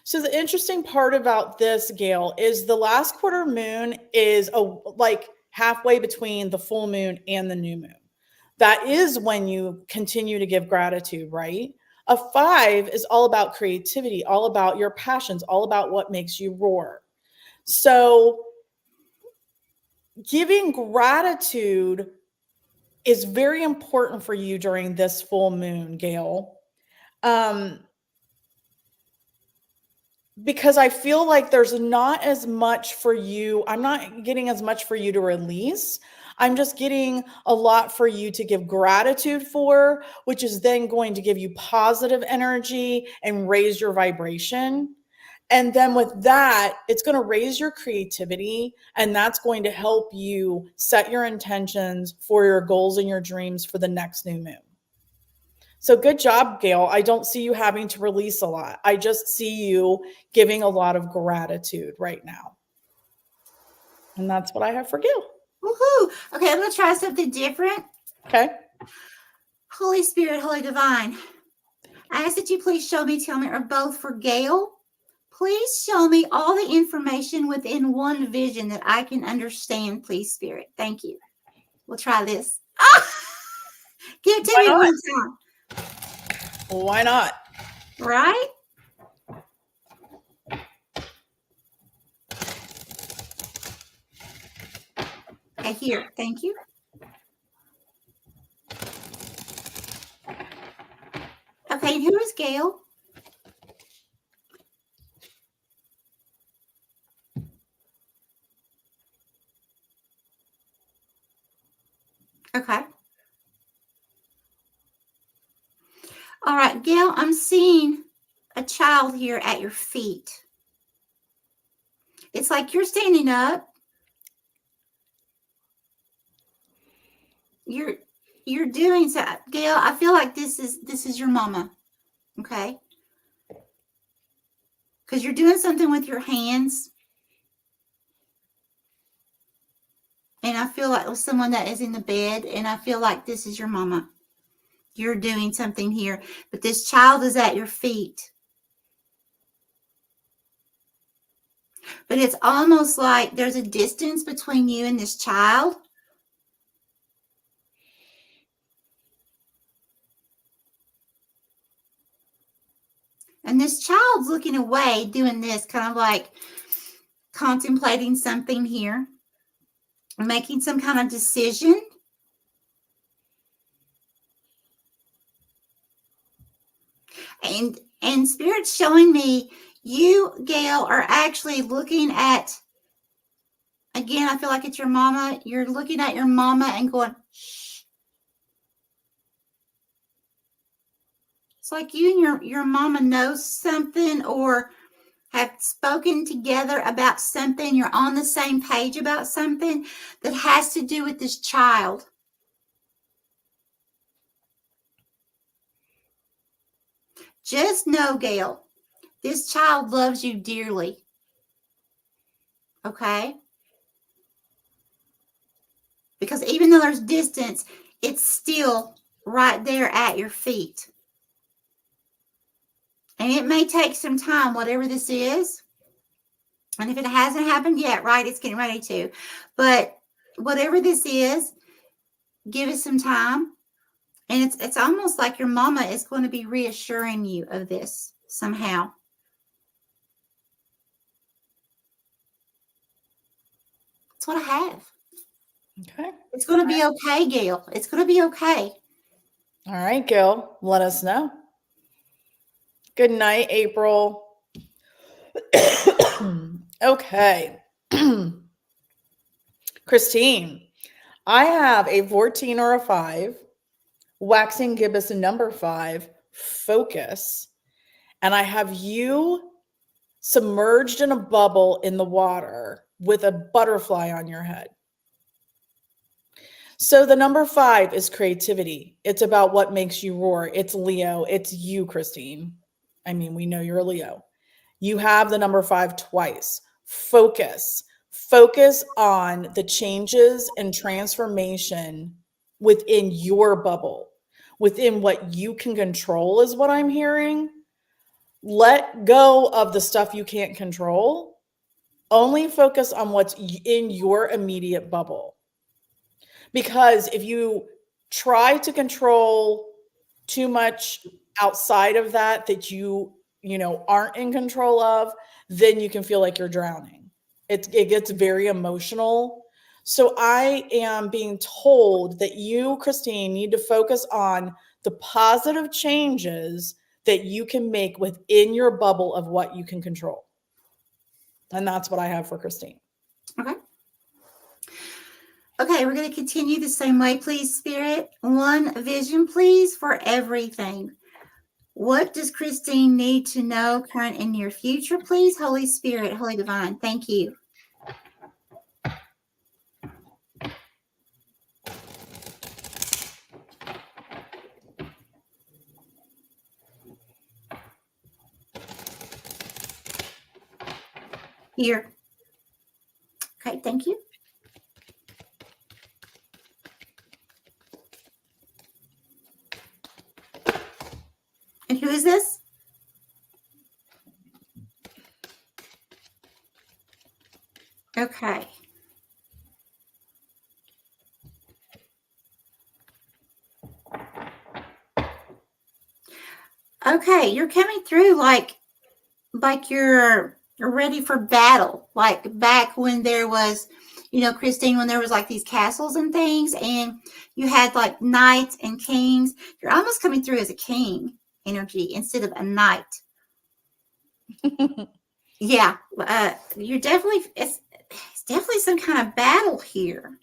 B: So the interesting part about this, Gail, is the last quarter moon is like halfway between the full moon and the new moon. That is when you continue to give gratitude, right? A 5 is all about creativity, all about your passions, all about what makes you roar. So giving gratitude is very important for you during this full moon, Gail. Because I feel like there's not as much for you. I'm not getting as much for you to release. I'm just getting a lot for you to give gratitude for, which is then going to give you positive energy and raise your vibration. And then with that, it's going to raise your creativity, and that's going to help you set your intentions for your goals and your dreams for the next new moon. So good job, Gail. I don't see you having to release a lot. I just see you giving a lot of gratitude right now. And that's what I have for Gail.
A: Woohoo! Okay, I'm going to try something different.
B: Okay.
A: Holy Spirit, Holy Divine, I ask that you please show me, tell me, or both for Gail. Please show me all the information within one vision that I can understand, please, Spirit. Thank you. We'll try this. Give it to me one time.
B: Why not?
A: Right? Okay, here. Thank you. Okay, and who is Gail? Okay. All right, Gail, I'm seeing a child here at your feet. It's like you're standing up. You're doing so, Gail. I feel like this is your mama. Okay. Because you're doing something with your hands. And I feel like with someone that is in the bed, and I feel like this is your mama. You're doing something here, but this child is at your feet. But it's almost like there's a distance between you and this child. And this child's looking away, doing this, kind of like contemplating something here, making some kind of decision. And Spirit's showing me you, Gail, are actually looking at Again, I feel like it's your mama. You're looking at your mama and going, shh. It's like you and your mama know something or have spoken together about something. You're on the same page about something that has to do with this child. Just know, Gail, this child loves you dearly. Okay? Because even though there's distance, it's still right there at your feet. And it may take some time, whatever this is. And if it hasn't happened yet, right, it's getting ready to. But whatever this is, give it some time. And it's almost like your mama is going to be reassuring you of this somehow. That's what I have.
B: Okay.
A: It's going to be okay, Gail. It's going to be okay.
B: All right, Gil, let us know. Good night, April. Okay. Christine, I have a 14 or a 5, waxing gibbous number 5, focus, and I have you submerged in a bubble in the water with a butterfly on your head. So the number 5 is creativity. It's about what makes you roar. It's Leo. It's you, Christine. I mean, we know you're a Leo. You have the number 5 twice. Focus. Focus on the changes and transformation within your bubble, within what you can control is what I'm hearing. Let go of the stuff you can't control. Only focus on what's in your immediate bubble. Because if you try to control too much outside of that you aren't in control of, then you can feel like you're drowning. It gets very emotional. So I am being told that you, Christine, need to focus on the positive changes that you can make within your bubble of what you can control. And that's what I have for Christine.
A: Okay. Okay, we're going to continue the same way, please, Spirit. One vision, please, for everything. What does Christine need to know current and near future, please? Holy Spirit, Holy Divine, thank you. Here. Okay, thank you. And who is this? Okay. Okay, you're coming through like you're ready for battle. Like back when there was, Christine, when there was like these castles and things, and you had like knights and kings. You're almost coming through as a king energy instead of a knight. Yeah, you're definitely, it's definitely some kind of battle here.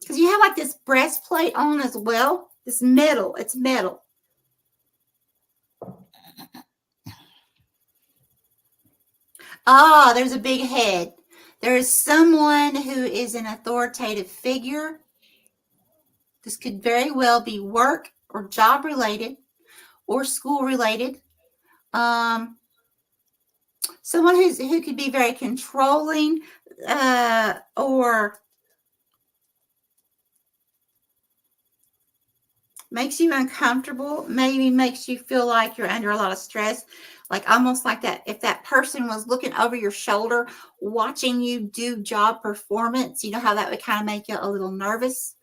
A: Because you have like this breastplate on as well. This metal, it's metal. Ah, there's a big head. There is someone who is an authoritative figure. This could very well be work or job related or school related. Someone who could be very controlling or makes you uncomfortable, maybe makes you feel like you're under a lot of stress, like almost like that. If that person was looking over your shoulder, watching you do job performance, you know how that would kind of make you a little nervous.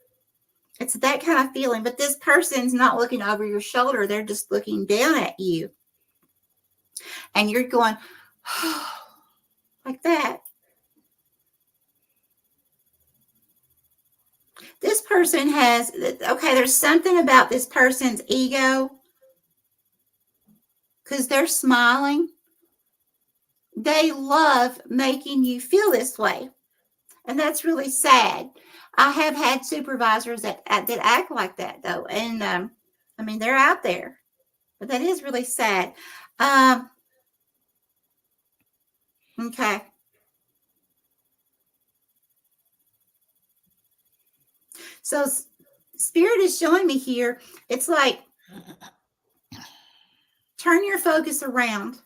A: It's that kind of feeling, but this person's not looking over your shoulder. They're just looking down at you. And you're going like that. This person has, okay, there's something about this person's ego because they're smiling. They love making you feel this way. And that's really sad. I have had supervisors that act like that though, and I mean they're out there, but that is really sad. Um, okay, so Spirit is showing me here. It's like turn your focus around.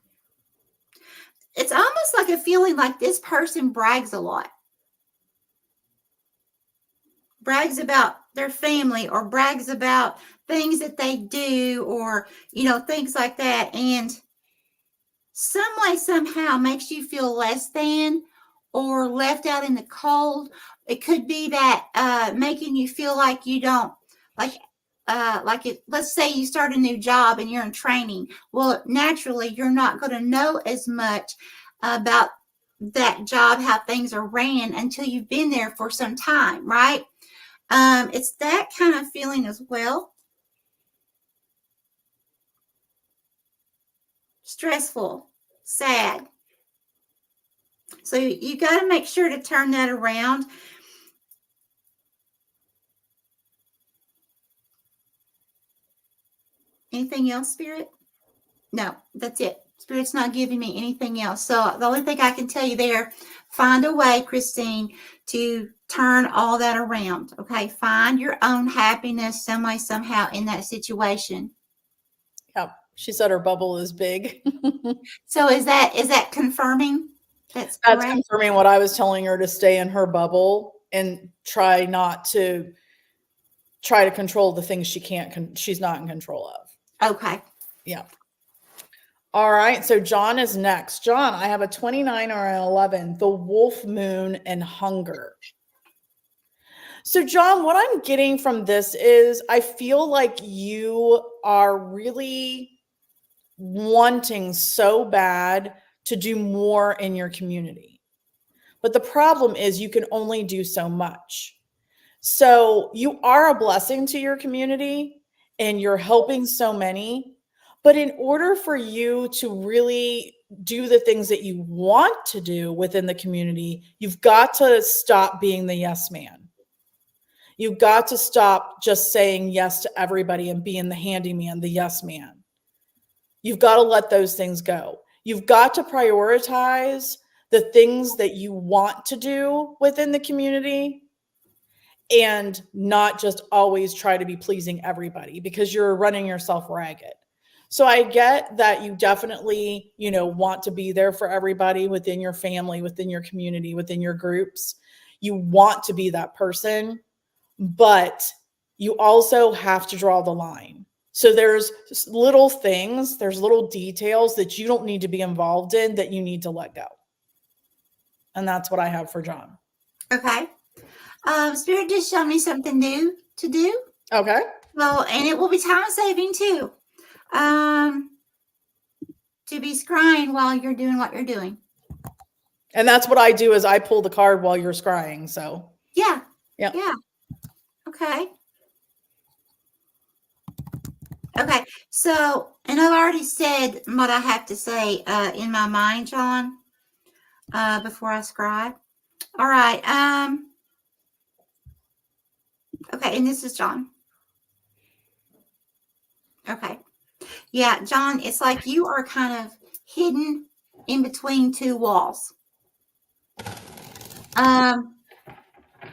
A: It's almost like a feeling like this person brags a lot. Brags about their family or brags about things that they do or, things like that. And some way, somehow makes you feel less than or left out in the cold. It could be that making you feel like you don't, let's say you start a new job and you're in training. Well, naturally, you're not going to know as much about that job, how things are ran until you've been there for some time, right? It's that kind of feeling as well. Stressful, sad. So you got to make sure to turn that around. Anything else, Spirit? No, that's it. Spirit's not giving me anything else. So the only thing I can tell you there, find a way, Christine, to turn all that around. Okay, find your own happiness some way, somehow in that situation.
B: Yeah, she said her bubble is big.
A: So is that confirming? That's
B: confirming what I was telling her, to stay in her bubble and try to control the things she's not in control of.
A: Okay.
B: Yeah. All right. So John is next. John, I have a 29 or an 11, the wolf moon and hunger. So John, what I'm getting from this is I feel like you are really wanting so bad to do more in your community. But the problem is you can only do so much. So you are a blessing to your community and you're helping so many. But in order for you to really do the things that you want to do within the community, you've got to stop being the yes man. You've got to stop just saying yes to everybody and being the handyman, the yes man. You've got to let those things go. You've got to prioritize the things that you want to do within the community and not just always try to be pleasing everybody, because you're running yourself ragged. So I get that you definitely, want to be there for everybody within your family, within your community, within your groups. You want to be that person, but you also have to draw the line. So there's little things, there's little details that you don't need to be involved in that you need to let go. And that's what I have for John.
A: Okay. Spirit just showed me something new to do.
B: Okay.
A: Well, and it will be time saving too. To be scrying while you're doing what you're doing.
B: And that's what I do, is I pull the card while you're scrying. So
A: yeah.
B: Yeah.
A: Okay. Okay. So, and I've already said what I have to say in my mind, John, before I scribe. All right. Okay, and this is John. Okay. Yeah, John, it's like you are kind of hidden in between two walls.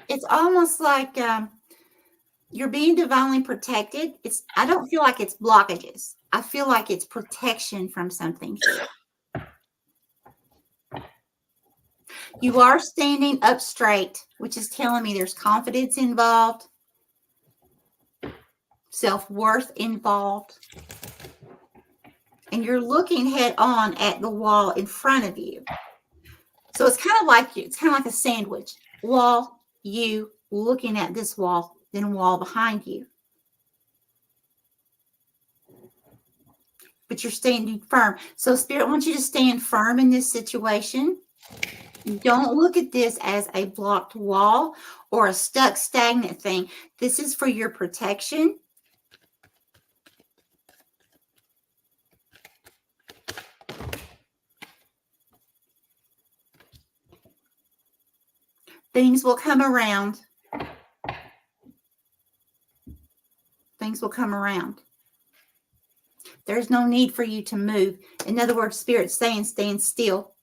A: It's almost like you're being divinely protected. I don't feel like it's blockages. I feel like it's protection from something here. You are standing up straight, which is telling me there's confidence involved, self-worth involved, and you're looking head on at the wall in front of you. So it's kind of like a sandwich. Wall, you looking at this wall, then wall behind you. But you're standing firm. So Spirit wants you to stand firm in this situation. Don't look at this as a blocked wall or a stuck, stagnant thing. This is for your protection. Things will come around. Things will come around. There's no need for you to move. In other words, Spirit's saying stand still.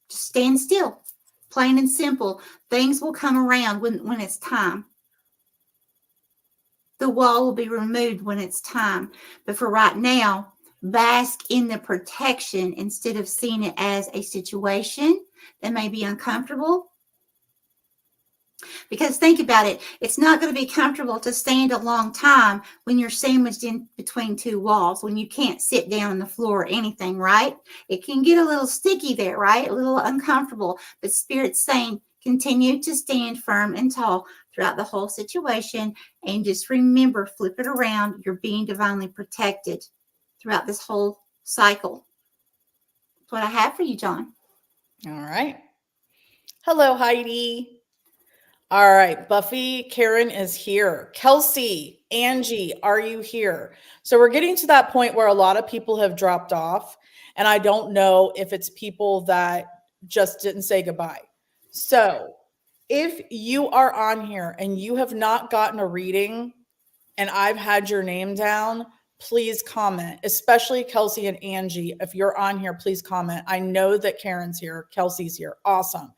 A: Just stand still. Plain and simple. Things will come around when it's time. The wall will be removed when it's time. But for right now, bask in the protection instead of seeing it as a situation that may be uncomfortable. Because think about it, it's not going to be comfortable to stand a long time when you're sandwiched in between two walls, when you can't sit down on the floor or anything, right? It can get a little sticky there, right? A little uncomfortable. But Spirit's saying, continue to stand firm and tall throughout the whole situation. And just remember, flip it around. You're being divinely protected throughout this whole cycle. That's what I have for you, John.
B: All right. Hello, Heidi. All right, Buffy, Karen is here. Kelsey, Angie, are you here? So we're getting to that point where a lot of people have dropped off, and I don't know if it's people that just didn't say goodbye. So if you are on here and you have not gotten a reading and I've had your name down, please comment, especially Kelsey and Angie. If you're on here, please comment. I know that Karen's here. Kelsey's here. Awesome.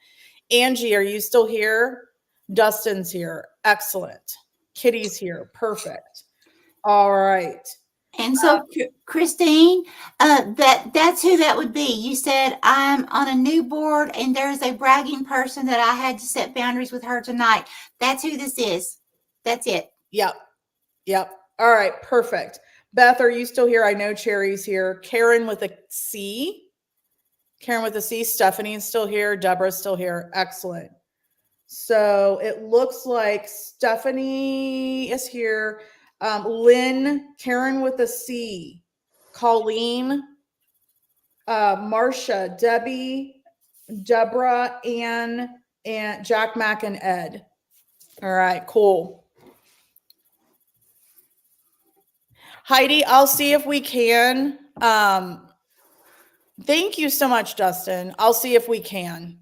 B: Angie, are you still here? Dustin's here. Excellent. Kitty's here. Perfect. All right.
A: And so, Christine, that's who that would be. You said, I'm on a new board and there's a bragging person that I had to set boundaries with her tonight. That's who this is. That's it.
B: Yep. All right. Perfect. Beth, are you still here? I know Cherry's here. Karen with a C. Stephanie's still here. Deborah's still here. Excellent. So it looks like Stephanie is here. Lynn, Karen with a C, Colleen, Marcia, Debbie, Deborah, Ann, and Jack, Mac, and Ed. All right, cool. Heidi, I'll see if we can. Thank you so much, Dustin. I'll see if we can.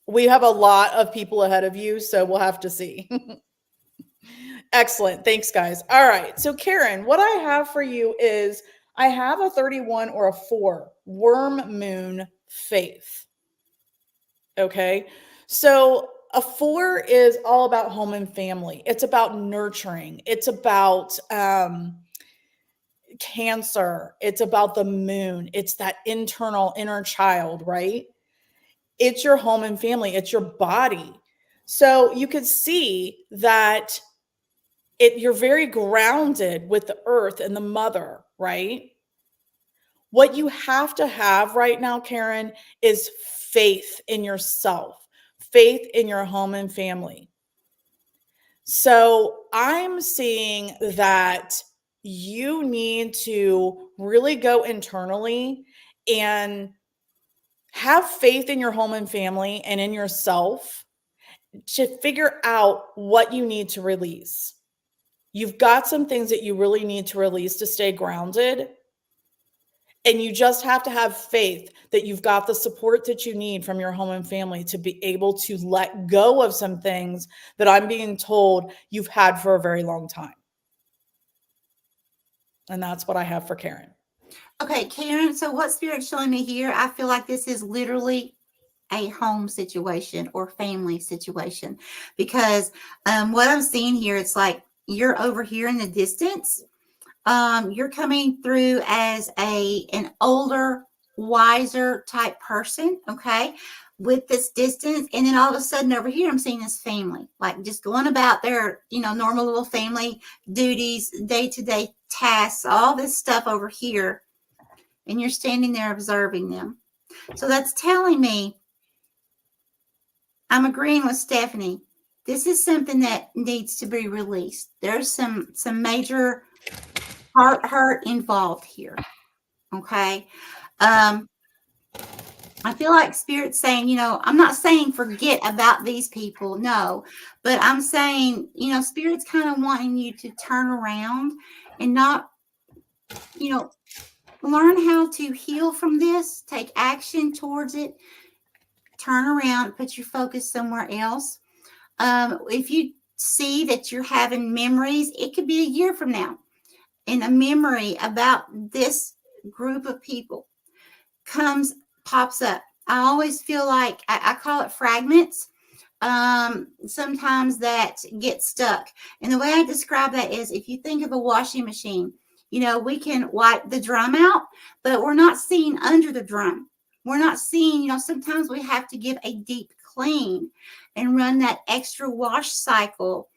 B: We have a lot of people ahead of you, so we'll have to see. Excellent. Thanks, guys. All right. So, Karen, what I have for you is I have a 31 or a 4, worm moon faith. Okay. So, a 4 is all about home and family. It's about nurturing. It's about Cancer. It's about the moon. It's that inner child, right? It's your home and family. It's your body. So you could see that you're very grounded with the earth and the mother, right? What you have to have right now, Karen, is faith in yourself, faith in your home and family. So I'm seeing that you need to really go internally and have faith in your home and family and in yourself to figure out what you need to release. You've got some things that you really need to release to stay grounded. And you just have to have faith that you've got the support that you need from your home and family to be able to let go of some things that I'm being told you've had for a very long time. And that's what I have for Karen.
A: Okay, Karen, so what Spirit's showing me here, I feel like this is literally a home situation or family situation, because what I'm seeing here, it's like you're over here in the distance. You're coming through as an older, wiser type person, okay, with this distance. And then all of a sudden over here, I'm seeing this family, like just going about their, normal little family duties, day-to-day tasks, all this stuff over here. And you're standing there observing them. So that's telling me, I'm agreeing with Stephanie. This is something that needs to be released. There's some major heart hurt involved here. Okay. I feel like Spirit's saying, I'm not saying forget about these people. No, but I'm saying, Spirit's kind of wanting you to turn around and not, learn how to heal from this, take action towards it, turn around, put your focus somewhere else. If you see that you're having memories, it could be a year from now, and a memory about this group of people pops up. I always feel like I call it fragments. Sometimes that get stuck. And the way I describe that is, if you think of a washing machine, we can wipe the drum out, but we're not seeing under the drum. We're not seeing, sometimes we have to give a deep clean and run that extra wash cycle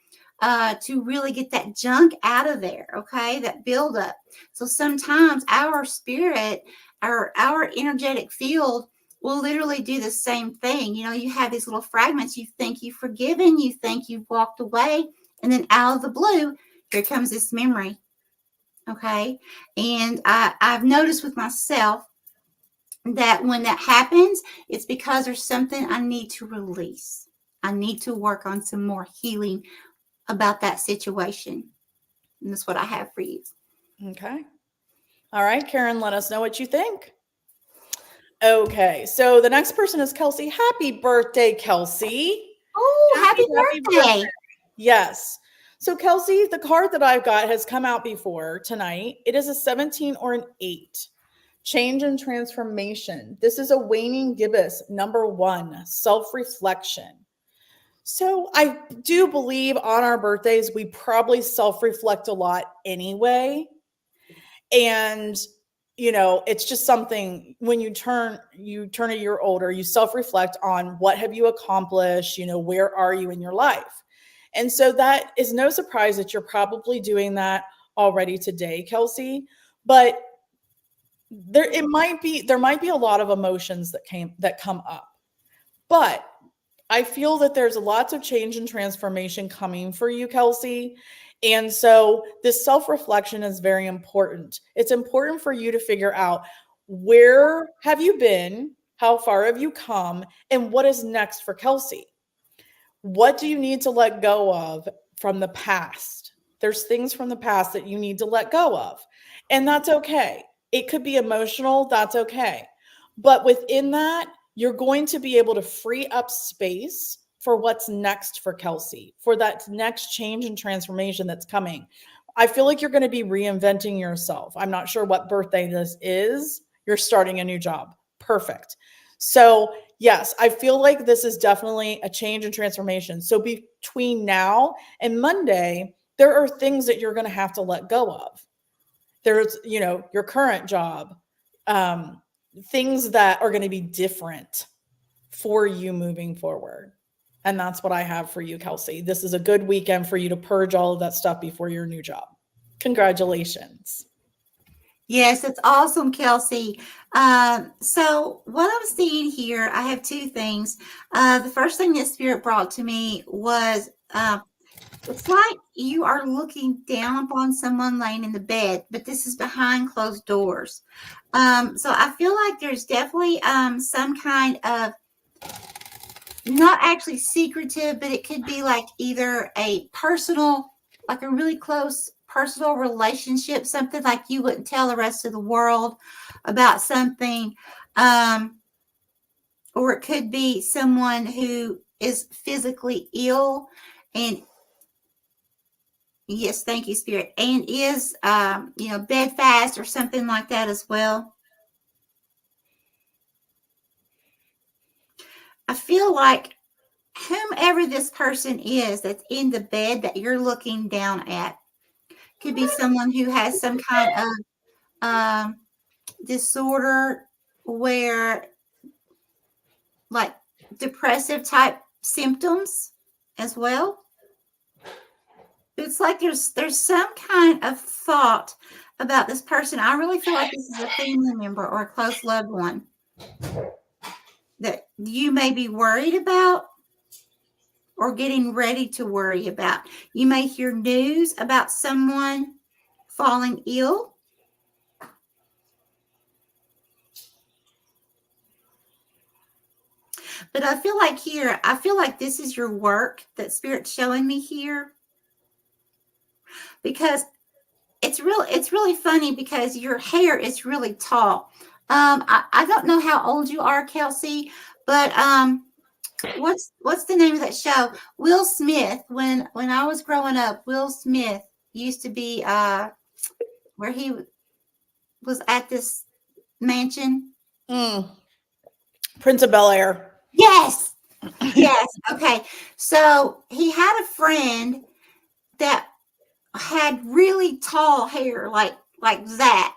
A: to really get that junk out of there, okay? That buildup. So sometimes our spirit, our energetic field will literally do the same thing. You have these little fragments. You think you've forgiven, you think you've walked away, and then out of the blue, here comes this memory, okay? And I've noticed with myself that when that happens, it's because there's something I need to release. I need to work on some more healing about that situation. And that's what I have for you.
B: Okay. All right, Karen, let us know what you think. Okay, so the next person is Kelsey. Happy birthday, Kelsey.
A: Oh, happy birthday.
B: Yes. So Kelsey, the card that I've got has come out before tonight. It is a 17 or an 8. Change and transformation. This is a waning gibbous, number 1, self-reflection. So I do believe on our birthdays, we probably self-reflect a lot anyway. And, it's just something when you turn a year older, you self-reflect on what have you accomplished, where are you in your life? And so that is no surprise that you're probably doing that already today, Kelsey. But there might be a lot of emotions that come up. But I feel that there's lots of change and transformation coming for you, Kelsey. And so this self-reflection is very important. It's important for you to figure out, where have you been? How far have you come? And what is next for Kelsey? What do you need to let go of from the past? There's things from the past that you need to let go of. And that's okay. It could be emotional. That's okay. But within that, you're going to be able to free up space for what's next for Kelsey, for that next change and transformation that's coming. I feel like you're going to be reinventing yourself. I'm not sure what birthday this is. You're starting a new job. Perfect. So yes, I feel like this is definitely a change and transformation. So between now and Monday, there are things that you're going to have to let go of. There's, your current job, things that are going to be different for you moving forward. And that's what I have for you, Kelsey. This is a good weekend for you to purge all of that stuff before your new job. Congratulations.
A: Yes, it's awesome, Kelsey. So what I'm seeing here, I have 2 things. The first thing that Spirit brought to me was, it's like you are looking down upon someone laying in the bed, but this is behind closed doors. So I feel like there's definitely some kind of, not actually secretive, but it could be like either a personal, like a really close personal relationship, something like you wouldn't tell the rest of the world about something. Or it could be someone who is physically ill and, yes, thank you, Spirit, and is, bedfast or something like that as well. I feel like whomever this person is that's in the bed that you're looking down at could be someone who has some kind of disorder where, like, depressive type symptoms as well. It's like there's some kind of thought about this person. I really feel like this is a family member or a close loved one that you may be worried about or getting ready to worry about. You may hear news about someone falling ill. But I feel like this is your work that Spirit's showing me here. Because it's really funny because your hair is really tall. I don't know how old you are, Kelsey, But what's the name of that show? Will Smith. When I was growing up, Will Smith used to be where he was at this mansion.
B: Prince of Bel-Air.
A: Yes. Yes. Okay. So he had a friend that had really tall hair, like that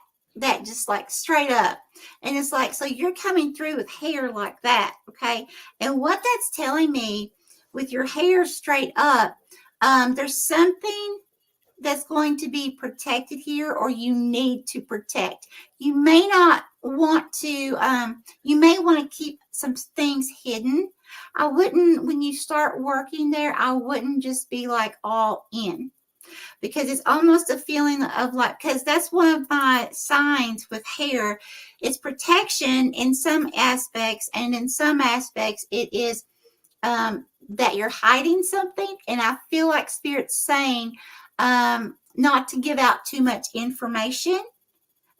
A: just like straight up. And it's like, so you're coming through with hair like that. Okay. And what that's telling me with your hair straight up, there's something that's going to be protected here, or you need to protect. You may not want to, you may want to keep some things hidden. I wouldn't, when you start working there, I wouldn't just be like all in, because it's almost a feeling of like, because that's one of my signs with hair. It's protection in some aspects, and in some aspects it is that you're hiding something. And I feel like Spirit's saying not to give out too much information,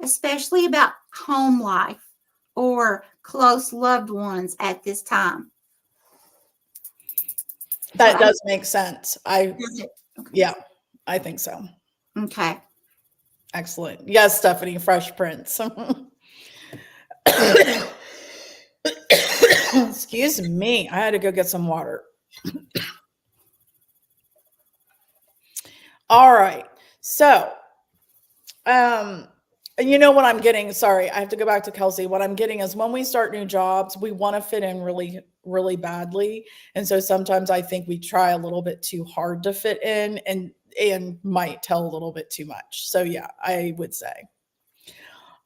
A: especially about home life or close loved ones at this time.
B: That does make sense.
A: Okay.
B: Yeah, I think so.
A: Okay.
B: Excellent. Yes, Stephanie, Fresh Prince. Excuse me. I had to go get some water. All right. So, and you know what I'm getting? Sorry, I have to go back to Kelsey. What I'm getting is when we start new jobs, we want to fit in really, really badly. And so sometimes I think we try a little bit too hard to fit in and might tell a little bit too much. So yeah, I would say.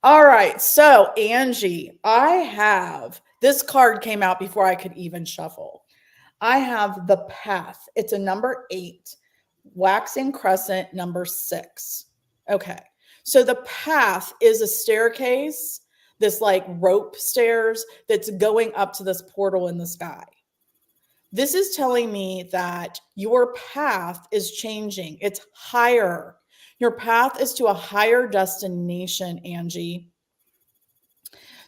B: All right. So Angie, I have, this card came out before I could even shuffle. I have the Path. It's a number 8, waxing crescent number 6. Okay. So the Path is a staircase, this like rope stairs that's going up to this portal in the sky. This is telling me that your path is changing. It's higher. Your path is to a higher destination, Angie.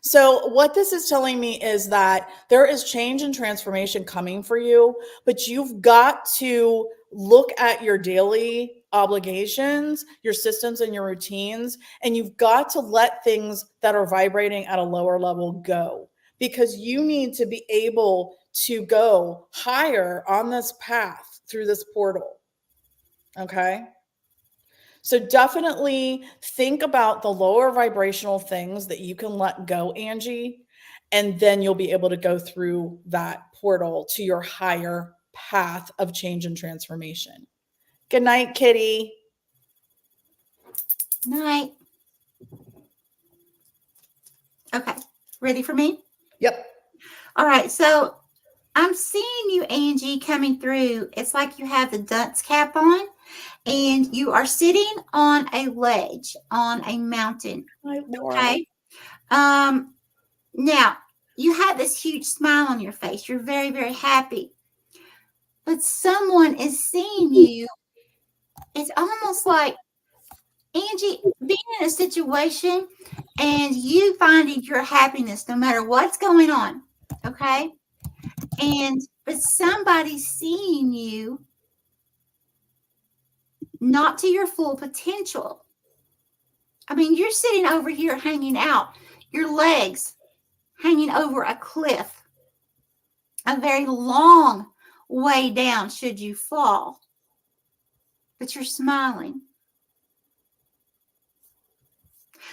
B: So what this is telling me is that there is change and transformation coming for you, but you've got to look at your daily obligations, your systems and your routines, and you've got to let things that are vibrating at a lower level go, because you need to be able to go higher on this path through this portal. Okay? So definitely think about the lower vibrational things that you can let go, Angie, and then you'll be able to go through that portal to your higher path of change and transformation. Good night, Kitty.
A: Night. Okay. Ready for me?
B: Yep.
A: All right. So I'm seeing you, Angie, coming through. It's like you have the dunce cap on, and you are sitting on a ledge on a mountain. Okay. Now you have this huge smile on your face. You're very, very happy. But someone is seeing you. It's almost like, Angie, being in a situation and you finding your happiness no matter what's going on. Okay. But somebody's seeing you not to your full potential. I mean, you're sitting over here hanging out, your legs hanging over a cliff, a very long way down should you fall, but you're smiling.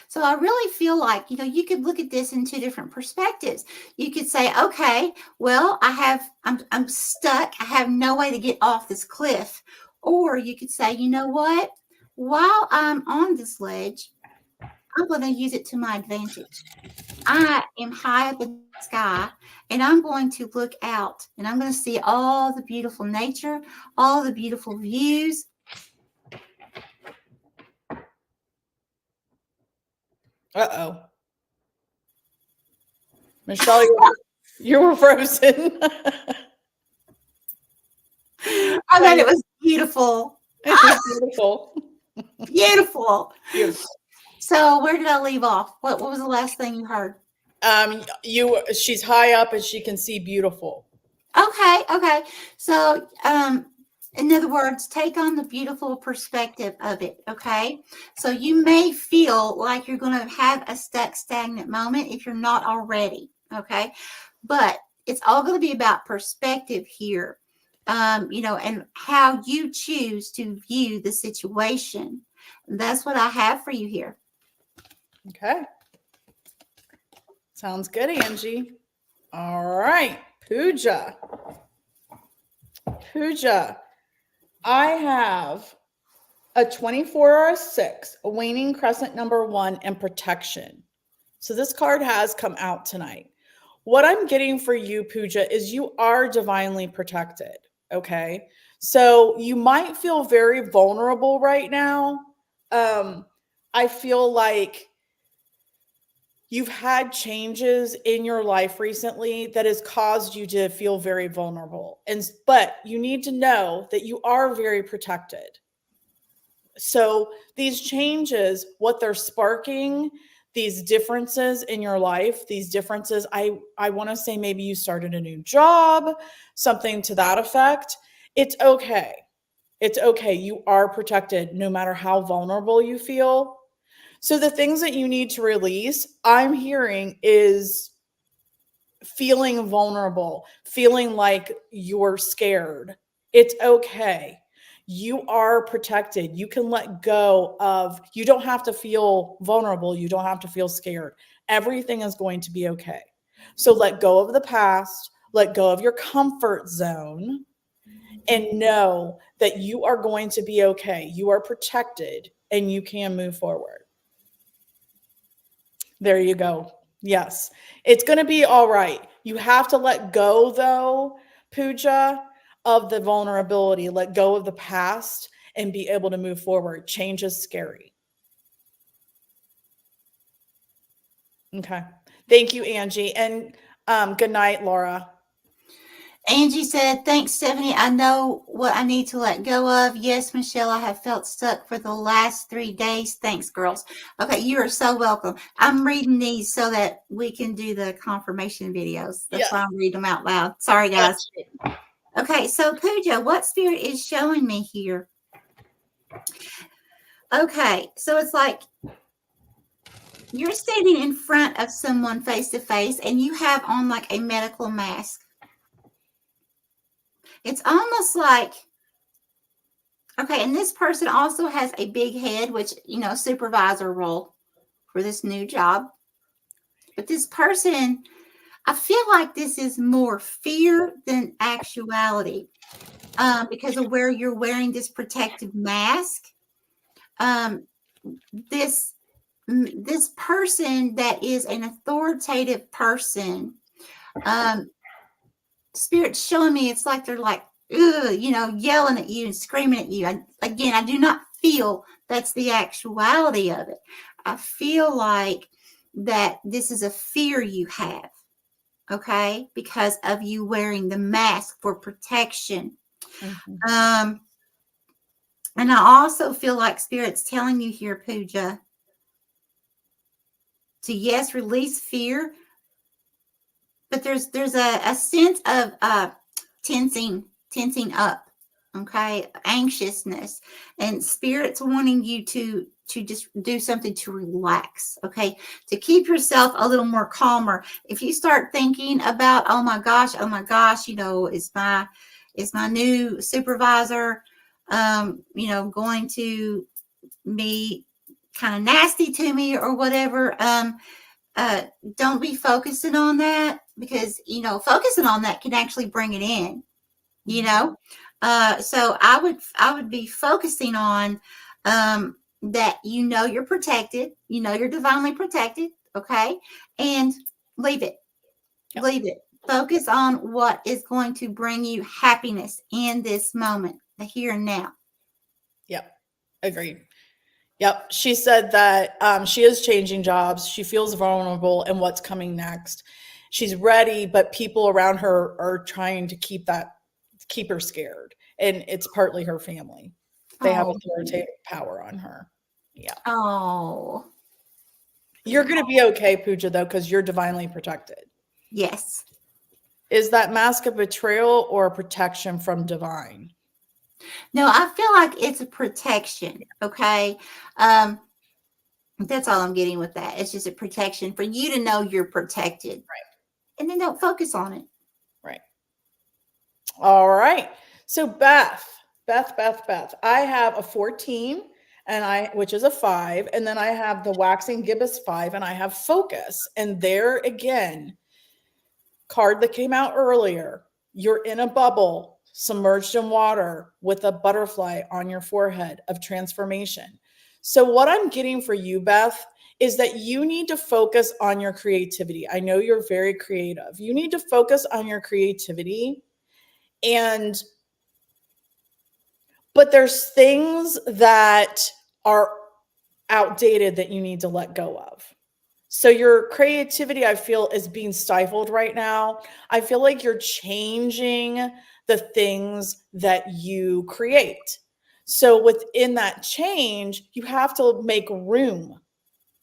A: So I really feel like, you could look at this in 2 different perspectives. You could say, okay, well, I'm stuck. I have no way to get off this cliff. Or you could say, you know what? While I'm on this ledge, I'm going to use it to my advantage. I am high up in the sky, and I'm going to look out, and I'm going to see all the beautiful nature, all the beautiful views.
B: Uh-oh. Michelle, you were frozen.
A: I thought it was beautiful.
B: It was beautiful.
A: Beautiful.
B: Beautiful.
A: So where did I leave off? What was the last thing you heard?
B: She's high up and she can see beautiful.
A: Okay. So, in other words, take on the beautiful perspective of it. Okay. So you may feel like you're going to have a stagnant moment if you're not already. Okay. But it's all going to be about perspective here. And how you choose to view the situation. That's what I have for you here.
B: Okay. Sounds good, Angie. All right. Pooja. I have a 24 or a 6, a waning crescent number 1, and protection. So this card has come out tonight. What I'm getting for you, Pooja, is you are divinely protected. Okay. So you might feel very vulnerable right now. I feel like you've had changes in your life recently that has caused you to feel very vulnerable. But you need to know that you are very protected. So these changes, what they're sparking, these differences in your life, these differences, I want to say maybe you started a new job, something to that effect. It's okay. It's okay. You are protected no matter how vulnerable you feel. So the things that you need to release, I'm hearing, is feeling vulnerable, feeling like you're scared. It's okay. You are protected. You can let go of, you don't have to feel vulnerable. You don't have to feel scared. Everything is going to be okay. So let go of the past, let go of your comfort zone, and know that you are going to be okay. You are protected and you can move forward. There you go. Yes, it's going to be all right. You have to let go, though, Pooja, of the vulnerability, let go of the past and be able to move forward. Change is scary. Okay. Thank you, Angie. And good night, Laura.
A: Angie said, thanks, Stephanie. I know what I need to let go of. Yes, Michelle, I have felt stuck for the last 3 days. Thanks, girls. Okay, you are so welcome. I'm reading these so that we can do the confirmation videos. That's why I'm reading them out loud. Sorry, guys. Yes. Okay, so Pooja, what spirit is showing me here? Okay, so it's like you're standing in front of someone face to face and you have on like a medical mask. It's almost like, okay, and this person also has a big head, which, supervisor role for this new job. But this person, I feel like this is more fear than actuality because of where you're wearing this protective mask. This person that is an authoritative person, Spirit's showing me it's like they're like, yelling at you and screaming at you. I do not feel that's the actuality of it. I feel like that this is a fear you have, okay, because of you wearing the mask for protection. Mm-hmm. And I also feel like Spirit's telling you here, Pooja, to yes, release fear, but there's a sense of tensing up, okay, anxiousness, and Spirit's wanting you to just do something to relax, okay, to keep yourself a little more calmer. If you start thinking about, oh my gosh, is my new supervisor going to be kind of nasty to me or whatever, don't be focusing on that, because focusing on that can actually bring it in. So I would be focusing on that you're protected, you're divinely protected, okay, and leave it. Focus on what is going to bring you happiness in this moment, the here and now.
B: Yep, agreed. Yep, she said that she is changing jobs. She feels vulnerable and what's coming next. She's ready, but people around her are trying to keep her scared. And it's partly her family. They have authoritative power on her. Yeah.
A: Oh.
B: You're going to be okay, Pooja, though, because you're divinely protected.
A: Yes.
B: Is that mask a betrayal or a protection from divine?
A: No, I feel like it's a protection. Okay. That's all I'm getting with that. It's just a protection for you to know you're protected.
B: Right.
A: And then don't focus on it.
B: Right. All right. So Beth, I have a 14 which is a 5, and then I have the waxing gibbous 5, and I have focus. And there again, card that came out earlier, you're in a bubble submerged in water with a butterfly on your forehead of transformation. So what I'm getting for you, Beth, is that you need to focus on your creativity. I know you're very creative. You need to focus on your creativity, but there's things that are outdated that you need to let go of. So your creativity, I feel, is being stifled right now. I feel like you're changing the things that you create. So within that change, you have to make room.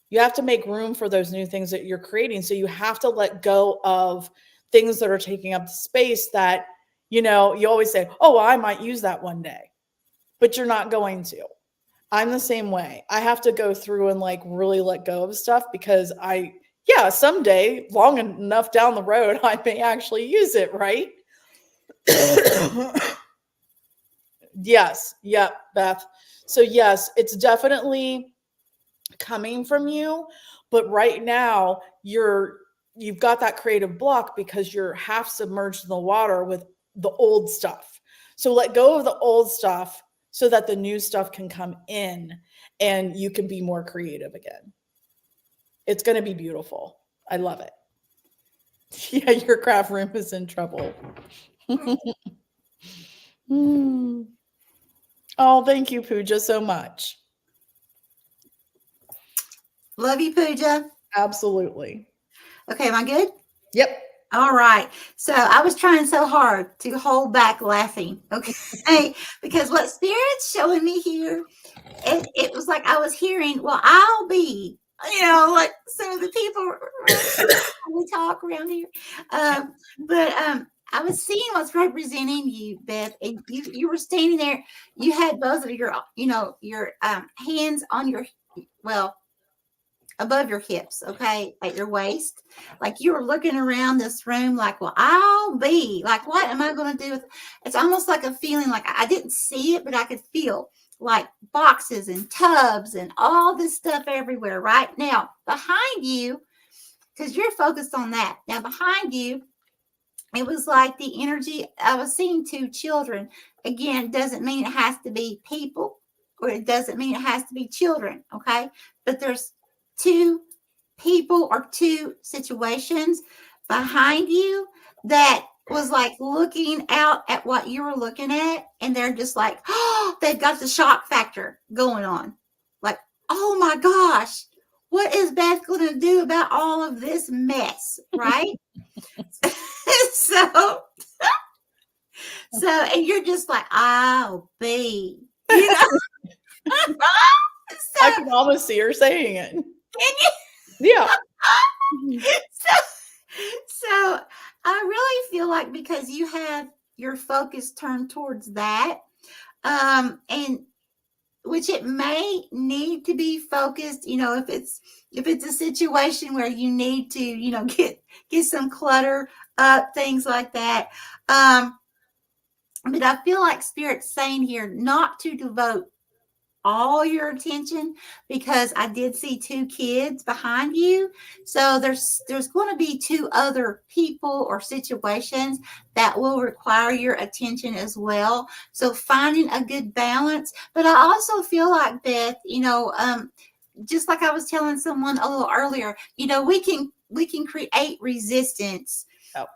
B: You have to make room for those new things that you're creating. So you have to let go of things that are taking up the space that, you always say, oh, well, I might use that one day, but you're not going to. I'm the same way. I have to go through and really let go of stuff because someday, long enough down the road, I may actually use it, right? Yes. Yep, Beth. So yes, it's definitely coming from you, but right now you've got that creative block because you're half submerged in the water with the old stuff. So let go of the old stuff so that the new stuff can come in and you can be more creative again. It's going to be beautiful. I love it. Yeah, your craft room is in trouble. Oh, thank you, Pooja, so much.
A: Love you, Pooja.
B: Absolutely.
A: Okay, am I good?
B: Yep.
A: All right. So I was trying so hard to hold back laughing. Okay. Because what Spirit's showing me here, it was like I was hearing, well, I'll be, like some of the people we talk around here. But I was seeing what's representing you, Beth. And you were standing there. You had both of your, your hands on your, above your hips, okay, at your waist. Like you were looking around this room like, well, I'll be like, what am I going to do with it's almost like a feeling like I didn't see it, but I could feel like boxes and tubs and all this stuff everywhere right now behind you, because you're focused on that. Now behind you, it was like the energy. I was seeing 2 children. Again, doesn't mean it has to be people, or it doesn't mean it has to be children, okay? But there's 2 people or 2 situations behind you that was like looking out at what you were looking at, and they're just like, oh, they've got the shock factor going on. Like, oh my gosh, what is Beth going to do about all of this mess, right? so, and you're just like, I'll be, So,
B: I can almost see her saying it.
A: Can you?
B: Yeah.
A: So I really feel like because you have your focus turned towards that, and which it may need to be focused, if it's a situation where you need to, get some clutter up, things like that. But I feel like Spirit's saying here not to devote all your attention, because I did see 2 kids behind you. So there's going to be 2 other people or situations that will require your attention as well. So finding a good balance. But I also feel like, Beth, just like I was telling someone a little earlier, we can create resistance,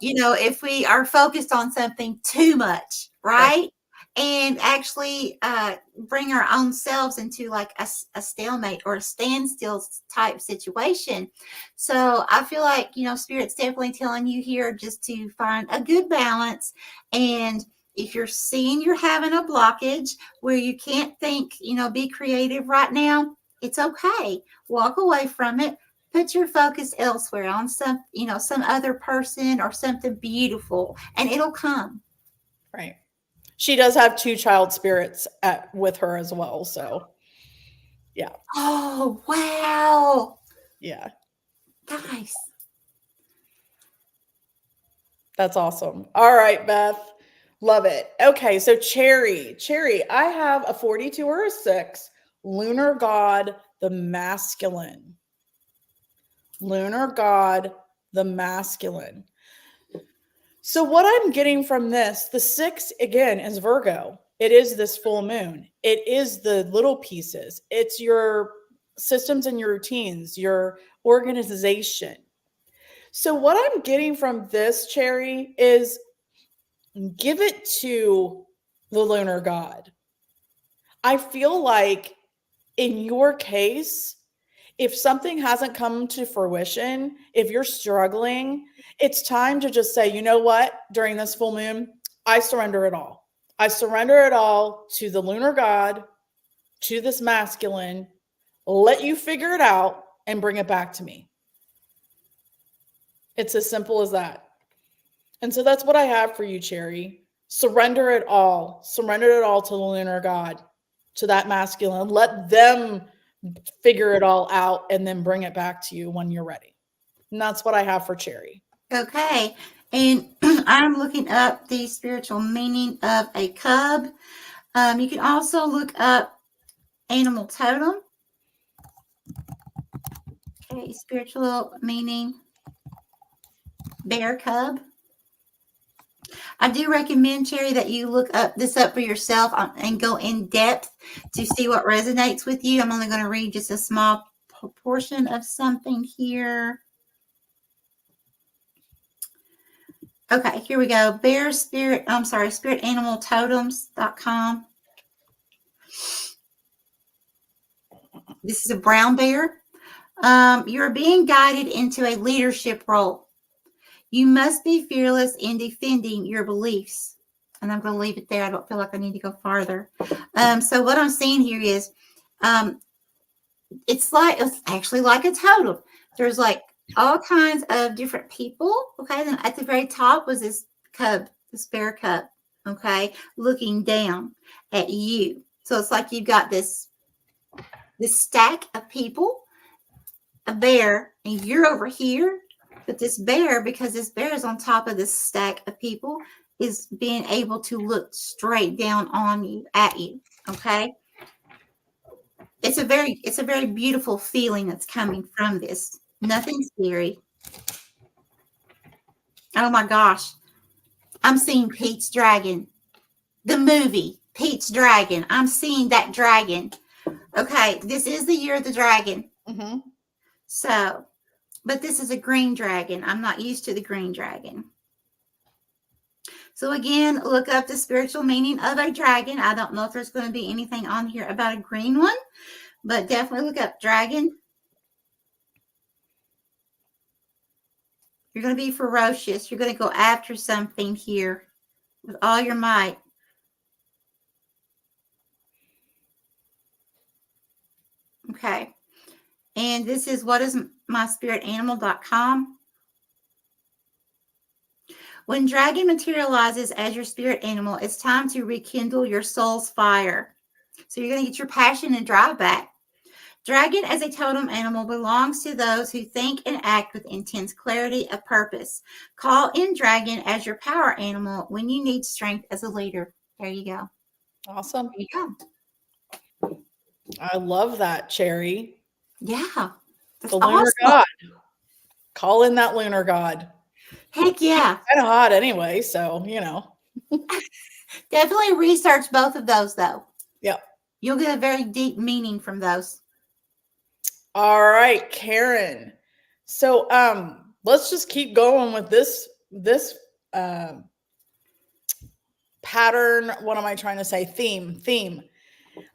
A: if we are focused on something too much, right? And actually bring our own selves into like a stalemate or a standstill type situation. So I feel like, Spirit's definitely telling you here just to find a good balance. And if you're seeing you're having a blockage where you can't think, be creative right now, it's okay. Walk away from it. Put your focus elsewhere on some other person or something beautiful, and it'll come.
B: Right. She does have 2 child spirits with her as well. So, yeah.
A: Oh, wow.
B: Yeah.
A: Guys.
B: That's awesome. All right, Beth. Love it. Okay, so Cherry. I have a 42 or a 6. Lunar god, the masculine. Lunar god, the masculine. So what I'm getting from this, the 6 again is Virgo. It is this full moon. It is the little pieces. It's your systems and your routines, your organization. So what I'm getting from this, Cherry, is give it to the lunar god. I feel like in your case, if something hasn't come to fruition, if you're struggling, it's time to just say, you know what, during this full moon, I surrender it all. I surrender it all to the lunar god, to this masculine, let you figure it out and bring it back to me. It's as simple as that. And so that's what I have for you, Cherry. Surrender it all. Surrender it all to the lunar god, to that masculine. Let them figure it all out and then bring it back to you when you're ready. And that's what I have for Cherry.
A: Okay. And I'm looking up the spiritual meaning of a cub. You can also look up animal totem. Okay, spiritual meaning, bear cub. I do recommend, Cherry, that you look this up for yourself and go in depth to see what resonates with you. I'm only going to read just a small portion of something here. Okay, here we go. Spiritanimaltotems.com. This is a brown bear. You're being guided into a leadership role. You must be fearless in defending your beliefs. And I'm going to leave it there. I don't feel like I need to go farther. So what I'm seeing here is it's actually like a totem. There's like all kinds of different people. Okay. Then at the very top was this cub, this bear cub. Okay. Looking down at you. So it's like you've got this stack of people, a bear, and you're over here. But this bear, because this bear is on top of this stack of people, is being able to look straight down on you, at you. Okay. It's a very beautiful feeling that's coming from this. Nothing scary. Oh my gosh. I'm seeing Pete's Dragon. The movie, Pete's Dragon. I'm seeing that dragon. Okay. This is the year of the dragon.
B: Mm-hmm.
A: So, but this is a green dragon. I'm not used to the green dragon. So again, look up the spiritual meaning of a dragon. I don't know if there's going to be anything on here about a green one, but definitely look up dragon. You're going to be ferocious. You're going to go after something here with all your might. Okay. And this is whatismyspiritanimal.com. When dragon materializes as your spirit animal, it's time to rekindle your soul's fire. So you're going to get your passion and drive back. Dragon as a totem animal belongs to those who think and act with intense clarity of purpose. Call in dragon as your power animal when you need strength as a leader. There you go.
B: Awesome.
A: There you go.
B: I love that, Cherry.
A: Yeah.
B: The lunar god. Call in that lunar god.
A: Heck yeah.
B: Kind of hot anyway, so, you know.
A: Definitely research both of those, though.
B: Yep.
A: You'll get a very deep meaning from those.
B: All right, Karen. So let's just keep going with this pattern. What am I trying to say? Theme.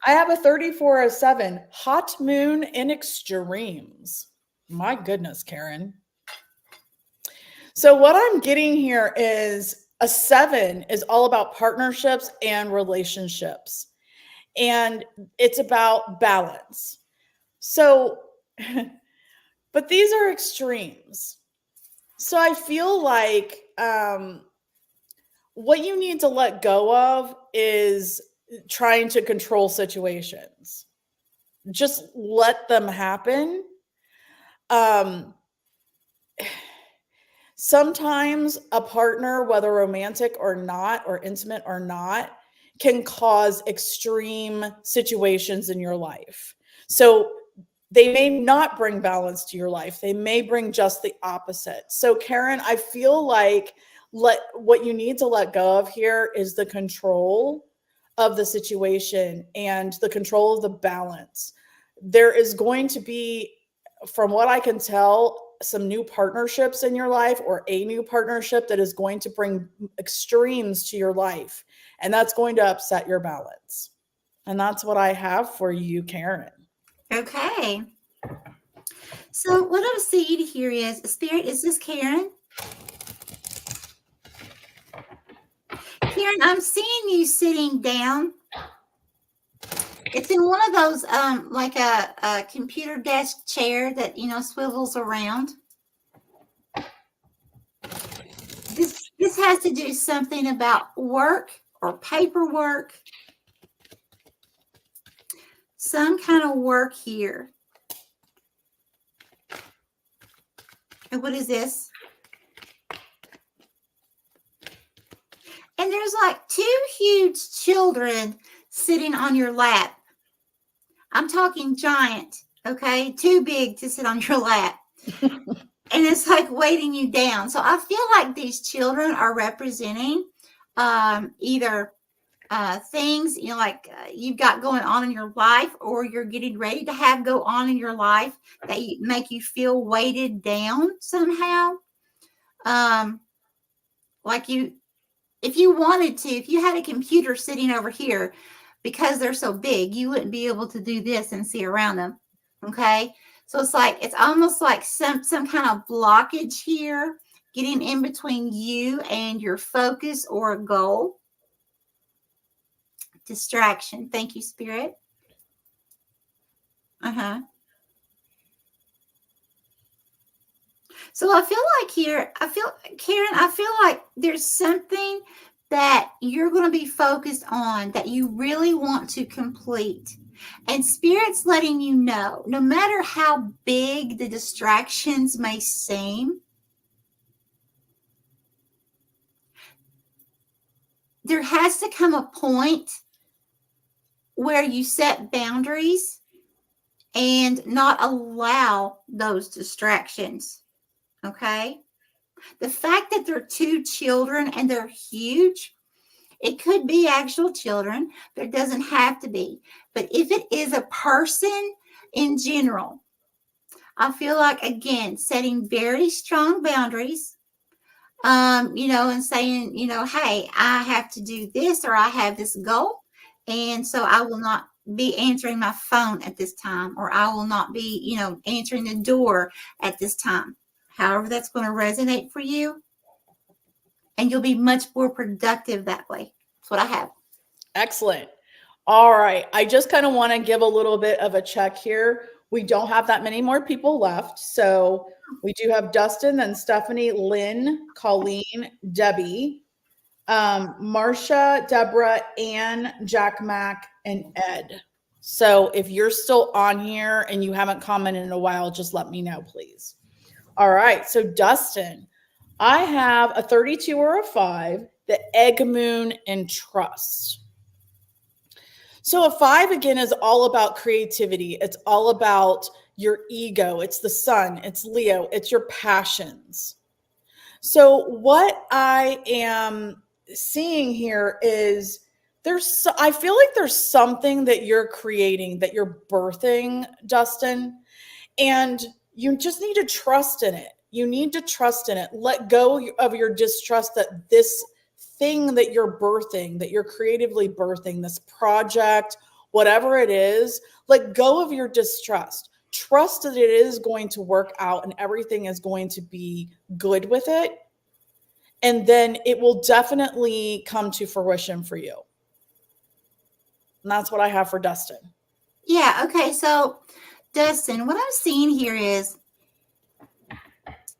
B: I have a 3407, hot moon in extremes. My goodness, Karen. So what I'm getting here is a 7 is all about partnerships and relationships. And it's about balance. So But these are extremes. So I feel like what you need to let go of is trying to control situations. Just let them happen. Sometimes a partner, whether romantic or not, or intimate or not, can cause extreme situations in your life. So they may not bring balance to your life. They may bring just the opposite. So Karen, I feel like what you need to let go of here is the control of the situation and the control of the balance. There is going to be, from what I can tell, some new partnerships in your life, or a new partnership that is going to bring extremes to your life. And that's going to upset your balance. And that's what I have for you, Karen.
A: Okay. So what I'm seeing here is, Spirit, is this Karen? Karen, I'm seeing you sitting down. It's in one of those, like a computer desk chair that, swivels around. This has to do something about work or paperwork. Some kind of work here. And what is this? And there's like 2 huge children sitting on your lap. I'm talking giant, okay? Too big to sit on your lap. And it's like weighting you down. So I feel like these children are representing either things, you've got going on in your life, or you're getting ready to have go on in your life that make you feel weighted down somehow. Like if you wanted to, if you had a computer sitting over here, because they're so big, you wouldn't be able to do this and see around them. Okay. So it's almost like some kind of blockage here, getting in between you and your focus or a goal. Distraction. Thank you, Spirit. So I feel like here, Karen, I feel like there's something that you're going to be focused on that you really want to complete. And Spirit's letting you know, no matter how big the distractions may seem, there has to come a point where you set boundaries and not allow those distractions. Okay? The fact that they're 2 children and they're huge, it could be actual children, but it doesn't have to be. But if it is a person in general, I feel like, again, setting very strong boundaries, and saying, hey, I have to do this, or I have this goal. And so I will not be answering my phone at this time, or I will not be, answering the door at this time. However that's going to resonate for you. And you'll be much more productive that way. That's what I have.
B: Excellent. All right. I just kind of want to give a little bit of a check here. We don't have that many more people left. So we do have Dustin, then Stephanie, Lynn, Colleen, Debbie, Marcia, Deborah, Ann, Jack Mac, and Ed. So if you're still on here and you haven't commented in a while, just let me know, please. All right. So Dustin, I have a 32 or a 5, the egg moon and trust. So a 5, again, is all about creativity. It's all about your ego. It's the sun. It's Leo. It's your passions. So what I am seeing here is I feel like there's something that you're creating, that you're birthing, Dustin, and you just need to trust in it. You need to trust in it. Let go of your distrust that this thing that you're birthing, that you're creatively birthing, this project, whatever it is, let go of your distrust. Trust that it is going to work out and everything is going to be good with it. And then it will definitely come to fruition for you. And that's what I have for Dustin.
A: Yeah. Okay. So Dustin, what I'm seeing here is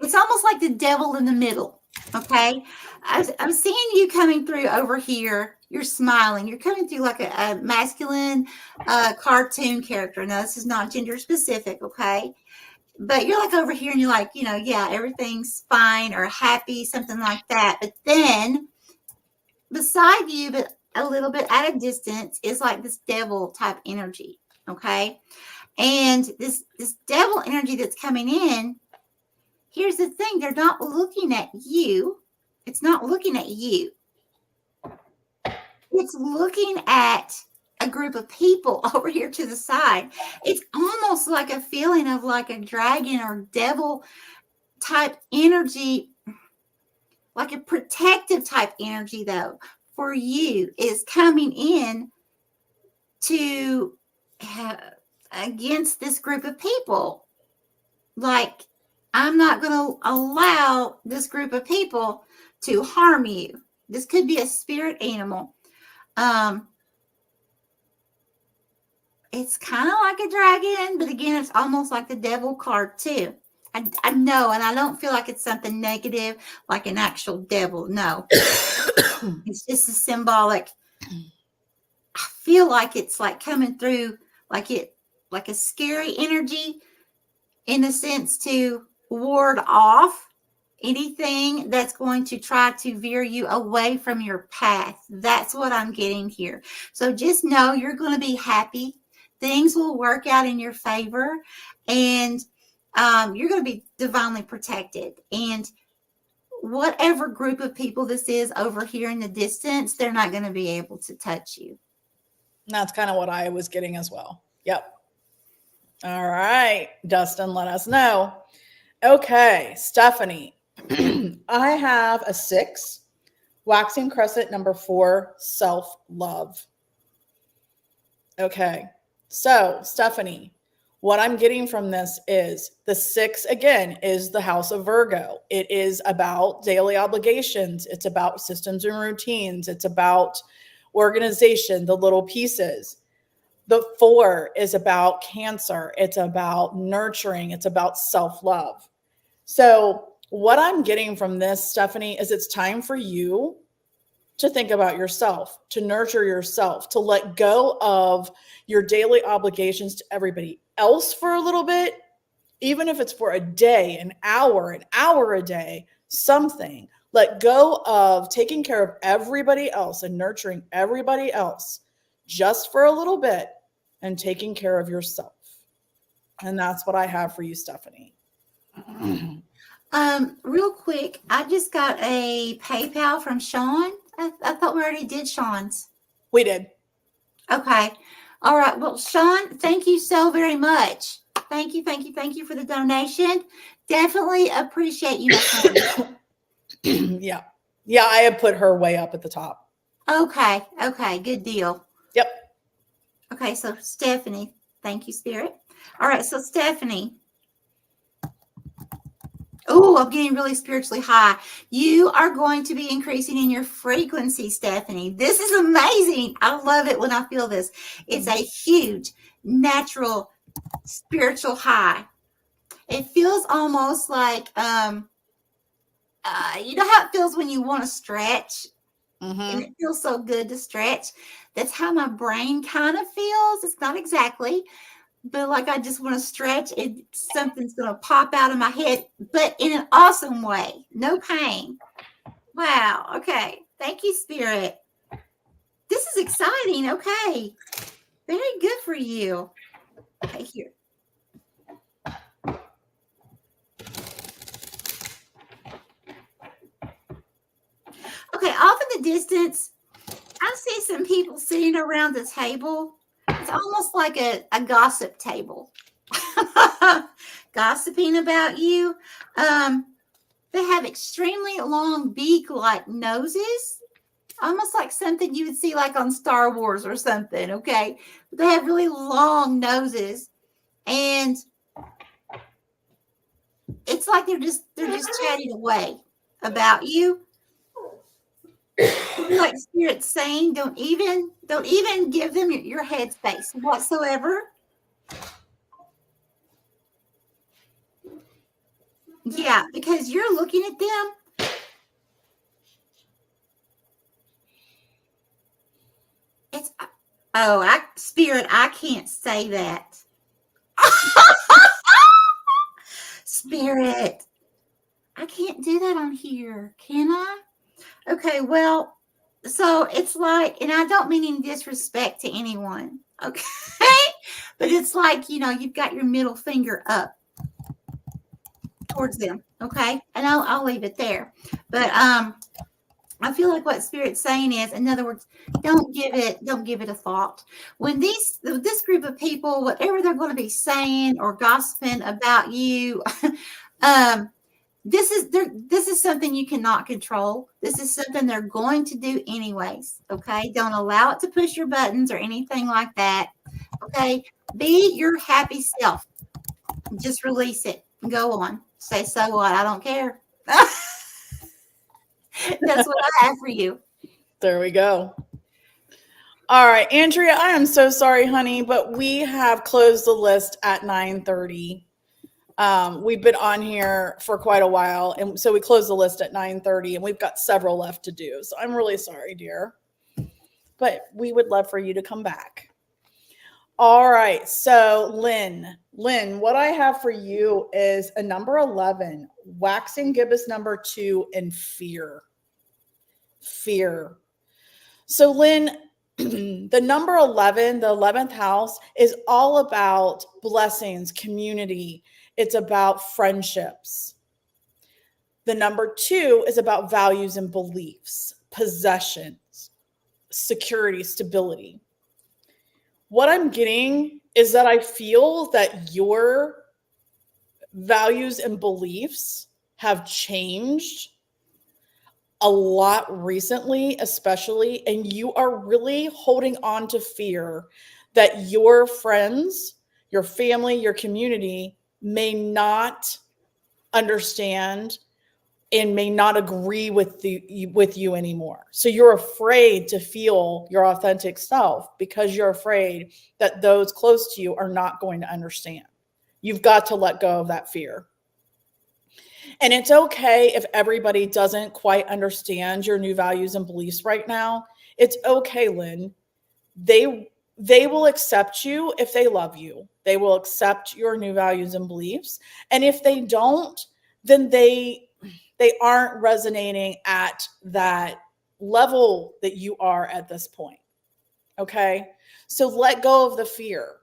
A: It's almost like the devil in the middle. Okay. I'm seeing you coming through over here. You're smiling. You're coming through like a masculine cartoon character. Now, this is not gender specific. Okay. But you're like over here and you're like, yeah, everything's fine or happy, something like that. But then beside you, but a little bit at a distance, is like this devil type energy. Okay. And this devil energy that's coming in, here's the thing, they're not looking at you. It's not looking at you. It's looking at a group of people over here to the side. It's almost like a feeling of like a dragon or devil type energy, like a protective type energy, though, for you is coming in to against this group of people. Like, I'm not going to allow this group of people to harm you. This could be a spirit animal. It's kind of like a dragon, but again, it's almost like the devil card too. I know, and I don't feel like it's something negative, like an actual devil. No, it's just a symbolic. I feel like it's like coming through, like a scary energy, in a sense, to ward off anything that's going to try to veer you away from your path. That's what I'm getting here. So just know you're going to be happy. Things will work out in your favor, and you're going to be divinely protected. And whatever group of people this is over here in the distance, they're not going to be able to touch you.
B: And that's kind of what I was getting as well. Yep. All right, Dustin, let us know. Okay, Stephanie. I have a 6, waxing crescent number 4, self-love. Okay, so Stephanie, what I'm getting from this is the 6, again, is the house of Virgo. It is about daily obligations. It's about systems and routines. It's about organization, the little pieces. The 4 is about Cancer. It's about nurturing. It's about self-love. So what I'm getting from this, Stephanie, is it's time for you to think about yourself, to nurture yourself, to let go of your daily obligations to everybody else for a little bit, even if it's for a day, an hour a day, something. Let go of taking care of everybody else and nurturing everybody else just for a little bit and taking care of yourself. And that's what I have for you, Stephanie.
A: Real quick, I just got a PayPal from Sean. I thought we already did Sean's.
B: We did.
A: Okay. All right. Well, Sean, thank you so very much. Thank you for the donation. Definitely appreciate you.
B: Yeah. Yeah, I have put her way up at the top.
A: Okay. Good deal.
B: Yep.
A: Okay, so Stephanie, thank you, Spirit. All right, so Stephanie. Oh, I'm getting really spiritually high. You are going to be increasing in your frequency, Stephanie. This is amazing. I love it when I feel this. It's a huge, natural, spiritual high. It feels almost like, you know how it feels when you want to stretch? Mm-hmm. And it feels so good to stretch. That's how my brain kind of feels. It's not exactly, but like I just want to stretch and something's going to pop out of my head, but in an awesome way. No pain. Wow. Okay. Thank you, Spirit. This is exciting. Okay. Very good for you. Okay, here. Okay, off in the distance, I see some people sitting around the table. It's almost like a gossip table. Gossiping about you. They have extremely long beak-like noses. Almost like something you would see like on Star Wars or something, okay? They have really long noses. And it's like they're just chatting away about you. Like Spirit's saying, don't even give them your headspace whatsoever. Yeah, because you're looking at them. It's spirit, I can't say that. Spirit, I can't do that on here, can I? Okay, well, so it's like, and I don't mean any disrespect to anyone, okay? But it's like, you've got your middle finger up towards them, okay? And I'll leave it there. But I feel like what Spirit's saying is, in other words, don't give it a thought. When this group of people, whatever they're going to be saying or gossiping about you, this is something you cannot control. This is something they're going to do anyways. Okay. Don't allow it to push your buttons or anything like that. Okay. Be your happy self. Just release it and go on. Say, so what? I don't care. That's what I have for you.
B: There we go. All right, Andrea, I am so sorry, honey, but we have closed the list at 9:30. We've been on here for quite a while, and so we closed the list at 9:30, and we've got several left to do. So I'm really sorry, dear, but we would love for you to come back. All right, so Lynn, what I have for you is a number 11, waxing gibbous number 2, and fear. So Lynn, the number 11, the 11th house, is all about blessings, community. It's about friendships. The number 2 is about values and beliefs, possessions, security, stability. What I'm getting is that I feel that your values and beliefs have changed a lot recently, especially, and you are really holding on to fear that your friends, your family, your community may not understand and may not agree with you anymore. So you're afraid to feel your authentic self because you're afraid that those close to you are not going to understand. You've got to let go of that fear. And it's okay if everybody doesn't quite understand your new values and beliefs right now. It's okay, Lynn. They will accept you if they love you. They will accept your new values and beliefs. And if they don't, then they aren't resonating at that level that you are at this point. Okay? So let go of the fear.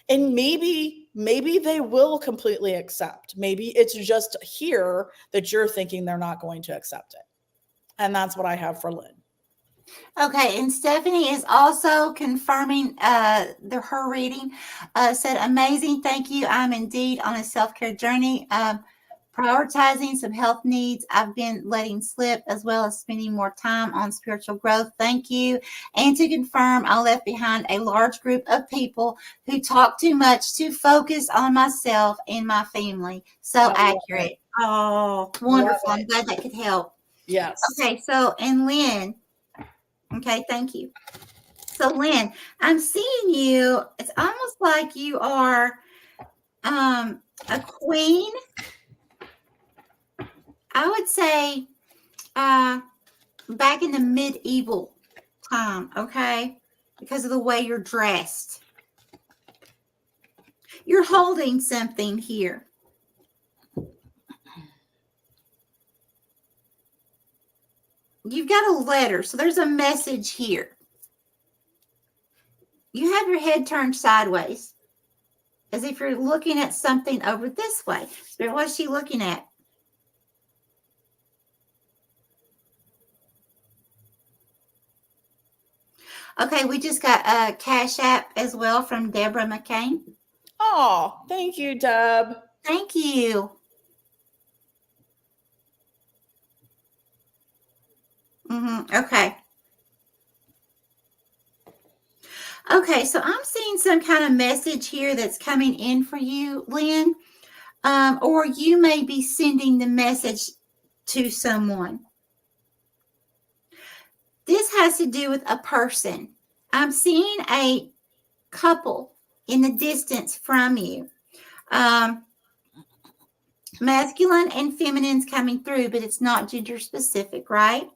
B: And maybe they will completely accept. Maybe it's just here that you're thinking they're not going to accept it. And that's what I have for Lynn.
A: Okay, and Stephanie is also confirming her reading. Said, amazing, thank you. I'm indeed on a self-care journey. Prioritizing some health needs I've been letting slip, as well as spending more time on spiritual growth. Thank you. And to confirm, I left behind a large group of people who talk too much to focus on myself and my family. So accurate. Oh, wonderful. I'm glad that could help.
B: Yes.
A: Okay, so, and Lynn. Okay, thank you. So, Lynn, I'm seeing you. It's almost like you are a queen. I would say back in the medieval time, okay? Because of the way you're dressed. You're holding something here. You've got a letter, so there's a message here. You have your head turned sideways, as if you're looking at something over this way. Spirit, what's she looking at? Okay, we just got a Cash App as well from Deborah McCain.
B: Oh, thank you, Deb.
A: Thank you. Okay. Okay, so I'm seeing some kind of message here that's coming in for you, Lynn. Or you may be sending the message to someone. This has to do with a person. I'm seeing a couple in the distance from you. Masculine and feminine's coming through, but it's not gender specific, right?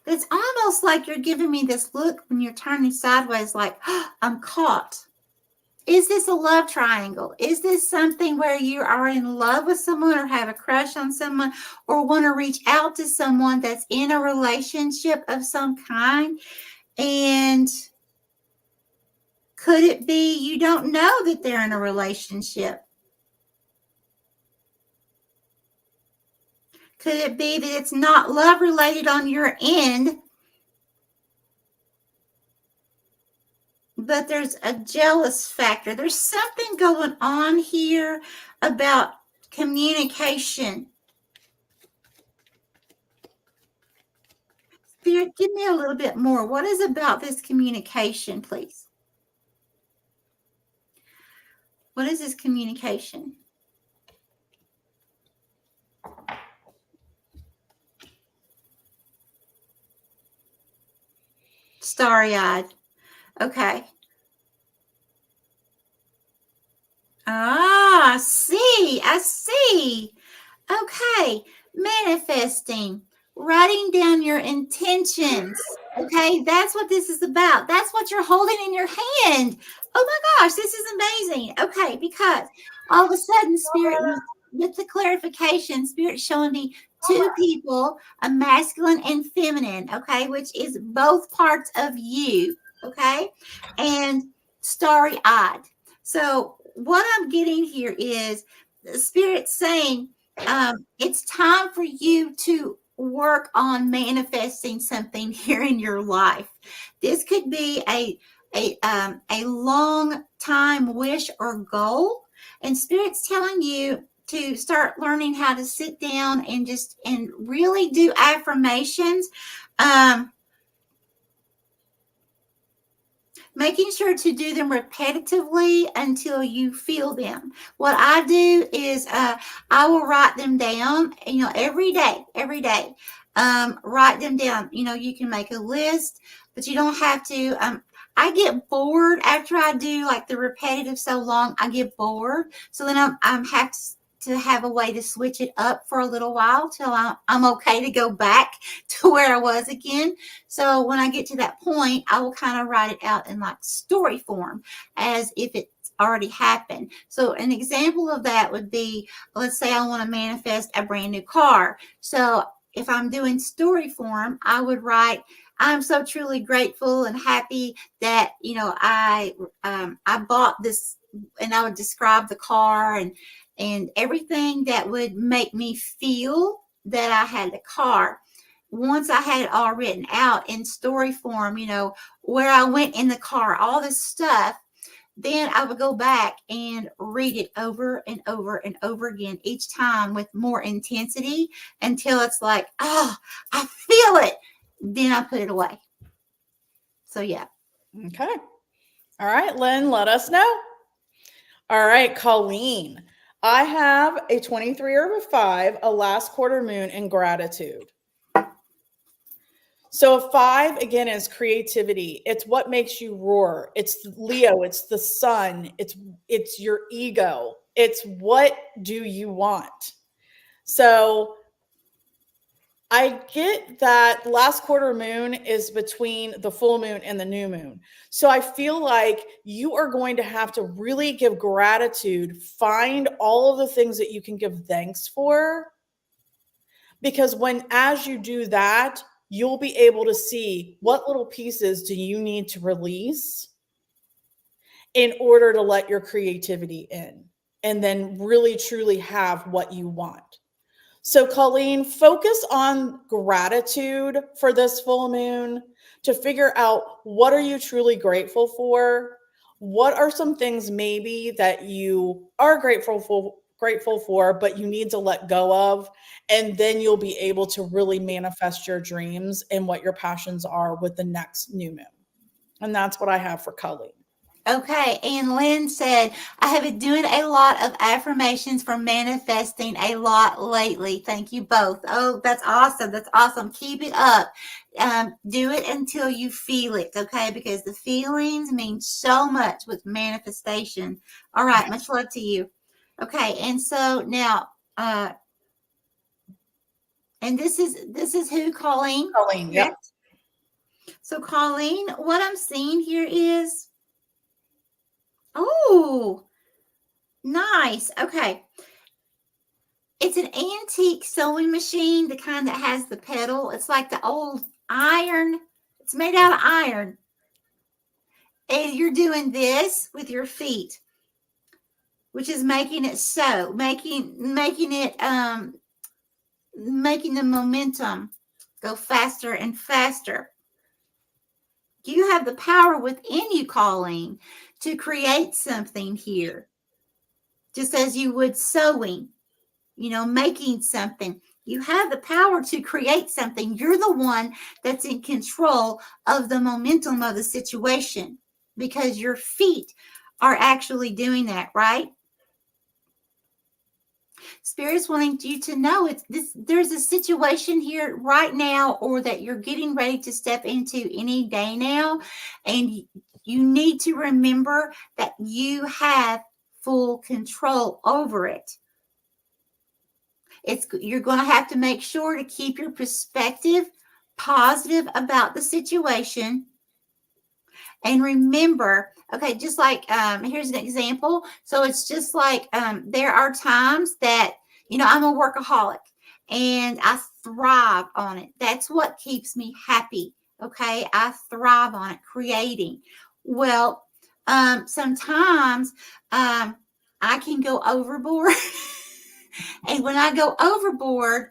A: But it's almost like you're giving me this look when you're turning sideways, like, oh, I'm caught. Is this a love triangle? Is this something where you are in love with someone or have a crush on someone or want to reach out to someone that's in a relationship of some kind? And could it be you don't know that they're in a relationship? Could it be that it's not love related on your end, but there's a jealous factor? There's something going on here about communication. Spirit, give me a little bit more. What is about this communication, please? What is this communication? Starry-eyed. Okay. Ah, I see. I see. Okay. Manifesting. Writing down your intentions. Okay. That's what this is about. That's what you're holding in your hand. Oh my gosh, this is amazing. Okay. Because all of a sudden, Spirit, with the clarification, Spirit showing me two people, a masculine and feminine. Okay. Which is both parts of you. Okay. And starry-eyed. So what I'm getting here is the Spirit saying it's time for you to work on manifesting something here in your life. This could be a long time wish or goal, and Spirit's telling you to start learning how to sit down and really do affirmations. Making sure to do them repetitively until you feel them. What I do is I will write them down, every day. Write them down. You can make a list, but you don't have to. I get bored after I do like the repetitive so long. I get bored, so then I'm have to have a way to switch it up for a little while till I'm okay to go back to where I was again. So when I get to that point, I will kind of write it out in like story form as if it's already happened. So an example of that would be, let's say I want to manifest a brand new car. So if I'm doing story form, I would write, I'm so truly grateful and happy that, I bought this, and I would describe the car and everything that would make me feel that I had the car. Once I had it all written out in story form, where I went in the car, all this stuff, then I would go back and read it over and over and over again, each time with more intensity until it's like, oh, I feel it. Then I put it away. So, yeah.
B: Okay. All right, Lynn, let us know. All right, Colleen. I have a 23 over 5, a last quarter moon, and gratitude. So a 5, again, is creativity. It's what makes you roar. It's Leo. It's the sun. It's your ego. It's what do you want? So I get that last quarter moon is between the full moon and the new moon. So I feel like you are going to have to really give gratitude, find all of the things that you can give thanks for. Because as you do that, you'll be able to see what little pieces do you need to release in order to let your creativity in and then really truly have what you want. So, Colleen, focus on gratitude for this full moon to figure out what are you truly grateful for? What are some things maybe that you are grateful for, but you need to let go of? And then you'll be able to really manifest your dreams and what your passions are with the next new moon. And that's what I have for Colleen.
A: Okay, and Lynn said, I have been doing a lot of affirmations for manifesting a lot lately. Thank you both. Oh, that's awesome. That's awesome. Keep it up. Do it until you feel it, okay? Because the feelings mean so much with manifestation. All right, much love to you. Okay, and so now, and this is who, Colleen?
B: Colleen, yep.
A: Correct? So Colleen, what I'm seeing here is, oh, nice. Okay. It's an antique sewing machine, the kind that has the pedal. It's like the old iron. It's made out of iron. And you're doing this with your feet, which is making it sew, making the momentum go faster and faster. You have the power within you, Colleen, to create something here, just as you would sewing, making something. You have the power to create something. You're the one that's in control of the momentum of the situation because your feet are actually doing that, right? Spirit's wanting you to know there's a situation here right now, or that you're getting ready to step into any day now, and you need to remember that you have full control over it. You're going to have to make sure to keep your perspective positive about the situation. And remember, okay, just like here's an example. So it's just like there are times that, I'm a workaholic and I thrive on it. That's what keeps me happy. Okay, I thrive on it, creating. Well, sometimes I can go overboard. And when I go overboard,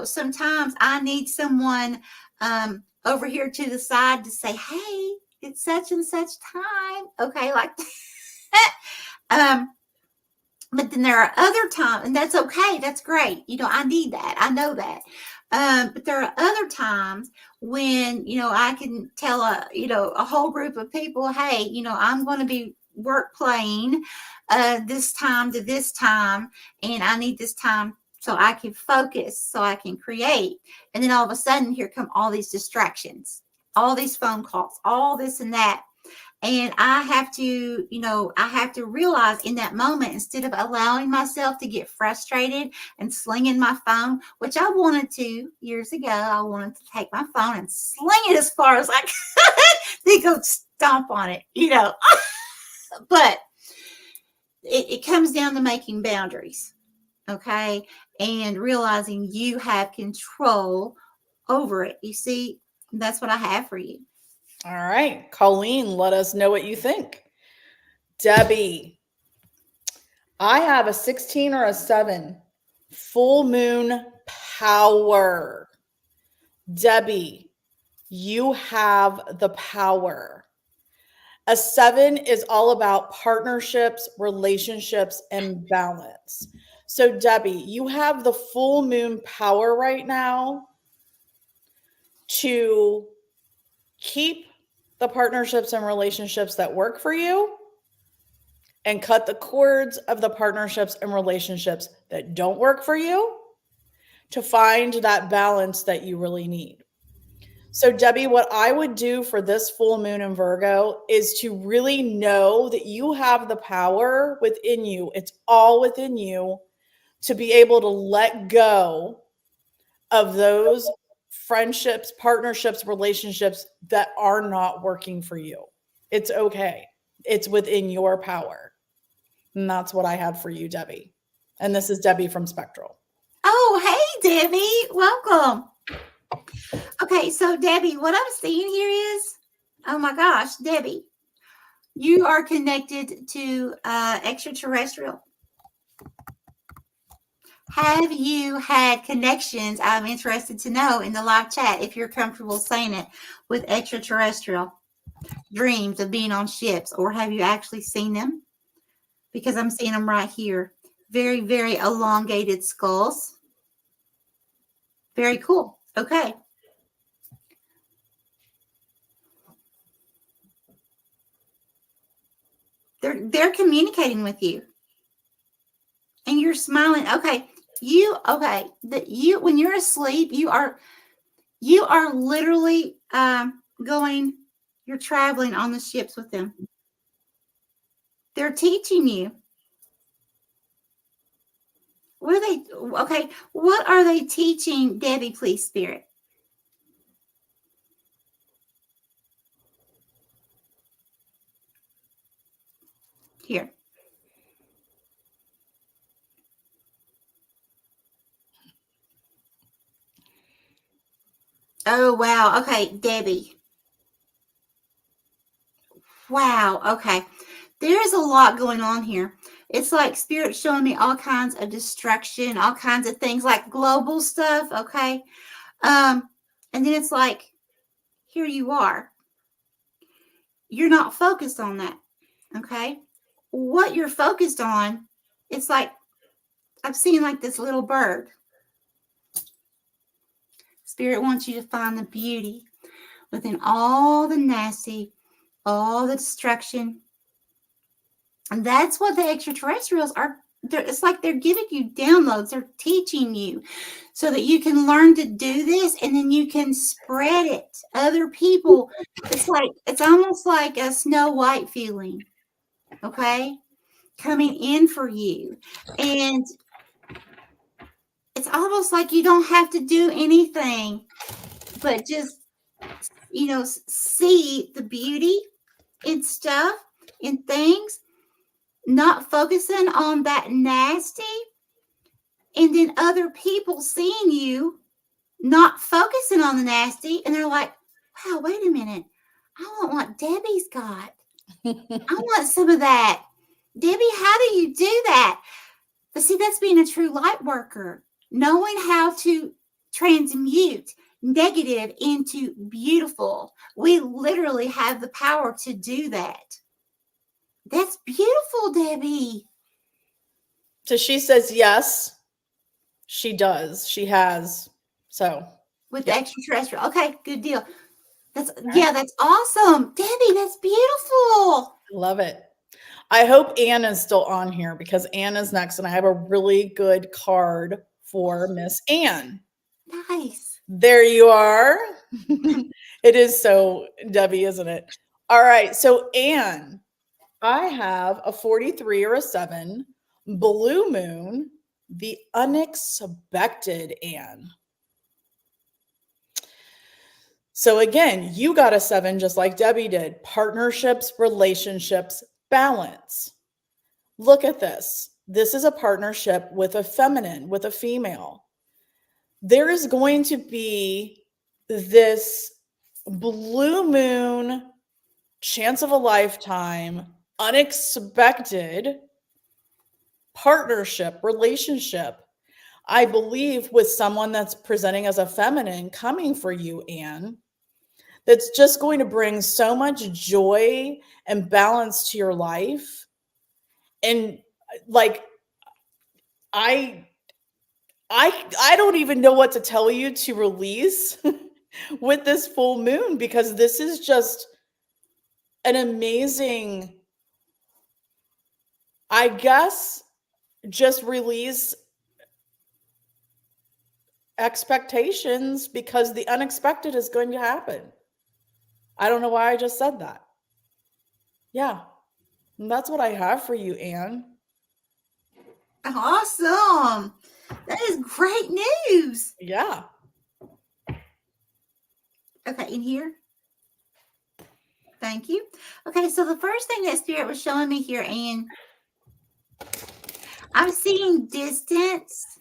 A: sometimes I need someone over here to the side to say, hey, it's such and such time. Okay, like that. But then there are other times, and that's okay. That's great. I need that. I know that. But there are other times when, I can tell a whole group of people, hey, I'm going to be work playing this time to this time, and I need this time so I can focus, so I can create. And then all of a sudden, here come all these distractions, all these phone calls, all this and that. And I have to realize in that moment, instead of allowing myself to get frustrated and slinging my phone, which I wanted to years ago, I wanted to take my phone and sling it as far as I could, then go stomp on it, But it comes down to making boundaries, okay? And realizing you have control over it. You see, that's what I have for you.
B: All right. Colleen, let us know what you think. Debbie, I have a 16 or a 7. Full moon power. Debbie, you have the power. A 7 is all about partnerships, relationships, and balance. So, Debbie, you have the full moon power right now to keep the partnerships and relationships that work for you and cut the cords of the partnerships and relationships that don't work for you to find that balance that you really need. So, Debbie, what I would do for this full moon in Virgo is to really know that you have the power within you. It's all within you to be able to let go of those friendships, partnerships, relationships that are not working for you. It's okay. It's within your power. And that's what I have for you, Debbie. And this is Debbie from Spectral.
A: Oh, hey, Debbie. Welcome. Okay, so Debbie, what I'm seeing here is, oh my gosh, Debbie, you are connected to extraterrestrial. Have you had connections? I'm interested to know in the live chat, if you're comfortable saying it, with extraterrestrial dreams of being on ships, or have you actually seen them? Because I'm seeing them right here. Very, very elongated skulls. Very cool. Okay. They're communicating with you. And you're smiling. Okay. When you're asleep, you are literally you're traveling on the ships with them. They're teaching you. What are they? Okay, what are they teaching Debbie, please, Spirit? Here. Oh, wow. Okay, Debbie. Wow. Okay. There's a lot going on here. It's like Spirit showing me all kinds of destruction, all kinds of things like global stuff. Okay. And then it's like, here you are. You're not focused on that. Okay. What you're focused on, it's like, I've seen like this little bird. Spirit wants you to find the beauty within all the nasty, all the destruction. And that's what the extraterrestrials are. It's like they're giving you downloads. They're teaching you so that you can learn to do this and then you can spread it. Other people, it's almost like a Snow White feeling, okay, coming in for you. And it's almost like you don't have to do anything but just, see the beauty in stuff, in things, not focusing on that nasty, and then other people seeing you not focusing on the nasty, and they're like, wow, wait a minute, I want what Debbie's got. I want some of that. Debbie, how do you do that? But see, that's being a true light worker, knowing how to transmute negative into beautiful. We literally have the power to do that. That's beautiful, Debbie.
B: So she says yes, she does. She has. So
A: with the extraterrestrial. Okay, good deal. That's awesome. Debbie, that's beautiful.
B: Love it. I hope Anna's still on here because Anna's next, and I have a really good card for Miss Anne.
A: Nice.
B: There you are. It is so Debbie, isn't it? All right. So Anne, I have a 43 or a 7, blue moon, the unexpected Anne. So again, you got a 7 just like Debbie did. Partnerships, relationships, balance. Look at this. This is a partnership with a feminine, with a female. There is going to be this blue moon, chance of a lifetime, unexpected partnership, relationship, I believe, with someone that's presenting as a feminine coming for you, Anne, that's just going to bring so much joy and balance to your life. And like, I don't even know what to tell you to release with this full moon, because this is just an amazing, I guess, just release expectations, because the unexpected is going to happen. I don't know why I just said that. Yeah. And that's what I have for you, Anne.
A: Awesome. That is great news.
B: Yeah.
A: Okay, in here. Thank you. Okay, so the first thing that Spirit was showing me here, Anne, I'm seeing distance.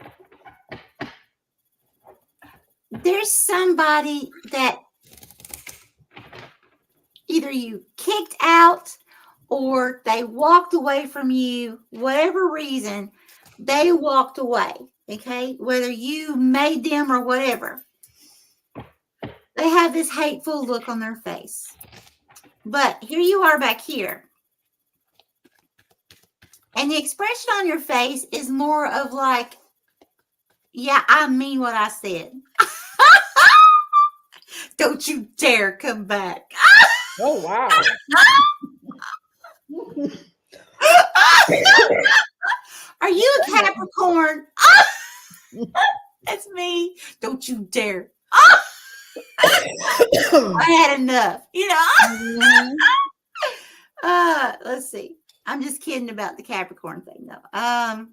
A: There's somebody that either you kicked out or they walked away from you, whatever reason, they walked away, okay? Whether you made them or whatever. They have this hateful look on their face. But here you are back here. And the expression on your face is more of like, yeah, I mean what I said. Don't you dare come back.
B: Oh, wow.
A: Are you a Capricorn? That's me. Don't you dare. I had enough, Let's see. I'm just kidding about the Capricorn thing, though.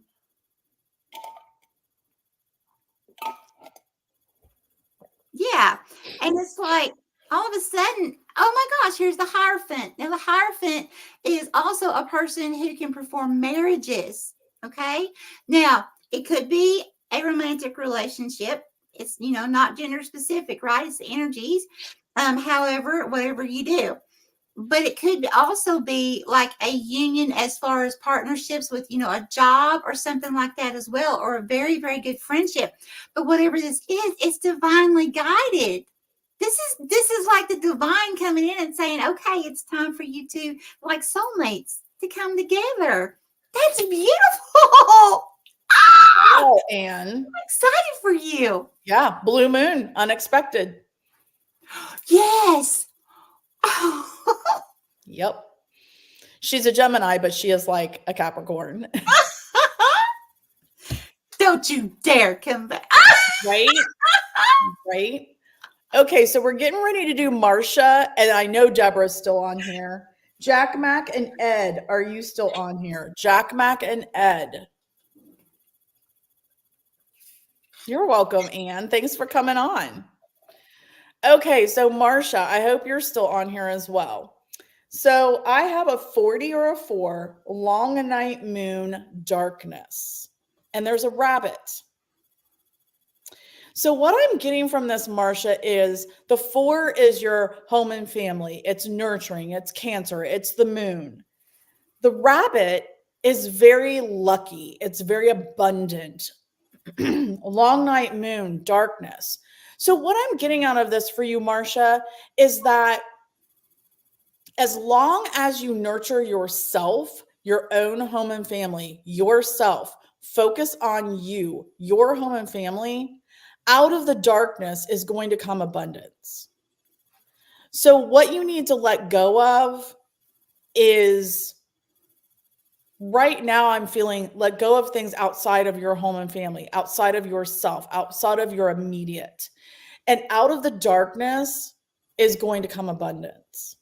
A: Yeah. And it's like all of a sudden, oh my gosh, here's the Hierophant. Now, the Hierophant is also a person who can perform marriages. Okay. Now, it could be a romantic relationship. It's, not gender specific, right? It's the energies. However, whatever you do. But it could also be like a union as far as partnerships with, a job or something like that as well, or a very, very good friendship. But whatever this is, it's divinely guided. This is like the divine coming in and saying, okay, it's time for you to, like soulmates, to come together. That's beautiful.
B: Oh, Anne.
A: I'm excited for you.
B: Yeah, blue moon, unexpected.
A: Yes.
B: Yep. She's a Gemini, but she is like a Capricorn.
A: Don't you dare come back.
B: Right? Right? Okay, so we're getting ready to do Marsha, and I know Deborah's still on here. Jack Mac and Ed, are you still on here? Jack Mac and Ed. You're welcome, Anne. Thanks for coming on. Okay, so Marsha, I hope you're still on here as well. So I have a 40 or a 4, long night moon, darkness, and there's a rabbit. So what I'm getting from this, Marsha, is the 4 is your home and family. It's nurturing, it's Cancer, it's the moon. The rabbit is very lucky. It's very abundant. Long night moon, darkness. So what I'm getting out of this for you, Marsha, is that as long as you nurture yourself, your own home and family, yourself, focus on you, your home and family, out of the darkness is going to come abundance. So what you need to let go of is, right now I'm feeling, let go of things outside of your home and family, outside of yourself, outside of your immediate. And out of the darkness is going to come abundance,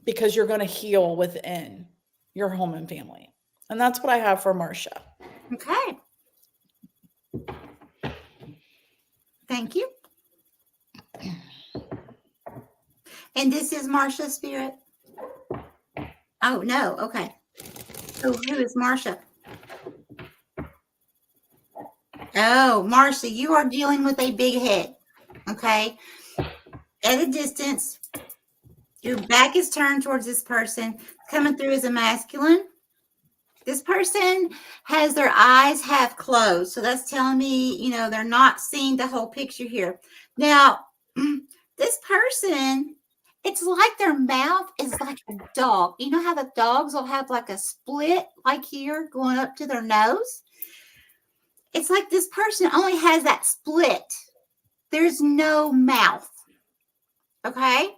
B: because you're going to heal within your home and family. And that's what I have for Marsha.
A: Okay. Thank you. And this is Marsha's spirit? Oh, no. Okay. So who is Marsha? Oh, Marsha, you are dealing with a big head. Okay. At a distance, your back is turned towards this person. Coming through as a masculine. This person has their eyes half closed. So that's telling me, they're not seeing the whole picture here. Now, this person, it's like their mouth is like a dog. You know how the dogs will have like a split like here going up to their nose? It's like this person only has that split. There's no mouth. Okay?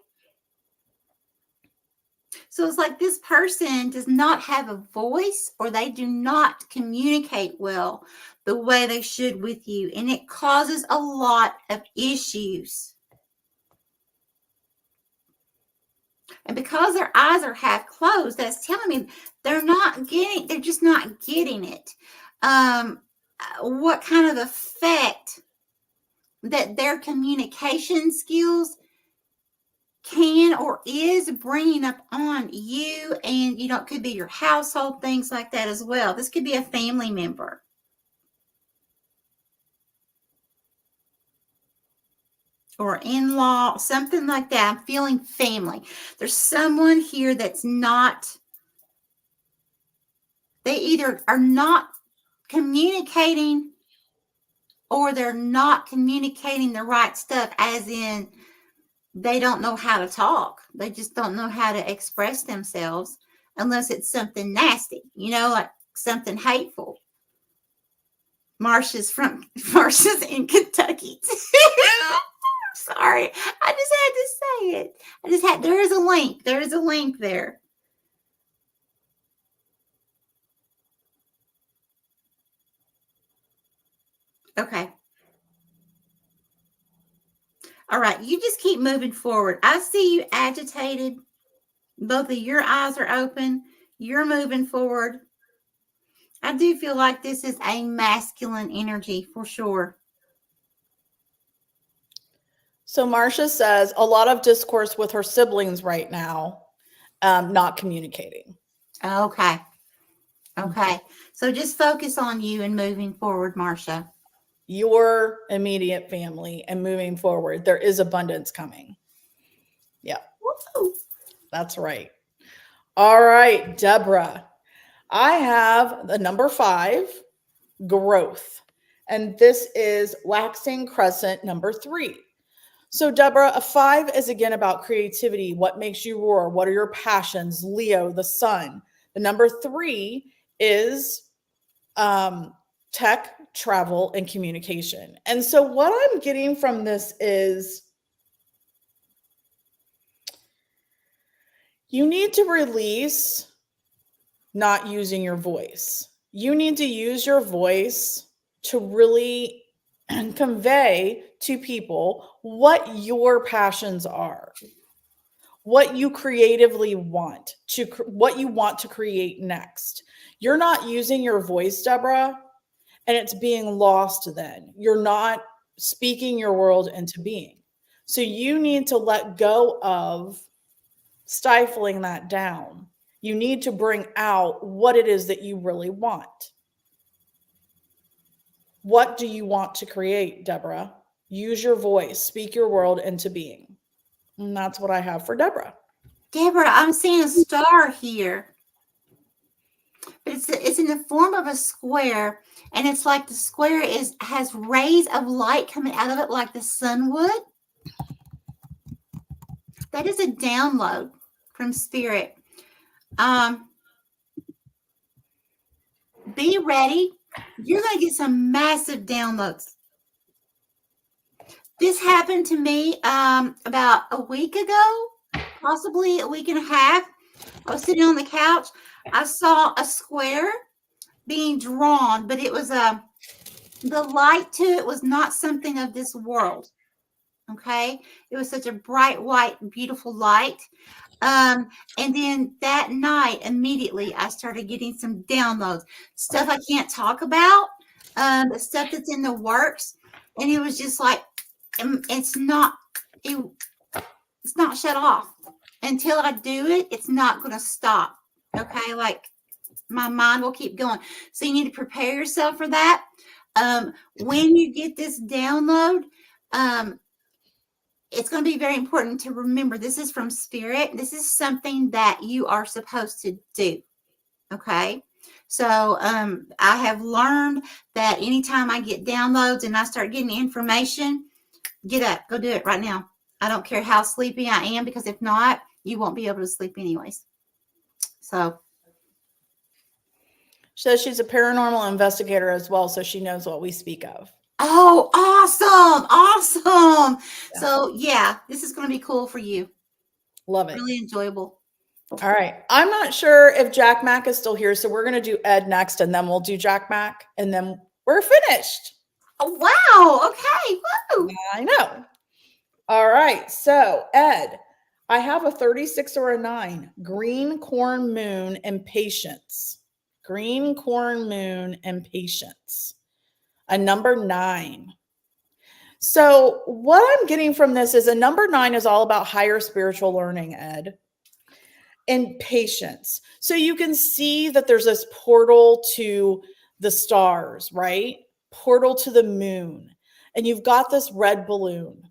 A: So it's like this person does not have a voice, or they do not communicate well the way they should with you. And it causes a lot of issues. And because their eyes are half closed, that's telling me they're just not getting it. What kind of effect that their communication skills can or is bringing up on you, and it could be your household, things like that as well. This could be a family member. Or in-law, something like that. I'm feeling family. There's someone here that's not, they either are not communicating, or they're not communicating the right stuff, as in they don't know how to talk. They just don't know how to express themselves unless it's something nasty, like something hateful. Marsha's in Kentucky. Sorry. I just had to say it. There is a link. There is a link there. Okay. All right. You just keep moving forward. I see you agitated. Both of your eyes are open. You're moving forward. I do feel like this is a masculine energy for sure.
B: So Marcia says a lot of discourse with her siblings right now, not communicating.
A: Okay. Okay. So just focus on you and moving forward, Marcia.
B: Your immediate family and moving forward. There is abundance coming. Yeah,
A: Woo.
B: that's right. All right, Deborah. I have the number 5, growth. And this is waxing crescent number 3. So, Deborah, a 5 is again about creativity. What makes you roar? What are your passions? Leo, the sun. The number 3 is tech, travel, and communication. And so, what I'm getting from this is you need to release not using your voice. You need to use your voice to really convey to people what your passions are, what you creatively want what you want to create next. You're not using your voice, Deborah, and it's being lost then. You're not speaking your world into being. So you need to let go of stifling that down. You need to bring out what it is that you really want. What do you want to create, Deborah? Use your voice, speak your world into being. And that's what I have for Deborah.
A: Deborah, I'm seeing a star here. But it's in the form of a square, and it's like the square has rays of light coming out of it like the sun would. That is a download from spirit. Be ready. You're going to get some massive downloads. This happened to me about a week ago, possibly a week and a half. I was sitting on the couch. I saw a square being drawn, but it was the light to it was not something of this world. Okay, it was such a bright, white, beautiful light. And then that night, immediately, I started getting some downloads, stuff I can't talk about, the stuff that's in the works, and it was just like it's not shut off until I do it. It's not going to stop. Okay, like my mind will keep going. So you need to prepare yourself for that. When you get this download, it's going to be very important to remember this is from spirit. This is something that you are supposed to do. Okay. So I have learned that anytime I get downloads and I start getting information, get up, go do it right now. I don't care how sleepy I am, because if not, you won't be able to sleep anyways. So.
B: So she's a paranormal investigator as well, so she knows what we speak of.
A: Oh, awesome. Awesome. Yeah. So, yeah, this is going to be cool for you.
B: Love it.
A: Really enjoyable.
B: All right. I'm not sure if Jack Mack is still here, so we're going to do Ed next, and then we'll do Jack Mack, and then we're finished.
A: Oh, wow. Okay. Woo.
B: I know. All right. So, Ed, I have a 36 or a 9. Green corn moon and patience. Green corn moon and patience. A number 9. So what I'm getting from this is a number 9 is all about higher spiritual learning, Ed, and patience. So you can see that there's this portal to the stars, right? Portal to the moon. And you've got this red balloon.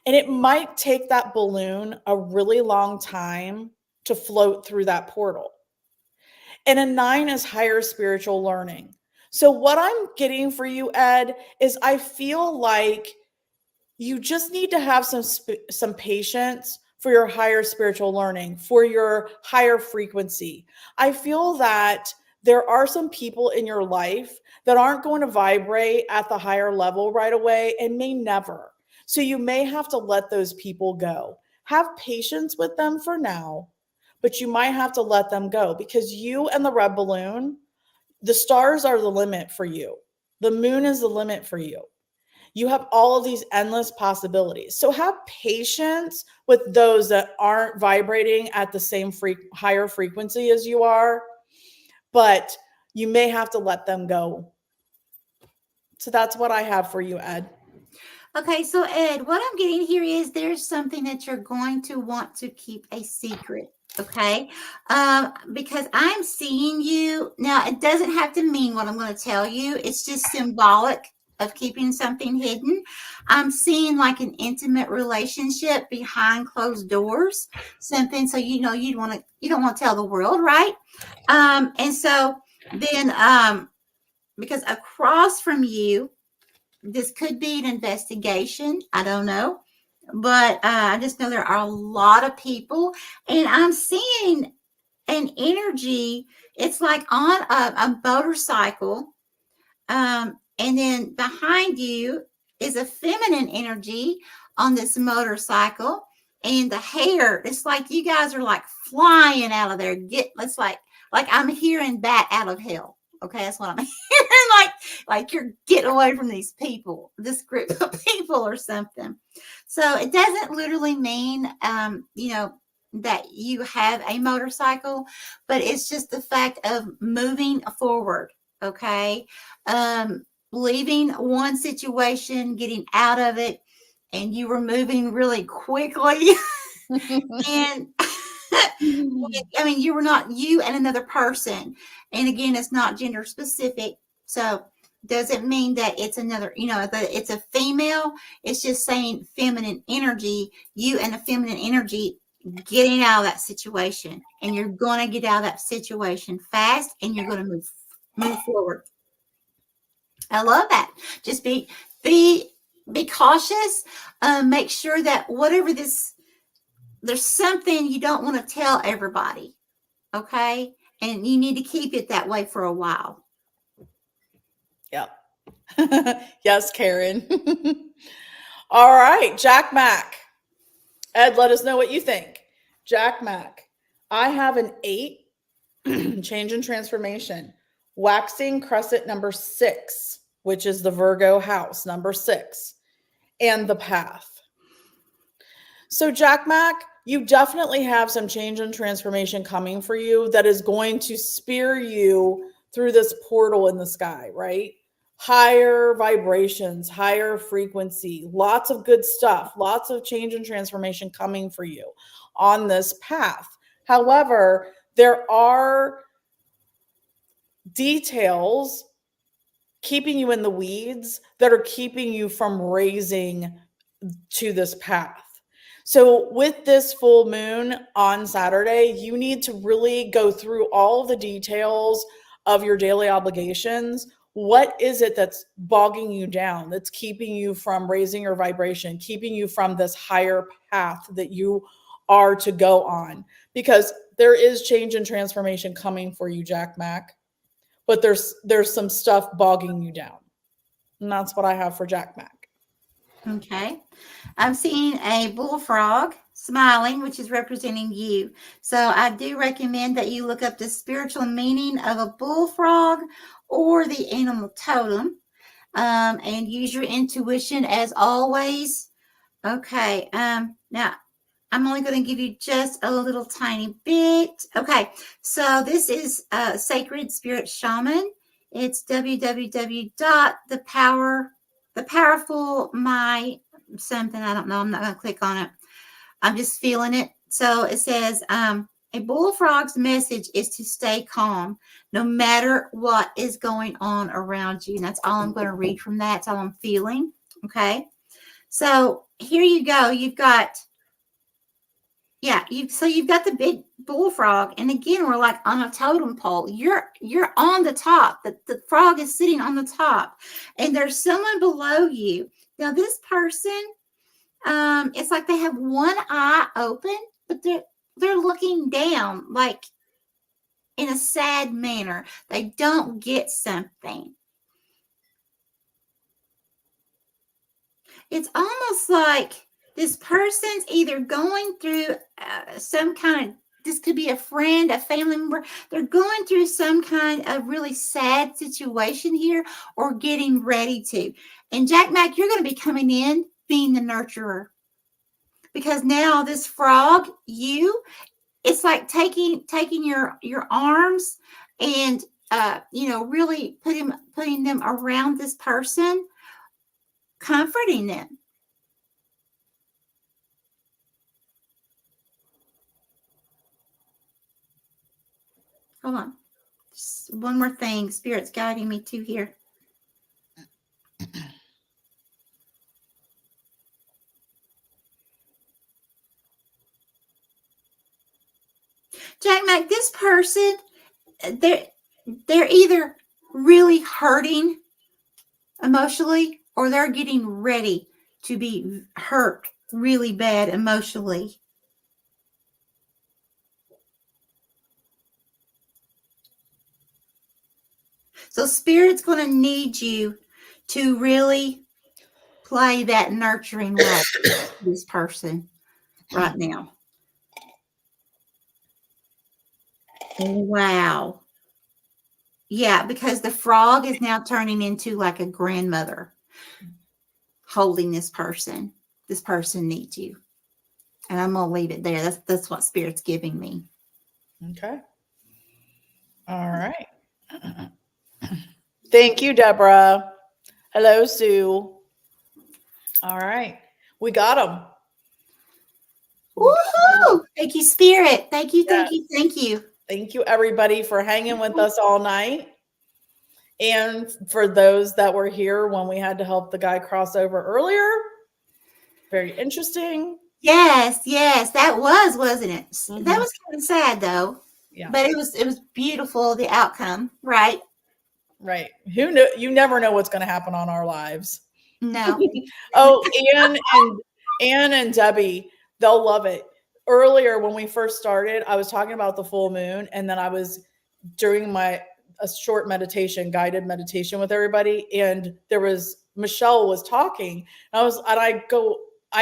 B: And it might take that balloon a really long time to float through that portal. And a 9 is higher spiritual learning. So what I'm getting for you, Ed, is I feel like you just need to have some patience for your higher spiritual learning, for your higher frequency. I feel that there are some people in your life that aren't going to vibrate at the higher level right away and may never. So you may have to let those people go. Have patience with them for now, but you might have to let them go, because you and the red balloon, the stars are the limit for you. The moon is the limit for you. You have all of these endless possibilities. So have patience with those that aren't vibrating at the same higher frequency as you are, but you may have to let them go. So that's what I have for you, Ed.
A: Okay, so Ed, what I'm getting here is there's something that you're going to want to keep a secret. Okay, because I'm seeing you now. It doesn't have to mean what I'm going to tell you. It's just symbolic of keeping something hidden. I'm seeing like an intimate relationship behind closed doors, something so you don't want to tell the world, right? And so then because across from you, this could be an investigation. I don't know. But I just know there are a lot of people, and I'm seeing an energy. It's like on a motorcycle. And then behind you is a feminine energy on this motorcycle. And the hair, it's like you guys are like flying out of there. It's like I'm hearing bat out of hell. Okay, that's what I'm hearing. Like you're getting away from these people, this group of people or something. So it doesn't literally mean that you have a motorcycle, but it's just the fact of moving forward. Okay. Leaving one situation, getting out of it, and you were moving really quickly. And I mean, you were not you and another person. And again, it's not gender specific. So doesn't mean that it's another, that it's a female. It's just saying feminine energy, you and a feminine energy getting out of that situation. And you're going to get out of that situation fast, and you're going to move forward. I love that. Just be cautious. Make sure that whatever there's something you don't want to tell everybody. Okay. And you need to keep it that way for a while.
B: Yep. Yes, Karen. All right. Jack Mack. Ed, let us know what you think. Jack Mack. I have an 8 change and transformation. Waxing crescent number 6, which is the Virgo house, number 6, and the path. So, Jack Mack, you definitely have some change and transformation coming for you that is going to spear you through this portal in the sky, right? Higher vibrations, higher frequency, lots of good stuff, lots of change and transformation coming for you on this path. However, there are details keeping you in the weeds that are keeping you from raising to this path. So with this full moon on Saturday, you need to really go through all of the details of your daily obligations. What is it that's bogging you down, that's keeping you from raising your vibration, keeping you from this higher path that you are to go on? Because there is change and transformation coming for you, Jack Mack. But there's some stuff bogging you down. And that's what I have for Jack Mack.
A: Okay. I'm seeing a bullfrog smiling, which is representing you. So I do recommend that you look up the spiritual meaning of a bullfrog or the animal totem, and use your intuition as always. Okay. Now I'm only going to give you just a little tiny bit. Okay, so this is Sacred Spirit Shaman. It's www.thepowerful something. I don't know. I'm not going to click on it. I'm just feeling it. So it says, a bullfrog's message is to stay calm no matter what is going on around you. And that's all I'm going to read from that. That's all I'm feeling. Okay, so here you go. You've got you've got the big bullfrog, and again we're like on a totem pole. You're on the top. The frog is sitting on the top, and there's someone below you. Now this person, it's like they have one eye open, but they're looking down like in a sad manner. They don't get something. It's almost like this person's either going through some kind of, this could be a friend, a family member. They're going through some kind of really sad situation here, or getting ready to. And Jack Mack, you're going to be coming in being the nurturer. Because now this frog, it's like taking your arms and, really putting them around this person, comforting them. Hold on. Just one more thing. Spirit's guiding me to here. Jack Mac, this person, they're either really hurting emotionally or they're getting ready to be hurt really bad emotionally. So Spirit's going to need you to really play that nurturing role with this person right now. Wow. Yeah, because the frog is now turning into like a grandmother holding this person. This person needs you. And I'm going to leave it there. That's what Spirit's giving me.
B: Okay. All right. Thank you, Deborah. Hello, Sue. All right. We got them.
A: Woohoo! Thank you, Spirit. Thank you, thank you, thank you.
B: Thank you, everybody, for hanging with us all night. And for those that were here when we had to help the guy cross over earlier, very interesting.
A: Yes, that wasn't it?
B: Mm-hmm.
A: That was kind of sad though.
B: Yeah.
A: But it was beautiful, the outcome, right?
B: Right. Who knew? You never know what's going to happen on our lives.
A: No.
B: Oh, Anne and Debbie, they'll love it. Earlier when we first started, I was talking about the full moon, and then I was during a short meditation, guided meditation with everybody, and Michelle was talking, and I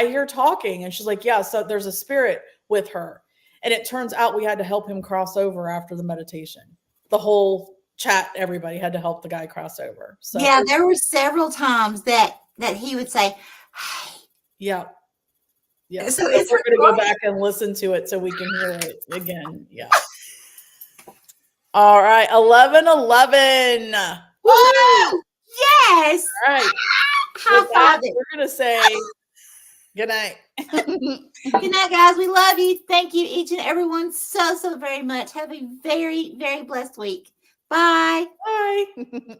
B: hear talking, and she's like, yeah, so there's a spirit with her. And it turns out we had to help him cross over after the meditation. The whole chat, everybody had to help the guy cross over. So
A: yeah, there were several times that he would say, hey.
B: Yeah. Yeah.
A: So
B: we're going to go back and listen to it so we can hear it again. Yeah. All right. 11:11.
A: Woo! Yes.
B: All right.
A: High five it.
B: We're going to say good night.
A: Good night, guys. We love you. Thank you, each and everyone, so very much. Have a very, very blessed week. Bye.
B: Bye.